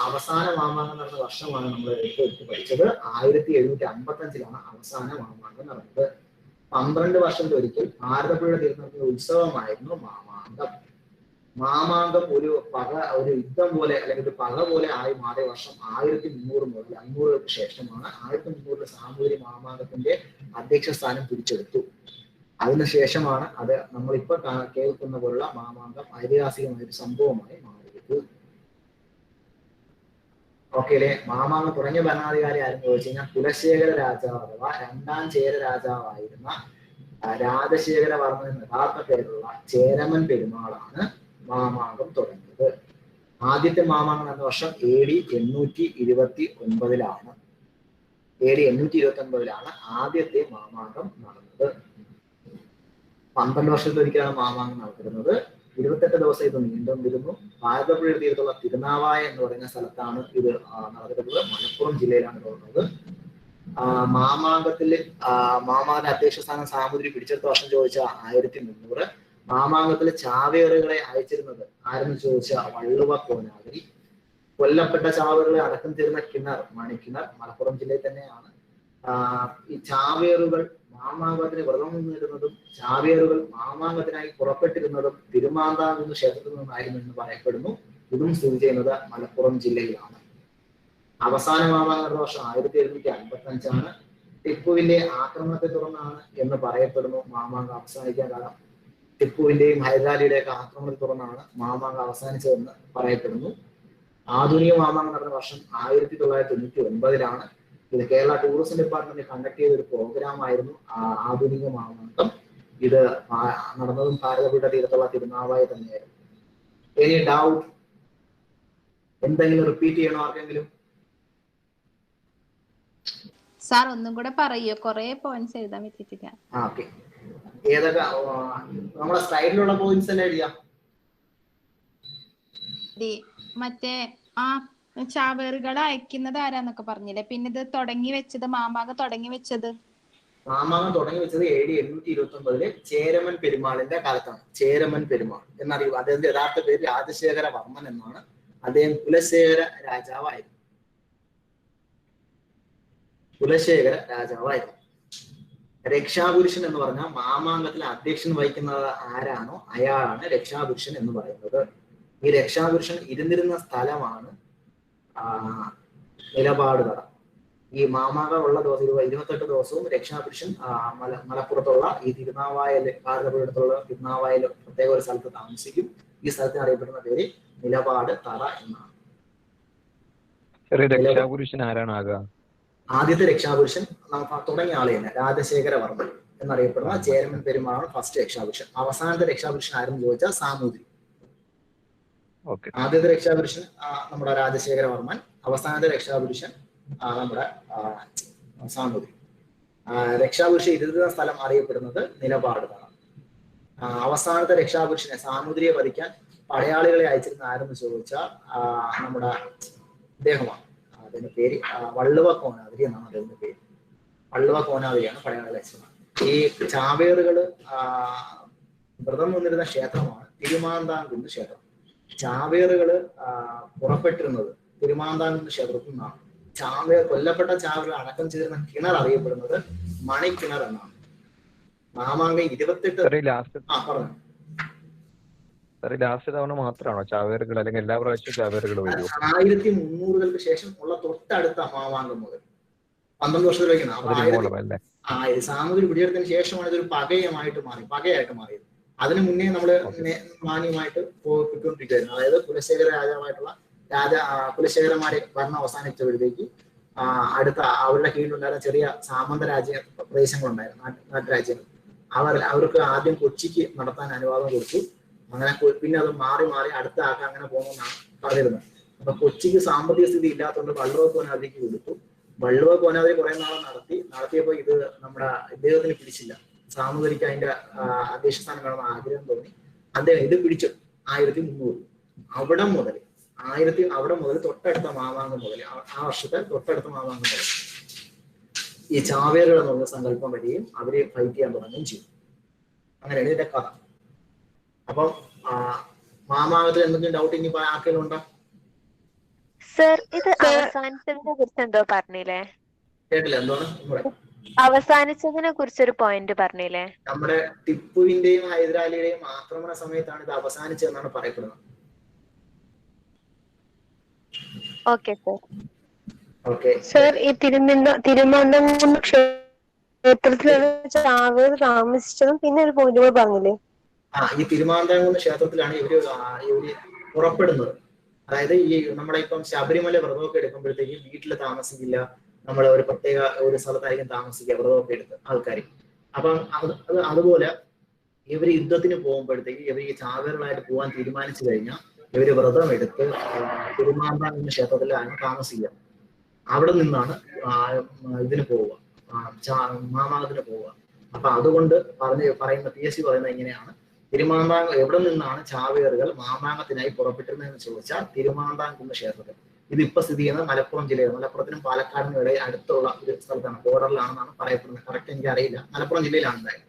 അവസാന മാമാങ്കം നടന്ന വർഷമാണ് നമ്മൾ എടുത്ത് പഠിച്ചത്. 1755 അവസാന മാമാങ്കം നടന്നത്. 12 വർഷത്തിലൊരിക്കൽ ഭാരതപ്പുഴയുടെ തീർന്ന ഉത്സവമായിരുന്നു മാമാങ്കം ഒരു യുദ്ധം പോലെ അല്ലെങ്കിൽ ഒരു പക പോലെ ആയി മാറിയ വർഷം 1300 മുതൽ 500 ശേഷമാണ്. 1300 സാമൂതിരി മാമാങ്കത്തിന്റെ അധ്യക്ഷ സ്ഥാനം പിടിച്ചെടുത്തു. അതിനുശേഷമാണ് അത് നമ്മളിപ്പോ കേൾക്കുന്ന പോലുള്ള മാമാങ്കം ഐതിഹാസികമായ ഒരു സംഭവമായി മാറിയത്. ഓക്കെ അല്ലെ? മാമാങ്കം തുടങ്ങിയ ഭരണാധികാരി ആരെന്ന് ചോദിച്ചു കഴിഞ്ഞാൽ കുലശേഖര രാജാവ് അഥവാ രണ്ടാം ചേര രാജാവായിരുന്ന രാജശേഖരവർമ്മൻ എന്ന യഥാർത്ഥ പേരുള്ള ചേരമൻ പെരുമാളാണ് മാമാങ്കം തുടങ്ങിയത്. ആദ്യത്തെ മാമാങ്കം നടന്ന വർഷം AD 829. AD 829 ആദ്യത്തെ മാമാങ്കം നടന്നത്. 12 വർഷത്തിലൊരിക്കലാണ് മാമാങ്കം നടത്തുന്നത്. 28 ദിവസം ഇത് നീണ്ടുകൊണ്ടിരുന്നു. ഭാരതപ്പുഴ തീരത്തുള്ള തിരുനാവായ എന്ന് പറയുന്ന സ്ഥലത്താണ് ഇത് നടന്നിട്ടുള്ളത്. മലപ്പുറം ജില്ലയിലാണ് തുടങ്ങുന്നത്. മാമാങ്കത്തിൽ മാമാങ്ക അധ്യക്ഷ സ്ഥാനം സാമൂതിരി പിടിച്ചെടുത്ത വർഷം ചോദിച്ച 1300. മാമാങ്കത്തിൽ ചാവേറുകളെ അയച്ചിരുന്നത് ആരെന്ന് ചോദിച്ചാൽ വള്ളുവ കോനാതിരി. കൊല്ലപ്പെട്ട ചാവേറുകളെ അടക്കം തീർന്ന കിണർ മണിക്കിണർ മലപ്പുറം ജില്ലയിൽ തന്നെയാണ്. ഈ ചാവേറുകൾ മാമാങ്കത്തിന് വ്രതം നിന്നിരുന്നതും ചാവേറുകൾ മാമാങ്കത്തിനായി പുറപ്പെട്ടിരുന്നതും തിരുമാന്താംകുന്ന് ക്ഷേത്രത്തിൽ നിന്നായിരുന്നു എന്ന് പറയപ്പെടുന്നു. ഇതും സ്ഥിതി ചെയ്യുന്നത് മലപ്പുറം ജില്ലയിലാണ്. അവസാന മാമാങ്കങ്ങളുടെ വർഷം 1755. ടിപ്പുവിന്റെ ആക്രമണത്തെ തുടർന്നാണ് എന്ന് പറയപ്പെടുന്നു മാമാങ്കം അവസാനിക്കാൻ കാരണം. ടിപ്പുവിന്റെയും ഹൈദരാലിയുടെയൊക്കെ ആക്രമണത്തെ തുടർന്നാണ് മാമാങ്കം അവസാനിച്ചതെന്ന് പറയപ്പെടുന്നു. ആധുനിക മാമാങ്കം നടന്ന വർഷം 1999. ഇത് കേരള ടൂറിസം ഡിപ്പാർട്ട്മെന്റ് കണ്ടക്ട് ചെയ്ത ഒരു പ്രോഗ്രാം ആയിരുന്നു ആധുനിക മാമാങ്കം. ഇത് നടന്നതും ഭാരതപ്പുഴ തീരത്തുള്ള തിരുനാവായ തന്നെയായിരുന്നു. Any doubt? എന്തെങ്കിലും റിപ്പീറ്റ് ചെയ്യണോ ആർക്കെങ്കിലും? സാർ ഒന്നും കൂടെ പറയോ? കുറെ പോയിന്റ്സ് എഴുതാൻ പറ്റിയിട്ടില്ല. ഓക്കെ, ഏതൊക്കെ നമ്മളെ സ്ലൈഡിലുള്ള പോയിന്റ്സ് എല്ലാം എഴുതാം. മറ്റേ ചാവേറുകളെ അയക്കുന്നത് ആരാന്നൊക്കെ പറഞ്ഞില്ലേ? പിന്നെ ഇത് തുടങ്ങി വെച്ചത് മാമാങ്കം തുടങ്ങി വെച്ചത് AD 829 ചേരമൻ പെരുമാളിന്റെ കാലത്താണ്. ചേരമൻ പെരുമാൾ എന്നറിയുക. അദ്ദേഹത്തിന്റെ യഥാർത്ഥ പേര് രാജശേഖര വർമ്മൻ എന്നാണ്. അദ്ദേഹം കുലശേഖര രാജാവായിരുന്നു. രക്ഷാപുരുഷൻ എന്ന് പറഞ്ഞാൽ മാമാങ്കത്തിൽ അധ്യക്ഷൻ വഹിക്കുന്നത് ആരാണോ അയാളാണ് രക്ഷാപുരുഷൻ എന്ന് പറയുന്നത്. ഈ രക്ഷാപുരുഷൻ ഇരുന്നിരുന്ന സ്ഥലമാണ് നിലപാട് തട. ഈ മാമാങ്കം ഉള്ള ദിവസം 28 ദിവസവും രക്ഷാപുരുഷൻ മലപ്പുറത്തുള്ള ഈ തിരുനാവായൽ, ഭാരതപ്പുഴത്തുള്ള തിരുനാവായൽ പ്രത്യേക ഒരു സ്ഥലത്ത് താമസിക്കും. ഈ സ്ഥലത്തിന് അറിയപ്പെടുന്ന പേര് നിലപാട് തറ എന്നാണ്. രക്ഷാപുരുഷൻ ആരാണ്? ആദ്യത്തെ രക്ഷാപുരുഷൻ തുടങ്ങിയ ആളെ തന്നെ രാജശേഖര വർമ്മൻ എന്നറിയപ്പെടുന്ന ചേരമൻ പെരുമാളാണ് ഫസ്റ്റ് രക്ഷാപുരുഷൻ. അവസാനത്തെ രക്ഷാപുരുഷൻ ആരെന്ന് ചോദിച്ചാൽ സാമൂതിരി. ആദ്യത്തെ രക്ഷാപുരുഷൻ നമ്മുടെ രാജശേഖര വർമ്മൻ, അവസാനത്തെ രക്ഷാപുരുഷൻ നമ്മുടെ സാമൂതിരി. രക്ഷാപുരുഷൻ ഇരുന്ന സ്ഥലം അറിയപ്പെടുന്നത് നിലപാട് തറ. അവസാനത്തെ രക്ഷാപുരുഷനെ സാമൂതിരിയെ വധിക്കാൻ പടയാളികളെ അയച്ചിരുന്ന ആരെന്ന് ചോദിച്ചാൽ നമ്മുടെ അദ്ദേഹമാണ്. അതിന്റെ പേര് വള്ളുവ കോനാതിരി എന്നാണ് അദ്ദേഹത്തിന്റെ പേര്. വള്ളുവ കോനാതിരിയാണ് പടയാളികളെ അയച്ചത്. ഈ ചാവേറുകള് വ്രതം നിന്നിരുന്ന ക്ഷേത്രമാണ് തിരുമാന്താംകുന്ന് ക്ഷേത്രം. ചാവേറുകള് പുറപ്പെട്ടിരുന്നത് തിരുമാന്താംകുന്ന് ക്ഷേത്രത്തിൽ നിന്നാണ്. കൊല്ലപ്പെട്ട ചാവേറുകൾ അടക്കം ചെയ്തിരുന്ന കിണർ അറിയപ്പെടുന്നത് മണിക്കിണർ എന്നാണ്. മാമാങ്കം 28 പറഞ്ഞു. ലാസ്റ്റ് തവണ മാത്രമാണോ ചാവേറുകൾ, അല്ലെങ്കിൽ എല്ലാ പ്രാവശ്യവും ചാവേറുകൾ വരും? 1300 ശേഷം ഉള്ള തൊട്ടടുത്ത മാമാങ്കം മുതൽ 12 വർഷത്തിലേക്കാണ്. സാമൂതിരി പിടിയെടുത്തതിന് ശേഷമാണ് ഇതൊരു പകയായിട്ട് മാറിയത്. അതിനു മുന്നേ നമ്മള് മാന്യമായിട്ട് പോയിക്കൊണ്ടിരിക്കുകയായിരുന്നു. അതായത് കുലശേഖര രാജാവായിട്ടുള്ള കുലശേഖരന്മാരെ ഭരണം അവസാനിച്ചപ്പോഴത്തേക്ക് അടുത്ത അവരുടെ കീഴിലുണ്ടായിരുന്ന ചെറിയ സാമന്ത പ്രദേശങ്ങളുണ്ടായിരുന്നു, നാട്ടുരാജ്യങ്ങൾ. അവർക്ക് ആദ്യം കൊച്ചിക്ക് നടത്താൻ അനുവാദം കൊടുത്തു. അങ്ങനെ പിന്നെ അത് മാറി അടുത്ത ആക്കാൻ അങ്ങനെ പോകുമെന്നാണ് പറഞ്ഞിരുന്നത്. അപ്പൊ കൊച്ചിക്ക് സാമ്പത്തിക സ്ഥിതി ഇല്ലാത്തതുകൊണ്ട് വള്ളുവ കോനാതിരിക്ക് കൊടുത്തു. വള്ളുവ കോനാതിരി കുറെ നാൾ നടത്തിയപ്പോ ഇത് നമ്മുടെ ഇദ്ദേഹത്തിന് പിടിച്ചില്ല. സാമൂതിരിക്ക് അതിന്റെ അധ്യക്ഷ സ്ഥാനം വേണമെന്ന് ആഗ്രഹം തോന്നി. അദ്ദേഹം ഇത് പിടിച്ചു 1300. അവിടെ മുതൽ തൊട്ടടുത്ത മാമാങ്കം മുതൽ, ആ വർഷത്തെ തൊട്ടടുത്ത മാമാങ്കം മുതൽ ഈ ചാവേറുകൾ എന്ന് പറഞ്ഞ സങ്കല്പം വരികയും അവരെ ഫൈറ്റ് ചെയ്യാൻ തുടങ്ങുകയും ചെയ്യും. അങ്ങനെയാണ് ഇതിന്റെ കഥ. അപ്പം മാമാങ്കത്തിൽ എന്തെങ്കിലും ഡൗട്ട് ഇനി ആർക്കെങ്കിലും ഉണ്ടോ? സർ, ഇത് അവസാനിച്ചതിനെ കുറിച്ച് എന്തോ പറഞ്ഞില്ലേ? കേട്ടില്ല, എന്താണ്? അവസാനിച്ചതിനെ കുറിച്ചൊരു പോയിന്റ് പറഞ്ഞില്ലേ? നമ്മുടെ ടിപ്പുവിന്റെയും ഹൈദരാലിയുടെയും ആക്രമണ സമയത്താണ് ഇത് അവസാനിച്ചതെന്നാണ് പറയപ്പെടുന്നത്. ഓക്കെ സർ, ഈ തിരുമാന്താംകുന്ന് ക്ഷേത്രത്തിലാണ് ചാവേറ് താമസിച്ചതും പിന്നെ ഒരു പോയിന്റ് കൂടെ പറഞ്ഞില്ലേ? ഈ തിരുമാന്താംകുന്ന് ക്ഷേത്രത്തിലാണ് ഇവര് പുറപ്പെടുന്നത്. അതായത് ഈ നമ്മുടെ ഇപ്പം ശബരിമല വ്രതമൊക്കെ എടുക്കുമ്പോഴത്തേക്കും വീട്ടിൽ താമസിക്കില്ല, നമ്മൾ ഒരു പ്രത്യേക ഒരു സ്ഥലത്തായിരിക്കും താമസിക്കുക വ്രതമൊക്കെ എടുത്ത് ആൾക്കാർ. അപ്പം അതുപോലെ ഇവര് യുദ്ധത്തിന് പോകുമ്പോഴത്തേക്ക് ഇവർ ഈ ചാവേറുകളായിട്ട് പോകാൻ തീരുമാനിച്ചു കഴിഞ്ഞാൽ ഇവര് വ്രതം എടുത്ത് തിരുമാന്താംകുന്ന് ക്ഷേത്രത്തിലാണ് താമസിക്കുക. അവിടെ നിന്നാണ് ഇതിന് പോവുക, മാമാങ്കത്തിന് പോവുക. അപ്പൊ അതുകൊണ്ട് പറയുന്ന PSC പറയുന്നത് ഇങ്ങനെയാണ്: തിരുമാന്താംകുന്ന് എവിടെ നിന്നാണ് ചാവേറുകൾ മാമാങ്കത്തിനായി പുറപ്പെട്ടിരുന്നതെന്ന് ചോദിച്ചാൽ തിരുമാന്താംകുന്ന് ക്ഷേത്രത്തിൽ. ഇതിപ്പോ സ്ഥിതി ചെയ്യുന്നത് മലപ്പുറം ജില്ലയിൽ, മലപ്പുറത്തിനും പാലക്കാടിനും ഇടയിൽ അടുത്തുള്ള ഒരു സ്ഥലത്താണ്, ബോർഡറിലാണെന്നാണ് പറയപ്പെടുന്നത്. കറക്റ്റ് എനിക്ക് അറിയില്ല, മലപ്പുറം ജില്ലയിലാണ് ഉണ്ടായത്.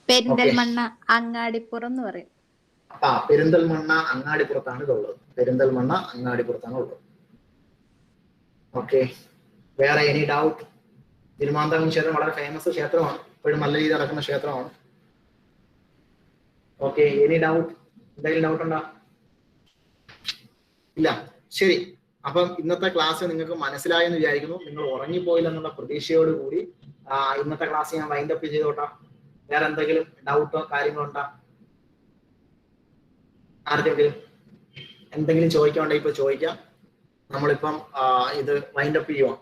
പെരിന്തൽമണ്ണ അങ്ങാടിപ്പുറം എന്ന് പറയും. പെരിന്തൽമണ്ണ അങ്ങാടിപ്പുറത്താണ് ഇതുള്ളത്. പെരിന്തൽമണ്ണ അങ്ങാടിപ്പുറത്താണ് ഉള്ളത്. ഓക്കെ, വേറെ എനി ഡൗട്ട്? തിരുമാന്താംകുന്ന് ക്ഷേത്രം വളരെ ഫേമസ് ക്ഷേത്രമാണ്, ഇപ്പോഴും നല്ല രീതിയിൽ നടക്കുന്ന ക്ഷേത്രമാണ്. Okay, any doubt? എന്തെങ്കിലും ഡൗട്ട് ഉണ്ടോ? ഇല്ല. ശരി, അപ്പം ഇന്നത്തെ ക്ലാസ് നിങ്ങൾക്ക് മനസ്സിലായെന്ന് വിചാരിക്കുന്നു. നിങ്ങൾ ഉറങ്ങിപ്പോയില്ലെന്നുള്ള പ്രതീക്ഷയോടുകൂടി ഇന്നത്തെ ക്ലാസ് ഞാൻ വൈൻഡ് അപ്പ് ചെയ്തോട്ടാ. വേറെ എന്തെങ്കിലും ഡൗട്ടോ കാര്യങ്ങളോ ഉണ്ടോ? ആർക്കെങ്കിലും എന്തെങ്കിലും ചോദിക്കാനുണ്ടെങ്കിൽ ഇപ്പൊ ചോദിക്കാം. നമ്മളിപ്പം ഇത് വൈൻഡ് അപ്പ് ചെയ്യുവാണ്.